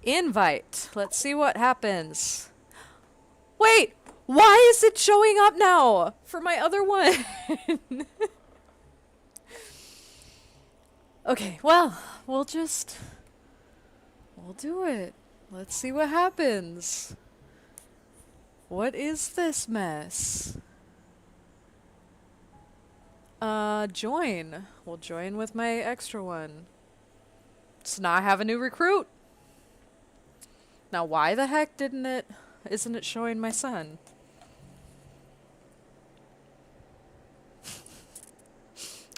Invite. Let's see what happens. Wait, why is it showing up now for my other one? Okay, well, we'll do it. Let's see what happens. What is this mess? Join. We'll join with my extra one. So now I have a new recruit. Now why the heck isn't it showing my son?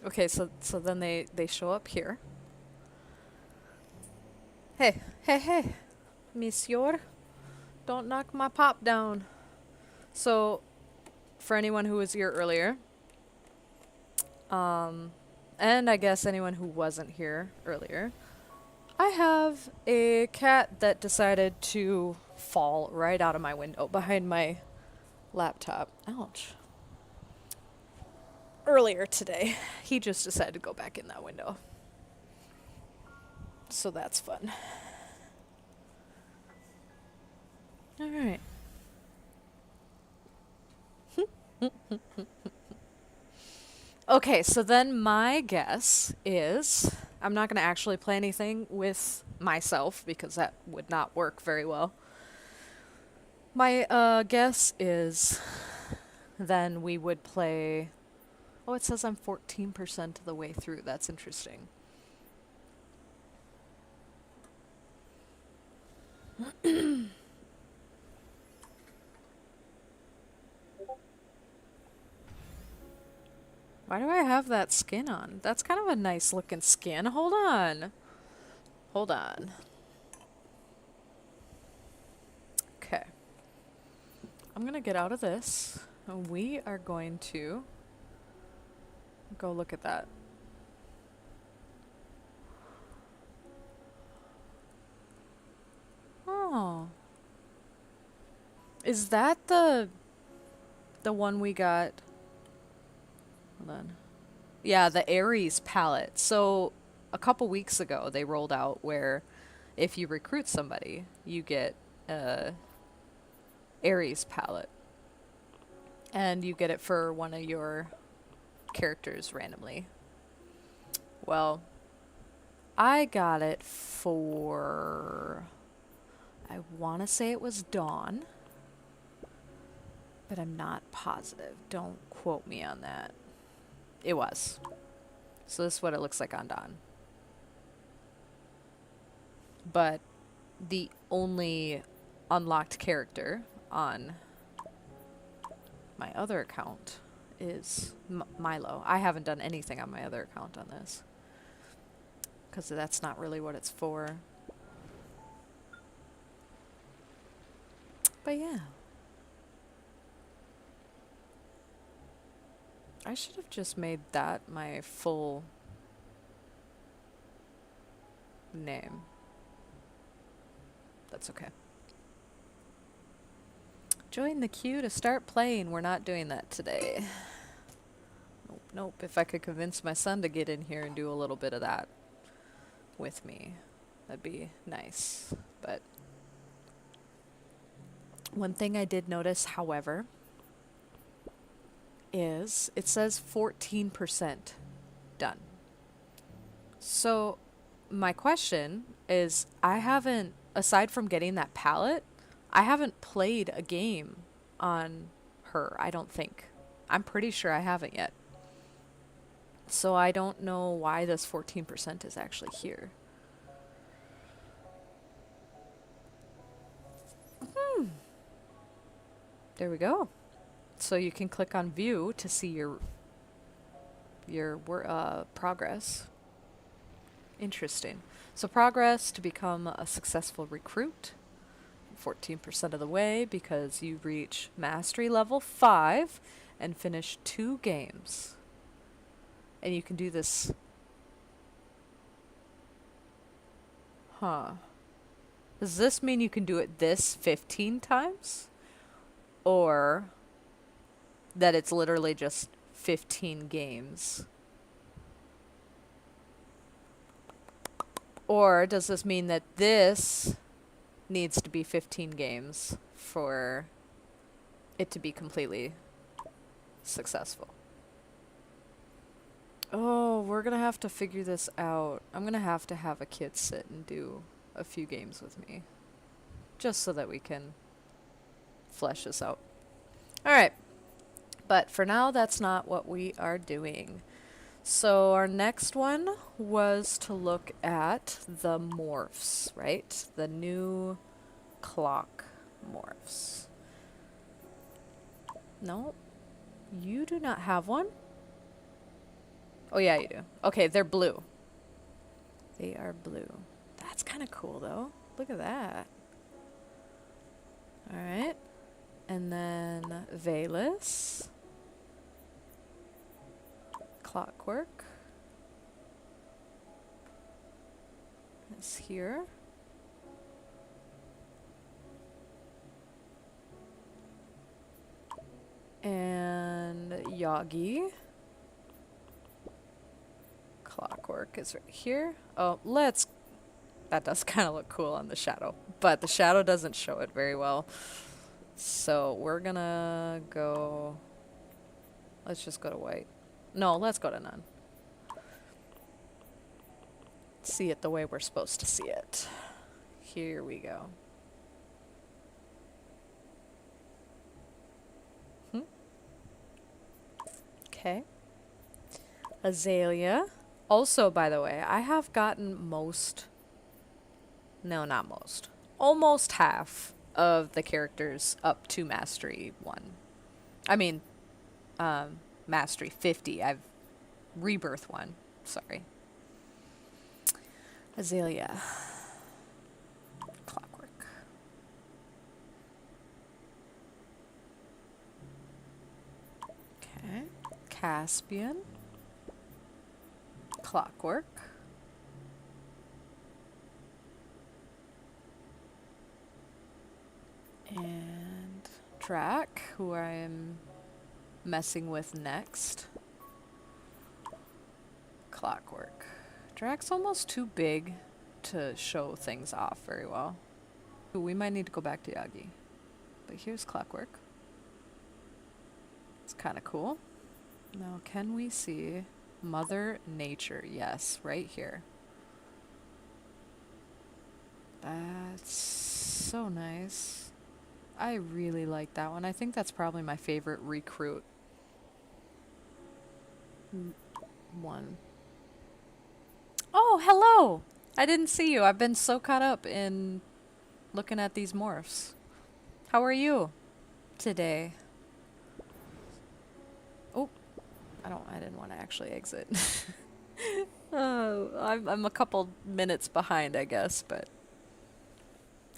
Okay, so then they show up here. Hey, monsieur. Don't knock my pop down. So, for anyone who was here earlier, and I guess anyone who wasn't here earlier, I have a cat that decided to fall right out of my window behind my laptop. Ouch. Earlier today, he just decided to go back in that window. So that's fun. All right. Okay, so then my guess is I'm not going to actually play anything with myself because that would not work very well. My guess is then we would play. Oh, it says I'm 14% of the way through. That's interesting. Why do I have that skin on? That's kind of a nice looking skin. Hold on. Hold on. Okay. I'm gonna get out of this. And we are going to go look at that. Oh. Is that the one we got? Hold on. Yeah, the Ares palette. So a couple weeks ago they rolled out where if you recruit somebody, you get a Ares palette. And you get it for one of your characters randomly. Well, I got it for, I want to say it was Dawn, but I'm not positive. Don't quote me on that. It was. So this is what it looks like on Dawn. But the only unlocked character on my other account is Milo. I haven't done anything on my other account on this, because that's not really what it's for. But yeah. I should have just made that my full name. That's okay. Join the queue to start playing. We're not doing that today. Nope, nope. If I could convince my son to get in here and do a little bit of that with me, that'd be nice. But one thing I did notice, however, is it says 14% done. So my question is, I haven't, aside from getting that palette, I haven't played a game on her, I don't think. I'm pretty sure I haven't yet. So I don't know why this 14% is actually here. There we go. So you can click on view to see your progress. Interesting. So progress to become a successful recruit. 14% of the way because you reach mastery level 5 and finish 2 games. And you can do this. Huh. Does this mean you can do it this 15 times? Or that it's literally just 15 games? Or does this mean that this needs to be 15 games for it to be completely successful? Oh, we're gonna have to figure this out. I'm gonna have a kid sit and do a few games with me, just so that we can flesh this out. Alright, but for now that's not what we are doing. So our next one was to look at the morphs, right? The new clock morphs. No, you do not have one? Oh yeah, you do. Okay, they're blue. They are blue. That's kind of cool though. Look at that. Alright. And then Valus. Clockwork is here. And Yagi. Clockwork is right here. Oh, that does kind of look cool on the shadow, but the shadow doesn't show it very well. So we're gonna go, let's just go to white. No, let's go to none. See it the way we're supposed to see it. Here we go. Okay. Azalea. Also, by the way, I have gotten most, no, not most, almost half of the characters up to Mastery 1. I mean, Mastery 50. I've Rebirth 1. Sorry. Azalea. Clockwork. Okay. Caspian. Clockwork. And Drac, who I am messing with next. Clockwork. Drac's almost too big to show things off very well. Ooh, we might need to go back to Yagi. But here's Clockwork. It's kind of cool. Now, can we see Mother Nature? Yes, right here. That's so nice. I really like that one. I think that's probably my favorite recruit one. Oh, hello! I didn't see you. I've been so caught up in looking at these morphs. How are you today? Oh, I didn't want to actually exit. Oh, I'm a couple minutes behind, I guess, but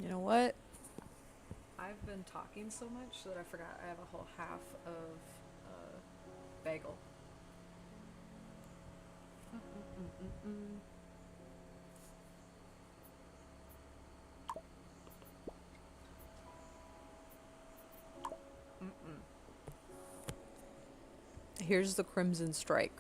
you know what? I've been talking so much that I forgot I have a whole half of bagel. Here's the Crimson Strike.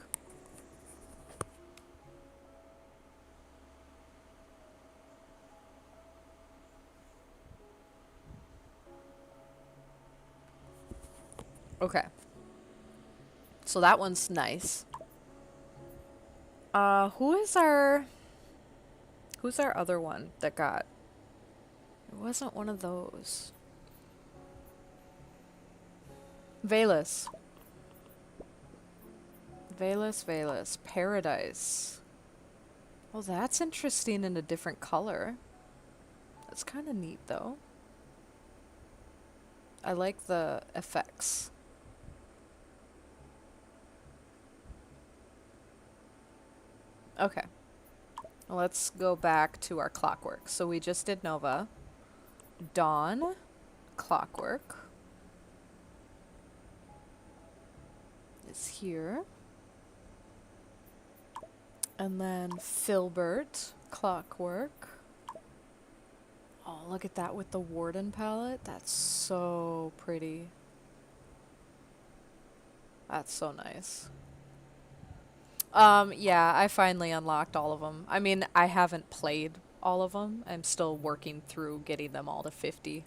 Okay. So that one's nice. Who's our other one that got? It wasn't one of those. Valus. Valus. Paradise. Well, that's interesting in a different color. That's kind of neat, though. I like the effects. Okay. Let's go back to our Clockwork. So we just did Nova. Dawn. Clockwork. Is here. And then Filbert. Clockwork. Oh, look at that with the Warden palette. That's so pretty. That's so nice. Yeah, I finally unlocked all of them. I mean, I haven't played all of them. I'm still working through getting them all to 50.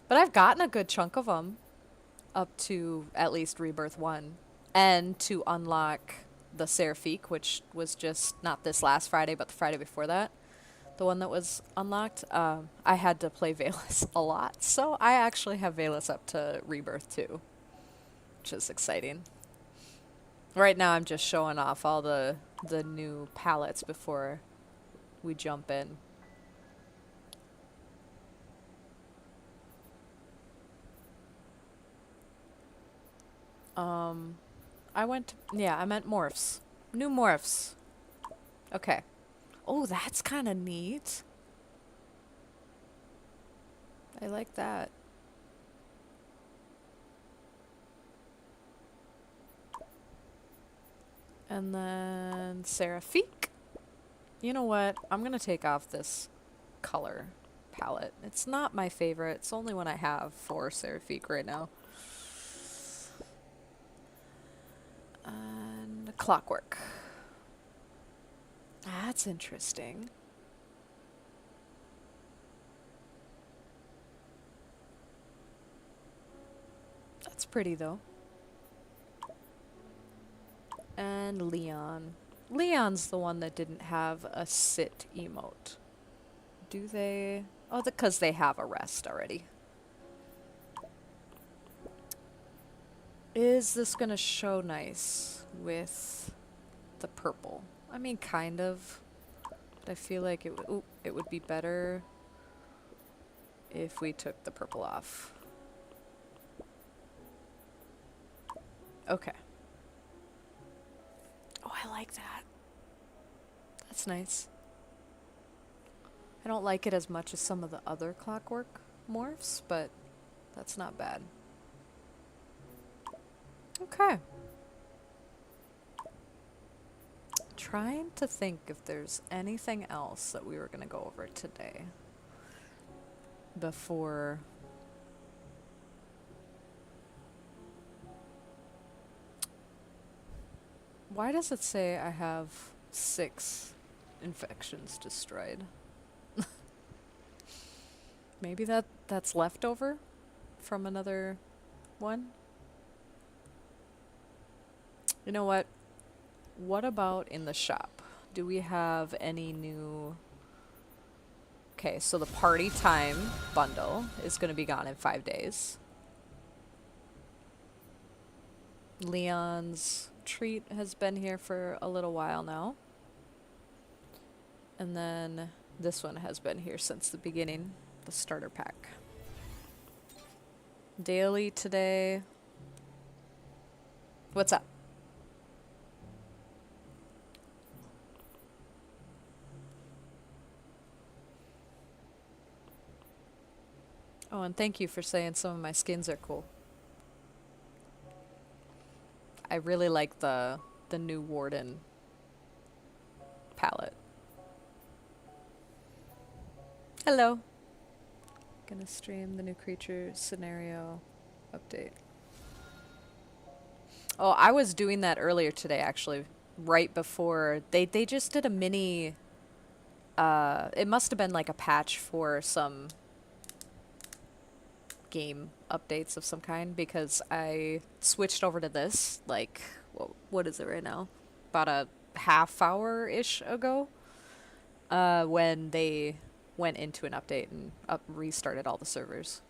But I've gotten a good chunk of them up to at least Rebirth 1. And to unlock the Seraphique, which was just not this last Friday, but the Friday before that. The one that was unlocked, I had to play Valus a lot. So I actually have Valus up to Rebirth 2, which is exciting. Right now I'm just showing off all the new palettes before we jump in. I meant morphs. New morphs. Okay. Oh, that's kind of neat. I like that. And then Seraphique. You know what? I'm going to take off this color palette. It's not my favorite. It's only one I have for Seraphique right now. And Clockwork. That's interesting. That's pretty though. And Leon. Leon's the one that didn't have a sit emote. Do they? Oh, because they have a rest already. Is this gonna show nice with the purple? I mean, kind of. But I feel like it would be better if we took the purple off. Okay. Oh, I like that. That's nice. I don't like it as much as some of the other clockwork morphs, but that's not bad. Okay. Trying to think if there's anything else that we were going to go over today before... Why does it say I have 6 infections destroyed? Maybe that's leftover from another one? You know what? What about in the shop? Do we have any new... Okay, so the party time bundle is going to be gone in 5 days. Leon's treat has been here for a little while now. And then this one has been here since the beginning, the starter pack. Daily today. What's up? Oh, and thank you for saying some of my skins are cool. I really like the new Warden palette. Hello. Gonna stream the new Creatures Scenario update. Oh, I was doing that earlier today, actually. Right before they just did a mini. It must have been like a patch for some game updates of some kind, because I switched over to this like what is it right now? About a half hour-ish ago. When they went into an update and restarted all the servers.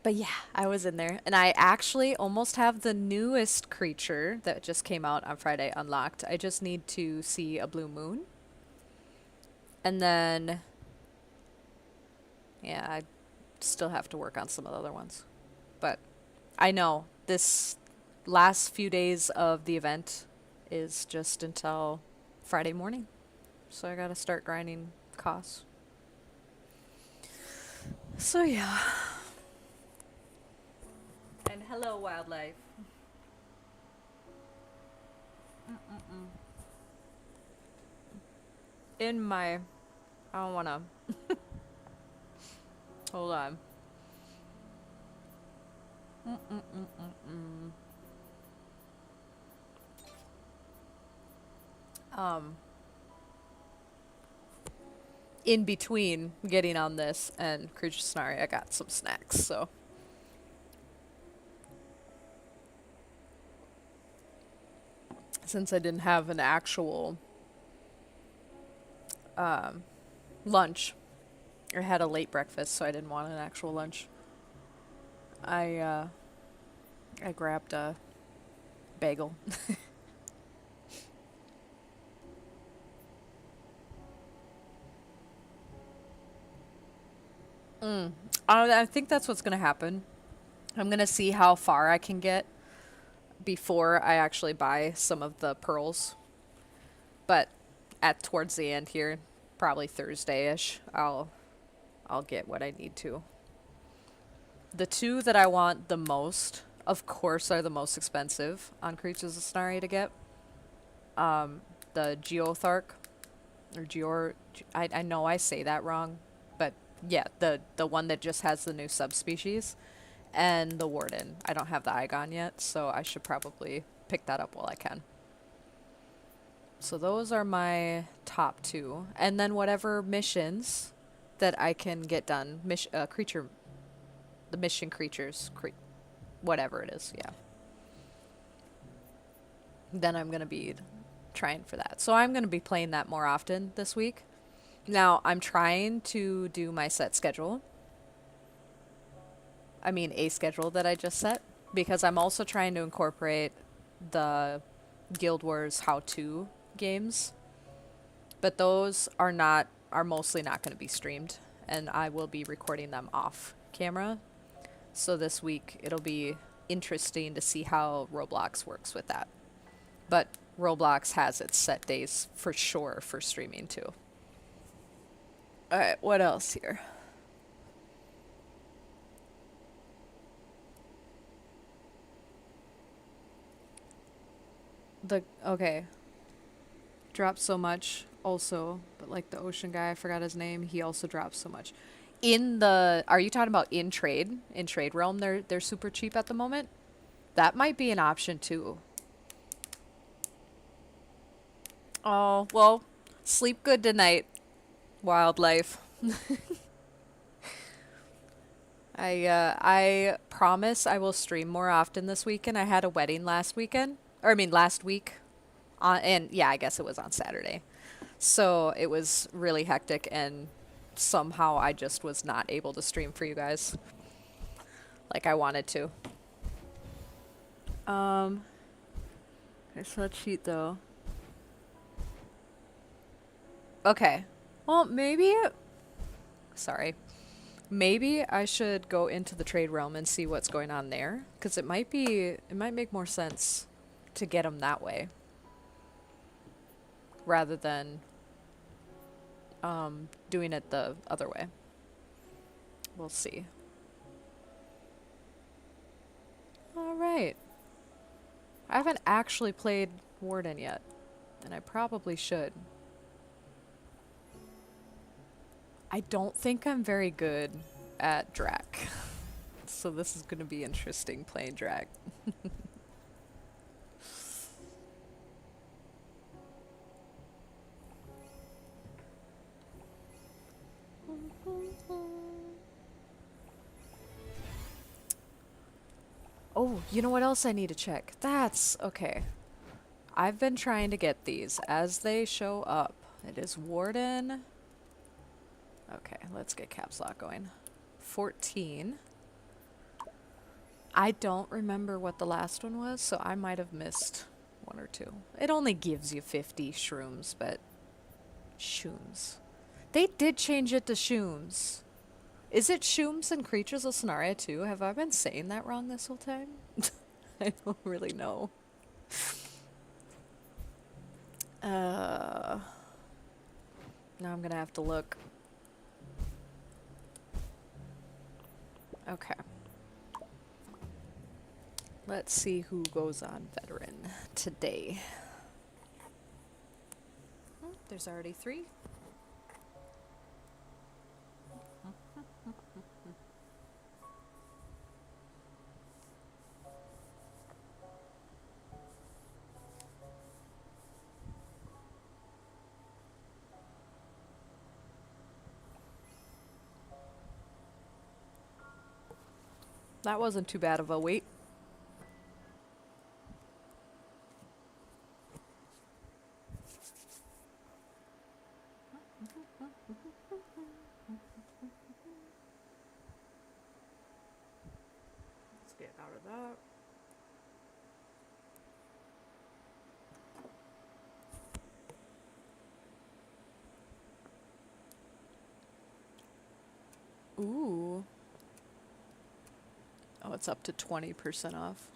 But yeah, I was in there, and I actually almost have the newest creature that just came out on Friday unlocked. I just need to see a blue moon. And then, yeah, I still have to work on some of the other ones. But I know this last few days of the event is just until Friday morning. So I gotta start grinding costs. So yeah. And hello, wildlife. In my... I don't wanna... Hold on. In between getting on this and Creatures of Sonaria, I got some snacks, so... Since I didn't have an actual lunch, I had a late breakfast, so I didn't want an actual lunch. I grabbed a bagel. I think that's what's gonna happen. I'm gonna see how far I can get before I actually buy some of the pearls. But towards the end here, probably Thursday-ish, I'll get what I need to. The 2 that I want the most, of course, are the most expensive on Creatures of Sonaria to get. The Geothark, or Geor... I know I say that wrong, but yeah, the one that just has the new subspecies, and the Warden. I don't have the Igon yet, so I should probably pick that up while I can. So those are my top 2. And then whatever missions that I can get done. The mission creatures. Whatever it is, yeah. Then I'm going to be trying for that. So I'm going to be playing that more often this week. Now, I'm trying to do my set schedule. I mean, a schedule that I just set. Because I'm also trying to incorporate the Guild Wars how-to games. But those are mostly not going to be streamed. and I will be recording them off camera. So this week it'll be interesting to see how Roblox works with that. But Roblox has its set days for sure for streaming too. Alright, what else here? Okay. Dropped so much also, but like the ocean guy, I forgot his name, he also drops so much. Are you talking about in trade? In trade realm, they're super cheap at the moment? That might be an option too. Oh, well, sleep good tonight, wildlife. I promise I will stream more often this weekend. I had a wedding last weekend. Last week. And yeah, I guess it was on Saturday. So it was really hectic, and somehow I just was not able to stream for you guys like I wanted to. I saw a cheat though. Okay. Well, sorry. Maybe I should go into the trade realm and see what's going on there, because it might make more sense to get them that way rather than doing it the other way. We'll see. All right. I haven't actually played Warden yet, and I probably should. I don't think I'm very good at Drac. So this is going to be interesting playing Drac. Oh, you know what else I need to check? That's okay. I've been trying to get these as they show up. It is Warden. Okay, let's get caps lock going. 14. I don't remember what the last one was, so I might have missed one or two. It only gives you 50 shrooms, but shrooms. They did change it to shrooms. Is it shrooms in Creatures of Sonaria too? Have I been saying that wrong this whole time? I don't really know. Now I'm gonna have to look. Okay. Let's see who goes on veteran today. Oh, there's already 3. That wasn't too bad of a wait. Let's get out of that. Ooh. Oh, it's up to 20% off.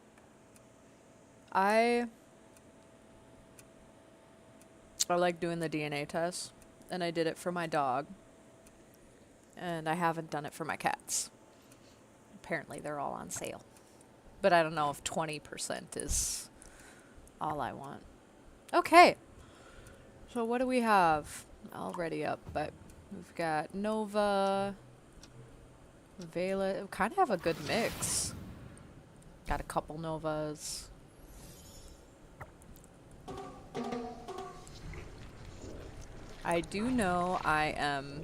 I like doing the DNA test, and I did it for my dog, and I haven't done it for my cats. Apparently they're all on sale, but I don't know if 20% is all I want. Okay, so what do we have already up? But we've got Nova, Vela. We kind of have a good mix. Got a couple Novas. I do know I am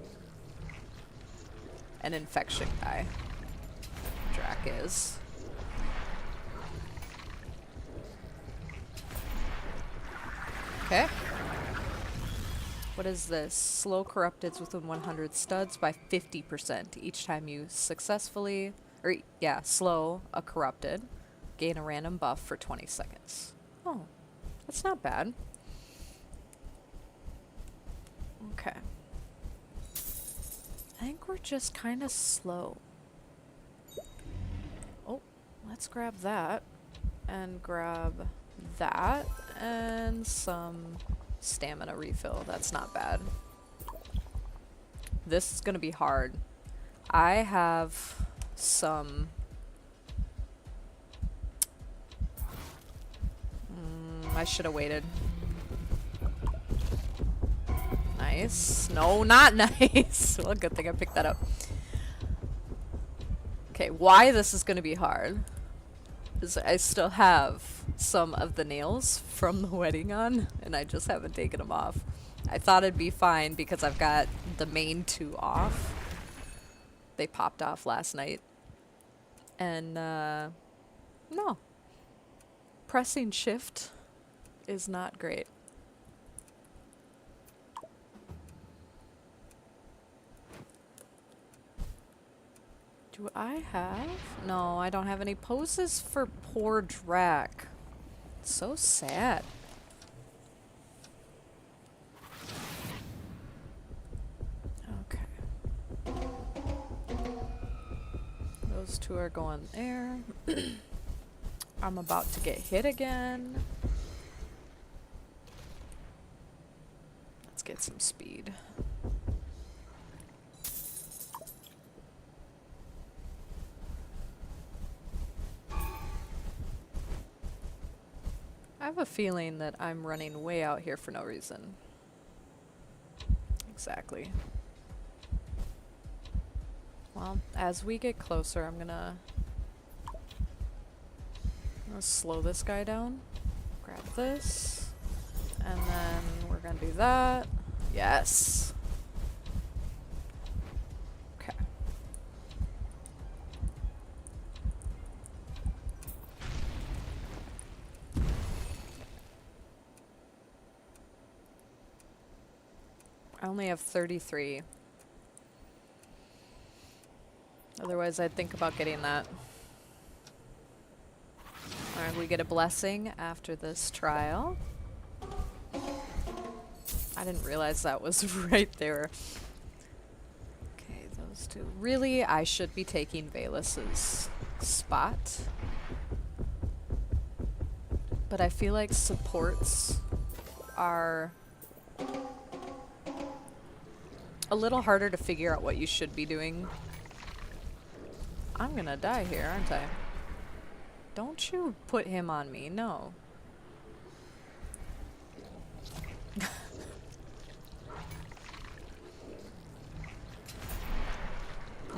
an infection guy. Drac is. Okay. What is this? Slow corrupteds within 100 studs by 50% each time you successfully, slow a corrupted. Gain a random buff for 20 seconds. Oh, that's not bad. Okay. I think we're just kind of slow. Oh, let's grab that. And grab that. And some stamina refill. That's not bad. This is gonna be hard. I have some... I should have waited. Nice. No, not nice. Well, good thing I picked that up. Okay, why this is gonna be hard is I still have some of the nails from the wedding on, and I just haven't taken them off. I thought it'd be fine because I've got the main two off. They popped off last night. And, no. Pressing shift is not great. Do I have? No, I don't have any poses for poor Drac. It's so sad. Okay. Those two are going there. I'm about to get hit again. Let's get some speed. I have a feeling that I'm running way out here for no reason. Exactly. Well, as we get closer, I'm gonna slow this guy down. Grab this. And then we're gonna do that. Yes. Okay. I only have 33. Otherwise, I'd think about getting that. Alright, we get a blessing after this trial. I didn't realize that was right there. Okay, those two. Really, I should be taking Valus's spot. But I feel like supports are a little harder to figure out what you should be doing. I'm gonna die here, aren't I? Don't you put him on me, no.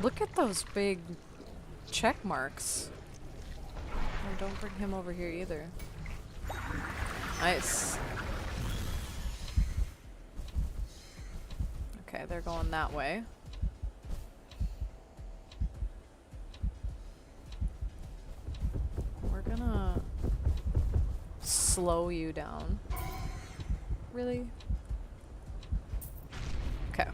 Look at those big check marks. Oh, don't bring him over here either. Nice. Okay, they're going that way. We're gonna slow you down. Really? Okay.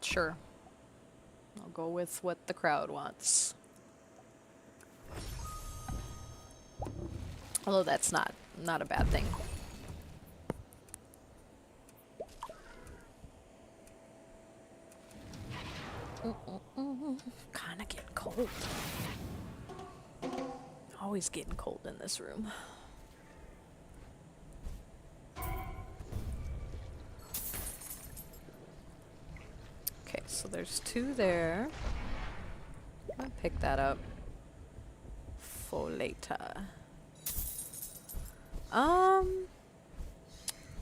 Sure. I'll go with what the crowd wants. Although that's not a bad thing. Kinda getting cold. Always getting cold in this room. Okay, so there's two there. I'll pick that up for later.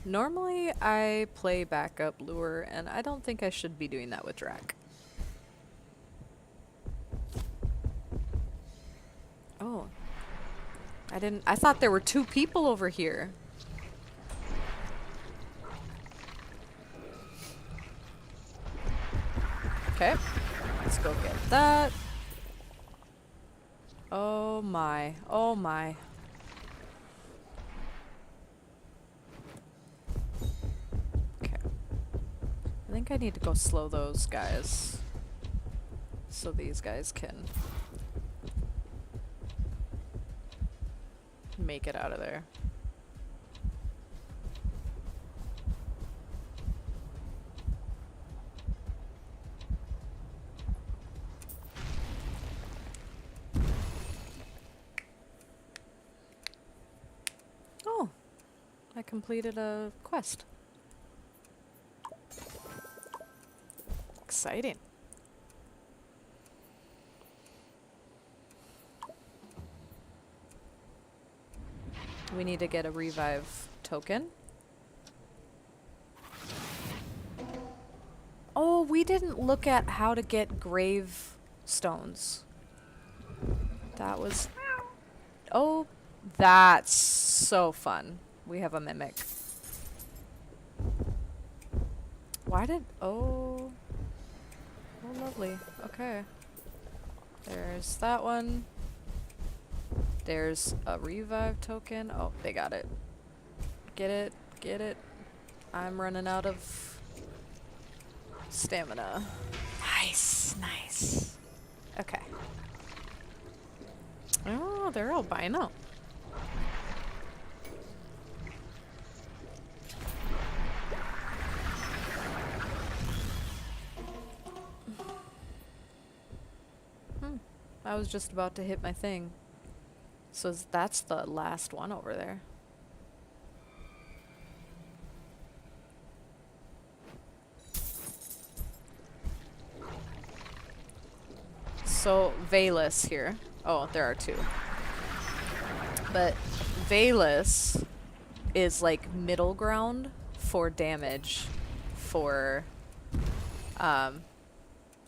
Normally I play backup lure, and I don't think I should be doing that with Drac. Oh. I thought there were two people over here. Okay. Let's go get that. Oh my. Oh my. Okay. I think I need to go slow those guys. So these guys can make it out of there. completed a quest. Exciting. We need to get a revive token. Oh, we didn't look at how to get grave stones. That was... Oh, that's so fun. We have a mimic. Why did... Oh... Oh, lovely. Okay. There's that one. There's a revive token. Oh, they got it. Get it. Get it. I'm running out of stamina. Nice. Nice. Okay. Oh, they're albino. I was just about to hit my thing. So that's the last one over there. So Valus here. Oh, there are two. But Valus is like middle ground for damage for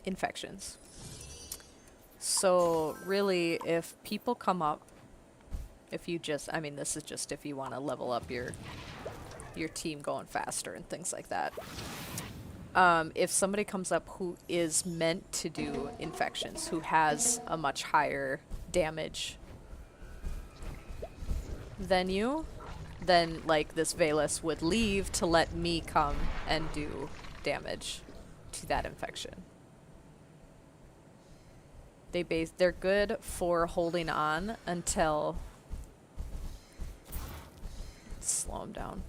infections. So really, if people come up, if you just, I mean, this is just if you want to level up your team going faster and things like that. If somebody comes up who is meant to do infections, who has a much higher damage than you, then like this Valus would leave to let me come and do damage to that infection. They're good for holding on until... Slow them down.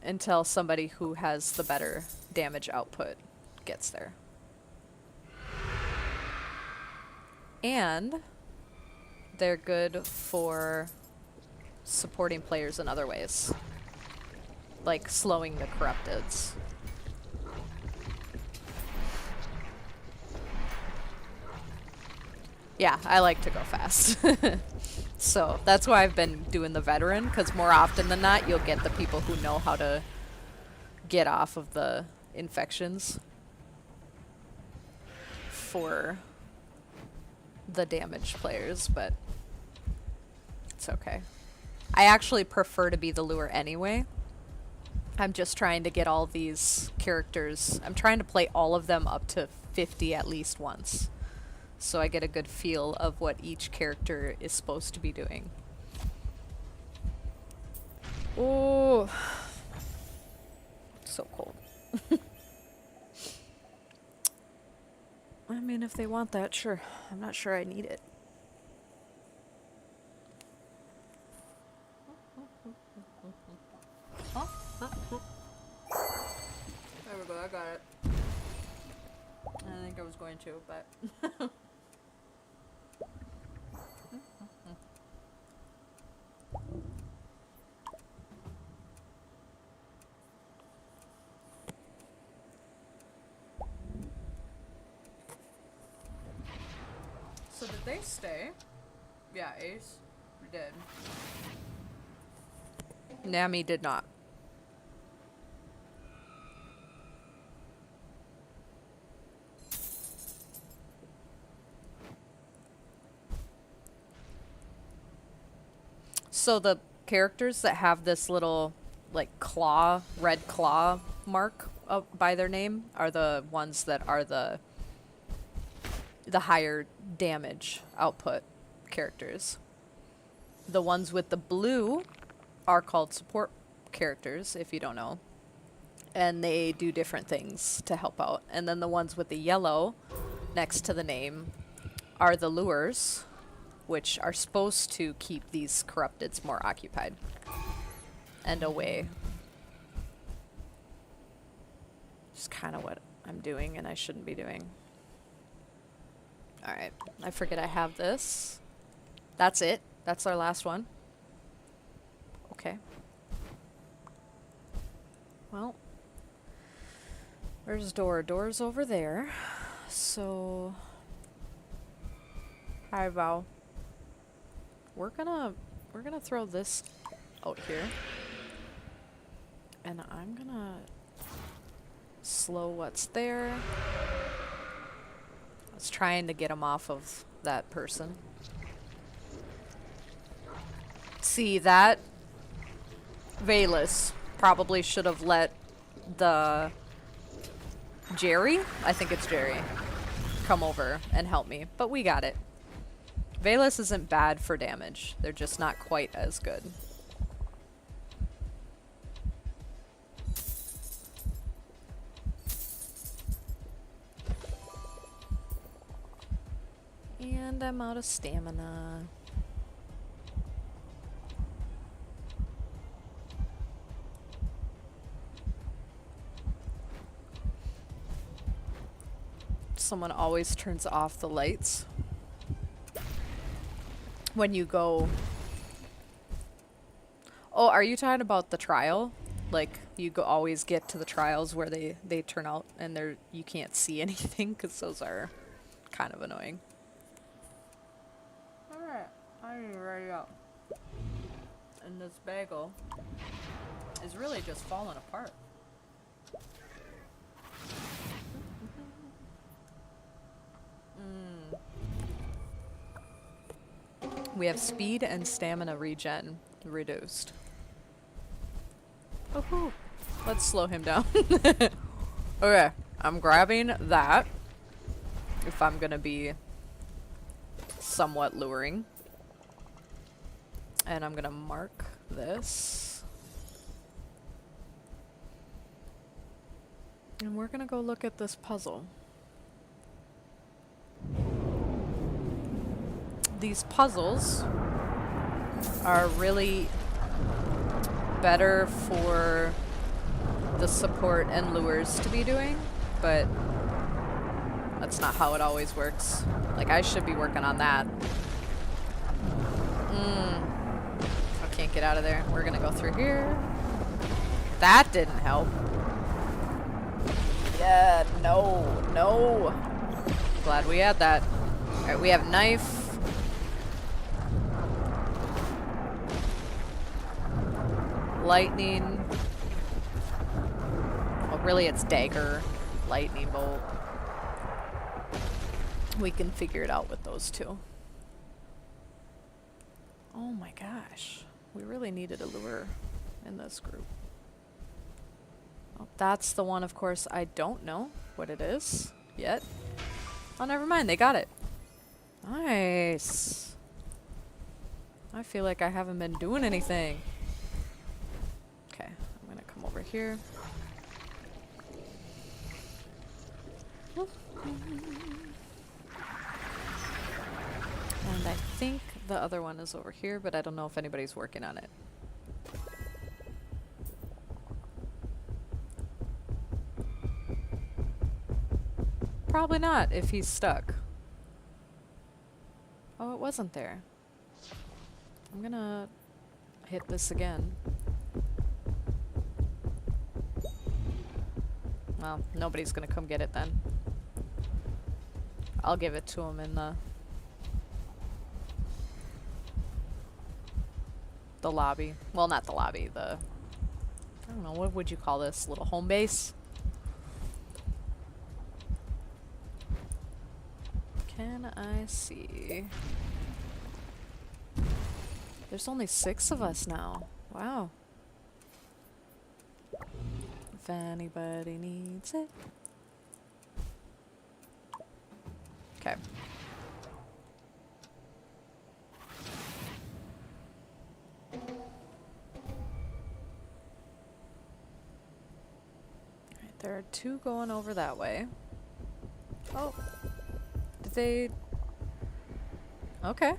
Until somebody who has the better damage output gets there. And they're good for supporting players in other ways. Like slowing the corrupteds. Yeah, I like to go fast. So that's why I've been doing the veteran, because more often than not, you'll get the people who know how to get off of the infections for the damaged players, but it's okay. I actually prefer to be the lure anyway. I'm just trying to get all these characters. I'm trying to play all of them up to 50 at least once, so I get a good feel of what each character is supposed to be doing. Oh, so cold. I mean, if they want that, sure. I'm not sure I need it. There we go, I got it. I think I was going to, but... So did they stay? Yeah, Ace did. Nami did not. So the characters that have this little, like, claw, red claw mark by their name are the ones that are the higher damage output characters. The ones with the blue are called support characters, if you don't know. And they do different things to help out. And then the ones with the yellow next to the name are the lures, which are supposed to keep these corrupteds more occupied and away. Just kind of what I'm doing and I shouldn't be doing. Alright, I forget I have this. That's it. That's our last one. Okay. Well, where's door? Door's over there. So, hi, Val. We're gonna throw this out here, and I'm gonna slow what's there. I was trying to get him off of that person. See that? Valus probably should have let the Jerry, I think it's Jerry, come over and help me, but we got it. Valus isn't bad for damage. They're just not quite as good. And I'm out of stamina. Someone always turns off the lights when you go. Oh, are you talking about the trial? Like, you always get to the trials where they turn out and you can't see anything, because those are kind of annoying. Alright, I'm ready up. And this bagel is really just falling apart. We have speed and stamina regen reduced. Oh, let's slow him down. Okay, I'm grabbing that if I'm gonna be somewhat luring. And I'm gonna mark this. And we're gonna go look at this puzzle. These puzzles are really better for the support and lures to be doing, but that's not how it always works. Like, I should be working on that. I can't get out of there. We're gonna go through here. That didn't help. Yeah, no. Glad we had that. Alright, we have knife. Lightning. Well, really it's dagger. Lightning bolt. We can figure it out with those two. Oh my gosh. We really needed a lure in this group. Oh, that's the one, of course, I don't know what it is yet. Oh, never mind. They got it. Nice. I feel like I haven't been doing anything. Okay, I'm gonna come over here. And I think the other one is over here, but I don't know if anybody's working on it. Probably not, if he's stuck. Oh, it wasn't there. I'm gonna hit this again. Well, nobody's gonna come get it then. I'll give it to him in the lobby. Well, not the lobby, I don't know, what would you call this? Little home base? Can I see? There's only 6 of us now. Wow. If anybody needs it. Okay. Alright, there are 2 going over that way. Oh. Did they... Okay.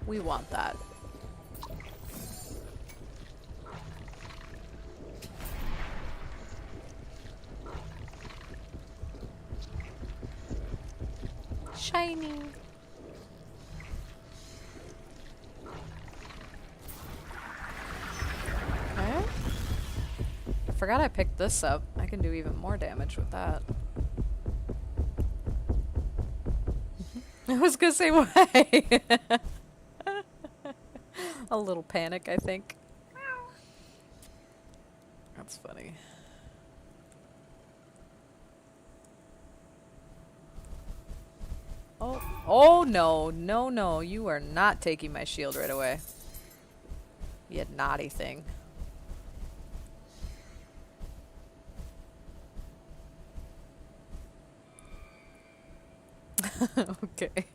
We want that. Shiny. Okay. I forgot I picked this up. I can do even more damage with that. I was gonna say why. A little panic, I think. That's funny. Oh, oh no, no, no. You are not taking my shield right away. You naughty thing. Okay.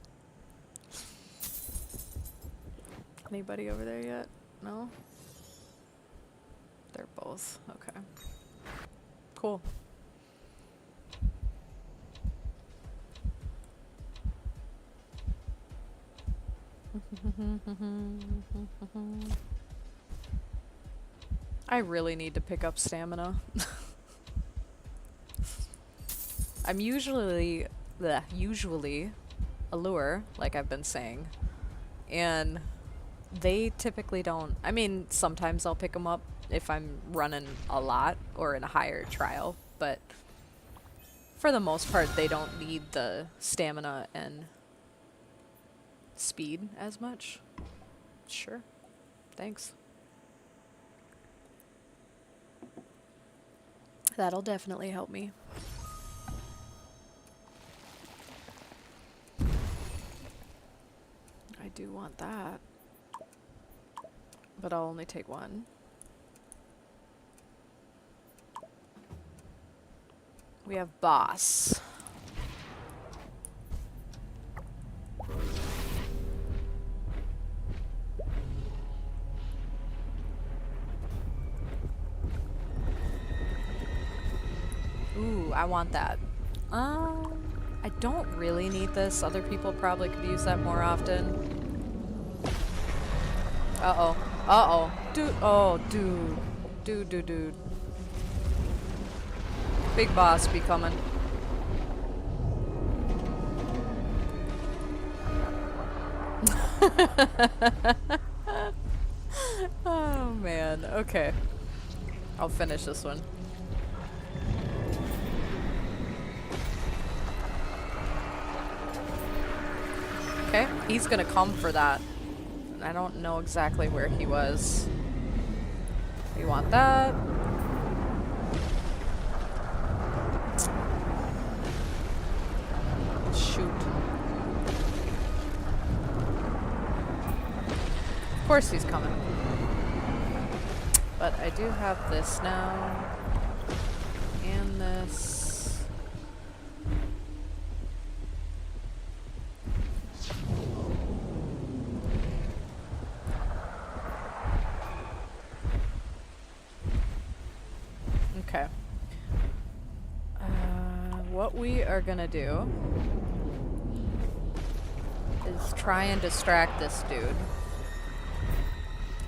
Anybody over there yet? No? They're both. Okay. Cool. I really need to pick up stamina. I'm usually a lure, like I've been saying, and they typically don't. I mean, sometimes I'll pick them up if I'm running a lot or in a higher trial, but for the most part, they don't need the stamina and speed as much. Sure. Thanks. That'll definitely help me. I do want that. But I'll only take one. We have boss. Ooh, I want that. I don't really need this. Other people probably could use that more often. Uh-oh. Uh-oh. Dude. Oh, dude. Dude. Big boss be coming. Oh, man. Okay. I'll finish this one. Okay, he's gonna come for that. I don't know exactly where he was. We want that. Shoot. Of course he's coming. But I do have this now. And this. Okay. What we are gonna do is try and distract this dude.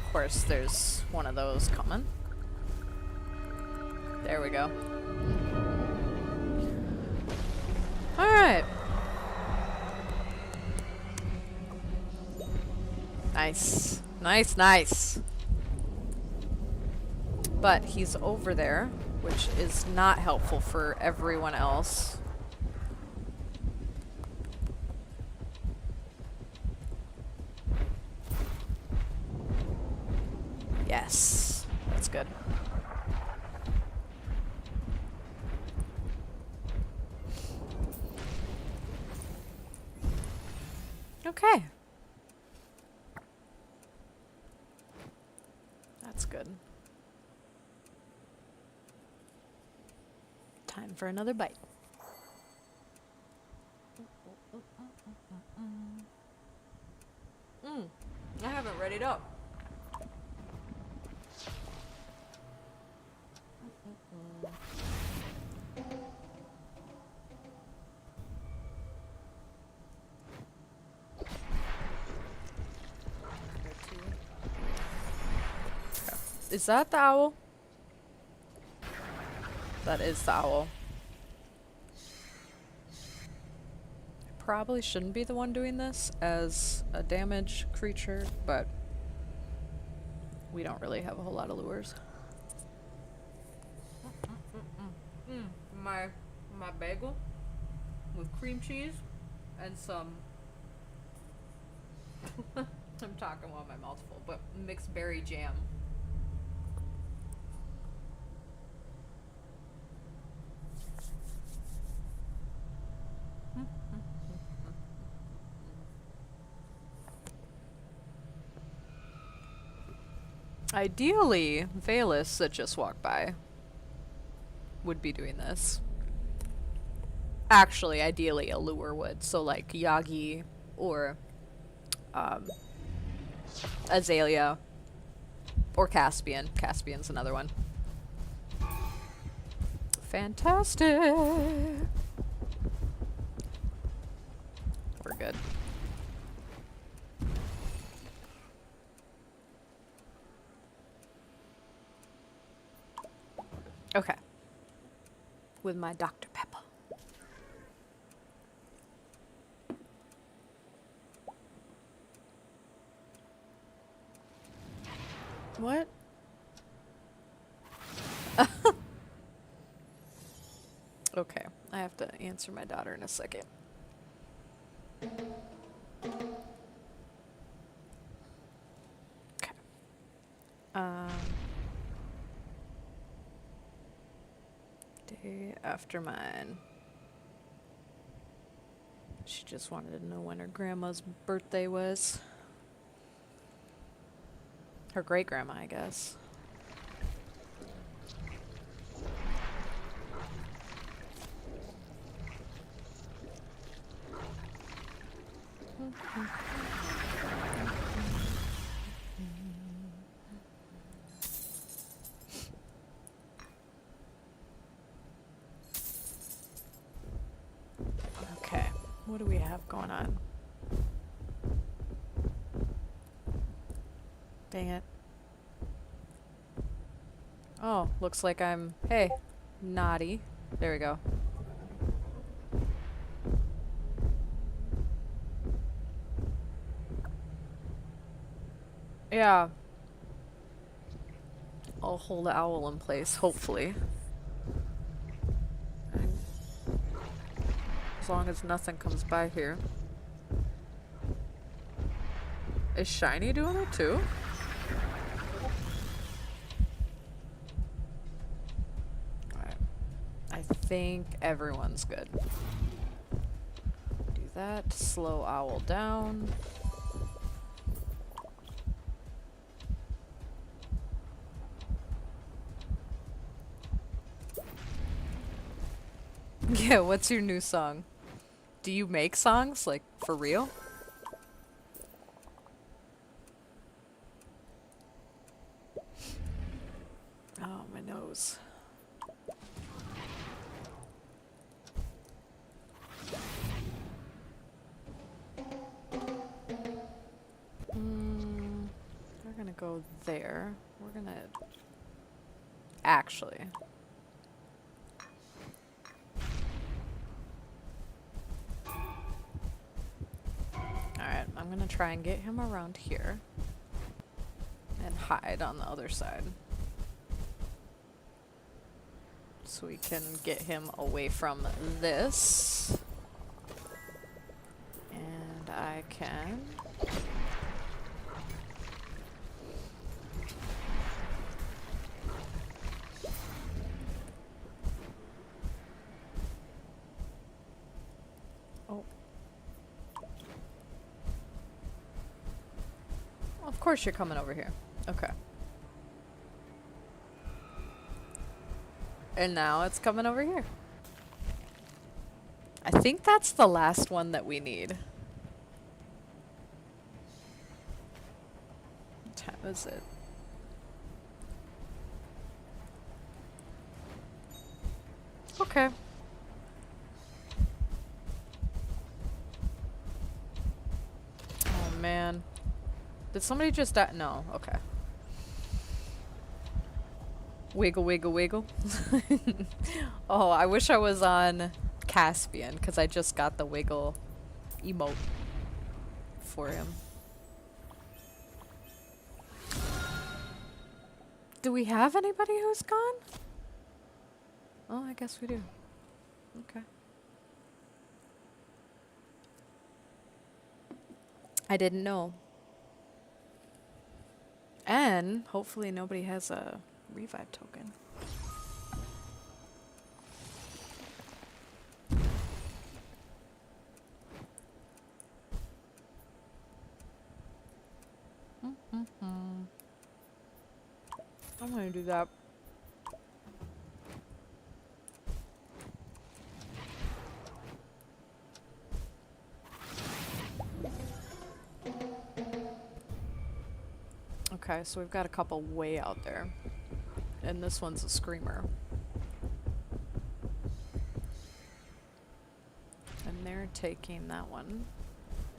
Of course, there's one of those coming. There we go. Alright. Nice. Nice. But he's over there, which is not helpful for everyone else. Yes, that's good. Okay. That's good. Time for another bite. I haven't readied up. Is that the owl? That is the owl. probably shouldn't be the one doing this as a damage creature, but we don't really have a whole lot of lures. My bagel with cream cheese and some I'm talking while my mouth's full, but mixed berry jam. Ideally, Valus that just walked by would be doing this. Actually, ideally a lure would, so like Yagi or Azalea or Caspian. Caspian's another one. Fantastic. We're good. Okay. With my Dr. Pepper. What? Okay, I have to answer my daughter in a second. Okay. Day after mine. She just wanted to know when her grandma's birthday was. Her great-grandma, I guess. Okay, what do we have going on? Dang it. Oh, looks like I'm... Hey, naughty. There we go. Yeah. I'll hold the owl in place, hopefully. As long as nothing comes by here. Is Shiny doing it too? Alright. I think everyone's good. Do that. Slow owl down. Yeah, what's your new song? Do you make songs? Like, for real? Oh, my nose. We're gonna go there. We're gonna... Actually... Alright, I'm gonna try and get him around here. And hide on the other side. So we can get him away from this. And I can... Oh. Of course you're coming over here. Okay. And now it's coming over here. I think that's the last one that we need. What time is it? Okay. Oh man. Did somebody just die? No, okay. Wiggle, wiggle, wiggle. Oh, I wish I was on Caspian, because I just got the wiggle emote for him. Do we have anybody who's gone? Oh, I guess we do. Okay. I didn't know. And hopefully nobody has a revive token. I'm gonna do that. Okay, so we've got a couple way out there. And this one's a screamer. And they're taking that one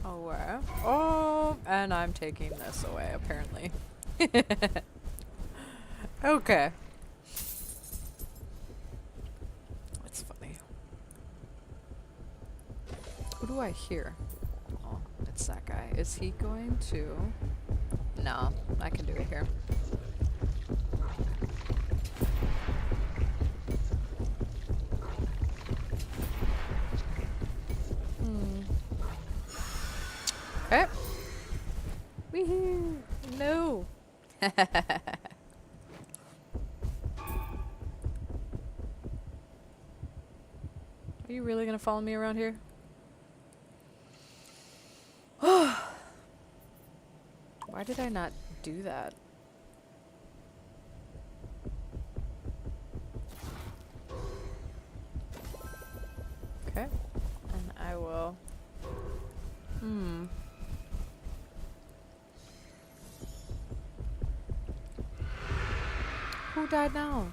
away. Oh, and I'm taking this away, apparently. Okay. That's funny. Who do I hear? Oh, it's that guy. Is he going to... No, I can do it here. Okay. Woohoo! No! Are you really gonna follow me around here? Why did I not do that? Okay. And I will... Who died now?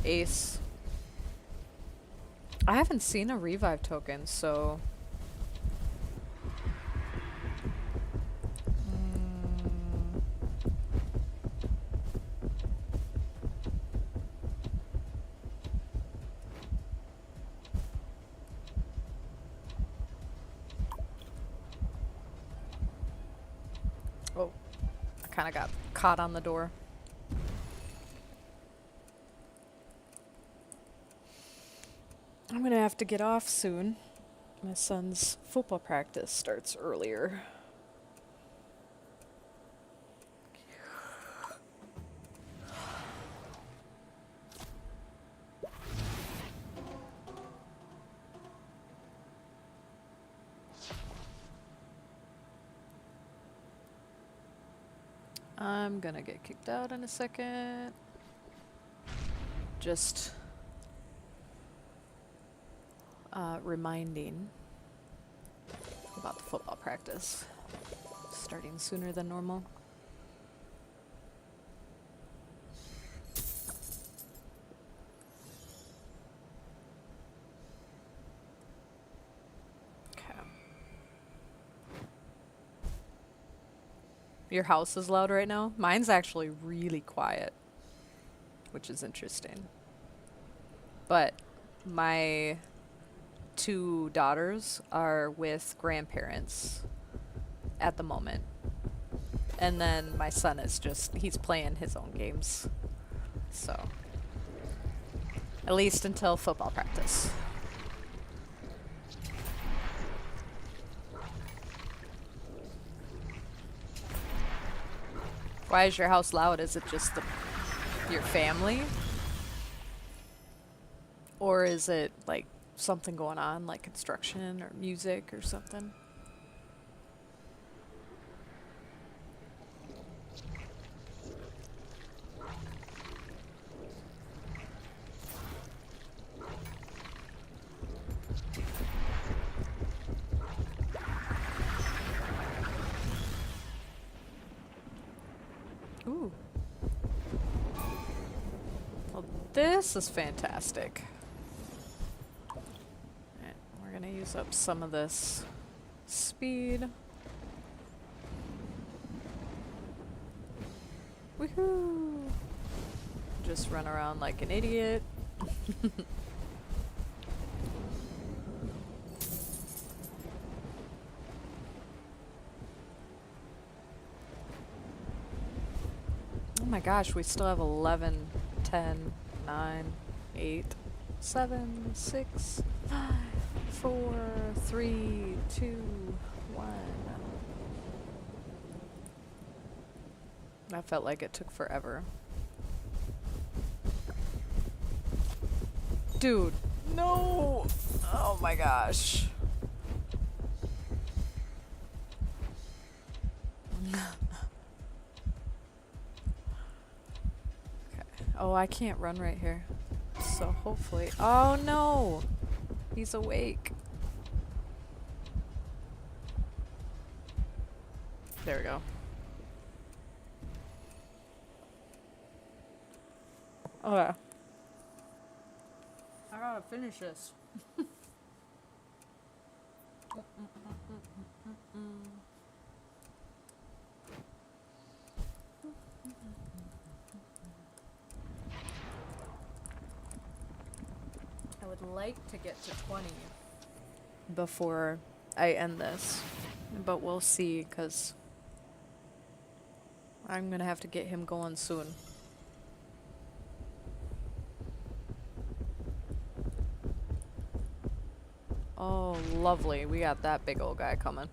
Ace. I haven't seen a revive token, so... Oh, I kind of got caught on the door. I'm gonna have to get off soon. My son's football practice starts earlier. I'm gonna get kicked out in a second. Just reminding about the football practice starting sooner than normal. Okay. Your house is loud right now? Mine's actually really quiet, which is interesting. But my 2 daughters are with grandparents at the moment. And then my son is he's playing his own games. So, at least until football practice. Why is your house loud? Is it just your family? Or is it like something going on, like construction or music or something? Ooh. Well, this is fantastic. We're gonna use up some of this speed. Woohoo! Just run around like an idiot. my gosh, we still have 11, 10, 9, 8, 7, 6, 5, 4, 3, 2, 1. That felt like it took forever. Dude, no! Oh my gosh. Oh, I can't run right here. So hopefully... Oh no! He's awake. There we go. Okay. I gotta finish this. I would like to get to 20 before I end this, but we'll see, because I'm gonna have to get him going soon. Oh, lovely. We got that big old guy coming.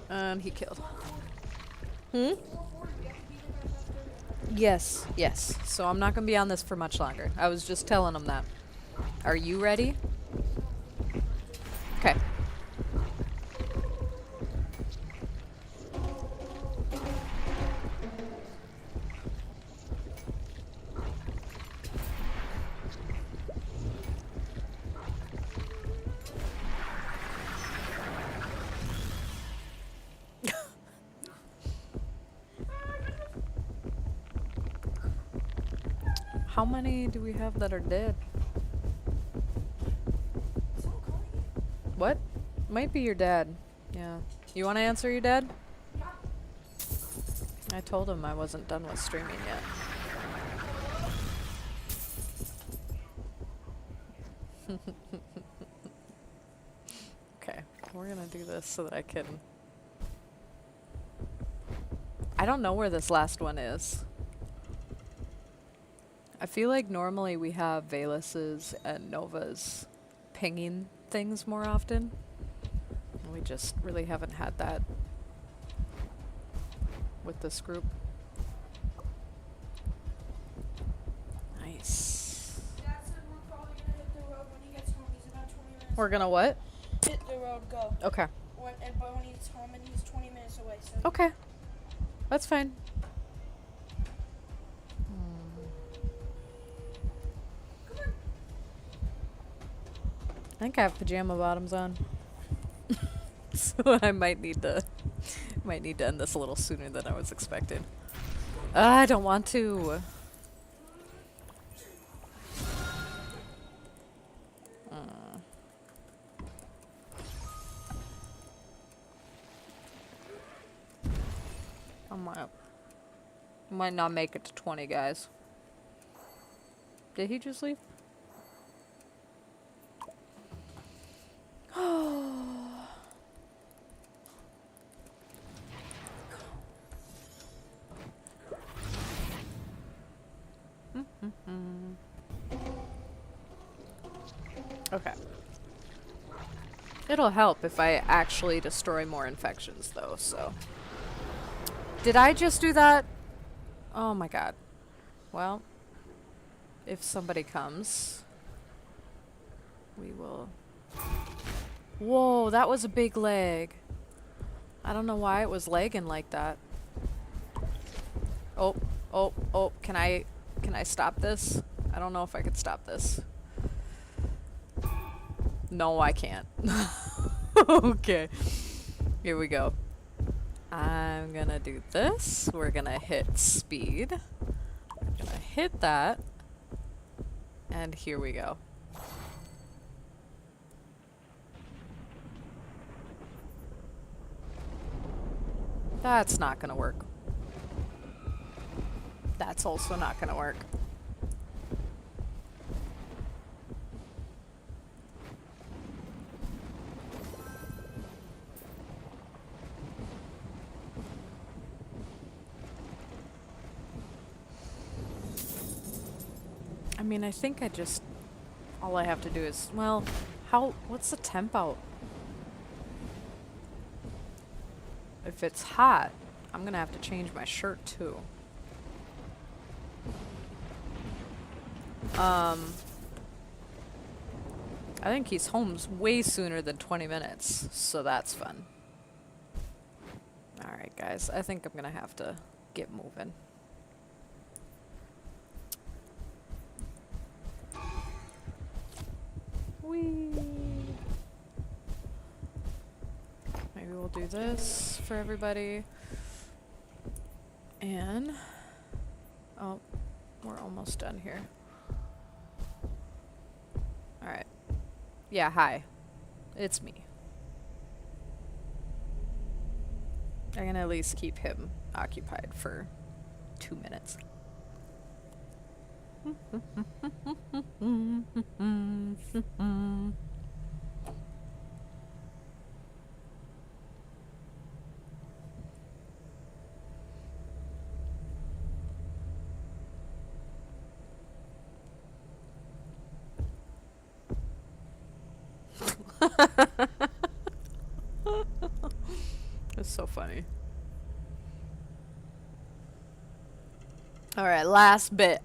And he killed. Hmm? Yes, yes. So I'm not gonna be on this for much longer. I was just telling him that. Are you ready? Okay. How many do we have that are dead? What? Might be your dad. Yeah. You want to answer your dad? I told him I wasn't done with streaming yet. Okay, we're gonna do this so that I can... I don't know where this last one is. I feel like normally we have Velus's and Nova's pinging things more often. We just really haven't had that with this group. Nice. Dad said we're probably gonna hit the road when he gets home. He's about 20 minutes. We're gonna what? Hit the road, go. Okay. But when he's home and he's 20 minutes away, so. Okay. That's fine. I think I have pajama bottoms on. So I might need to end this a little sooner than I was expecting. I don't want to. Might not make it to 20, guys. Did he just leave? Okay. It'll help if I actually destroy more infections, though, so... Did I just do that? Oh my god. Well, if somebody comes, we will... Whoa, that was a big lag. I don't know why it was lagging like that. Oh, oh, oh, can I stop this? I don't know if I could stop this. No, I can't. Okay. Here we go. I'm gonna do this. We're gonna hit speed. I'm gonna hit that. And here we go. That's not gonna work. That's also not gonna work. mean, I think all I have to do is, well, what's the temp out? If it's hot, I'm gonna have to change my shirt too. I think he's home way sooner than 20 minutes, so that's fun. Alright guys, I think I'm gonna have to get moving. Whee! Maybe we'll do this for everybody. And, oh, we're almost done here. Alright. Yeah, hi. It's me. I'm gonna at least keep him occupied for 2 minutes. It's so funny. Alright, last bit.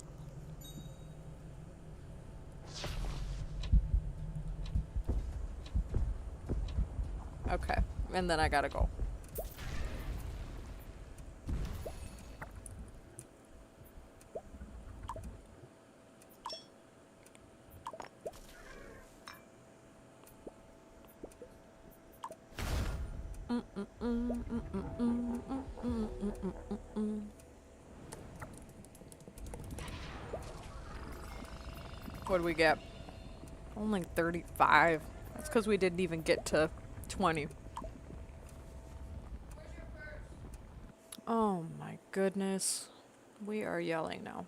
Okay, and then I gotta go. What do we get? Only 35. That's because we didn't even get to 20. Oh my goodness. We are yelling now.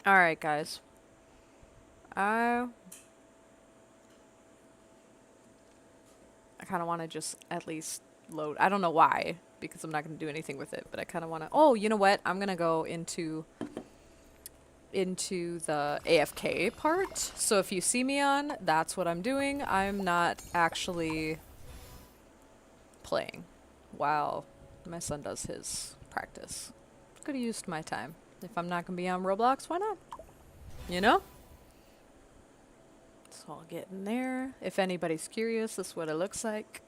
Alright, guys. I kind of want to just at least load. I don't know why, because I'm not going to do anything with it, but I kind of want to. Oh, you know what? I'm going to go into the AFK part. So if you see me on, that's what I'm doing. I'm not actually playing while my son does his practice. Could have used my time. If I'm not going to be on Roblox, why not? You know? So I'll get in there. If anybody's curious, this is what it looks like.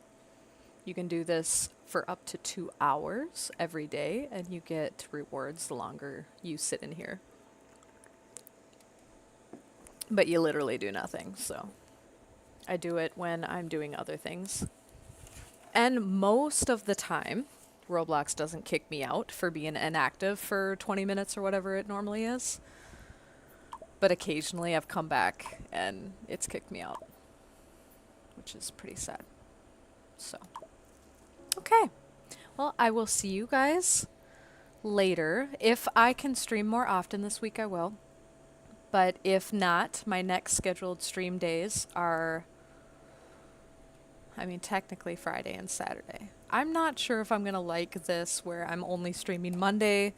You can do this for up to 2 hours every day, and you get rewards the longer you sit in here. But you literally do nothing, so I do it when I'm doing other things. And most of the time, Roblox doesn't kick me out for being inactive for 20 minutes or whatever it normally is. But occasionally I've come back and it's kicked me out, which is pretty sad. So, okay. Well, I will see you guys later. If I can stream more often this week, I will. But if not, my next scheduled stream days are, I mean, technically Friday and Saturday. I'm not sure if I'm going to like this where I'm only streaming Monday,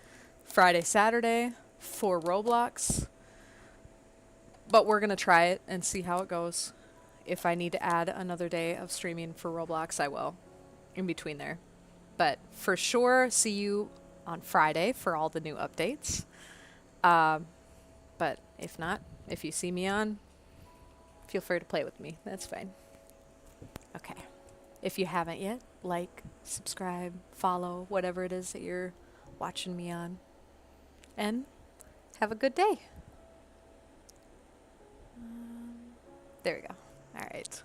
Friday, Saturday for Roblox. But we're going to try it and see how it goes. If I need to add another day of streaming for Roblox, I will. In between there. But for sure, see you on Friday for all the new updates. But if not, if you see me on, feel free to play with me. That's fine. Okay. If you haven't yet, like, subscribe, follow, whatever it is that you're watching me on. And have a good day. There we go. All right.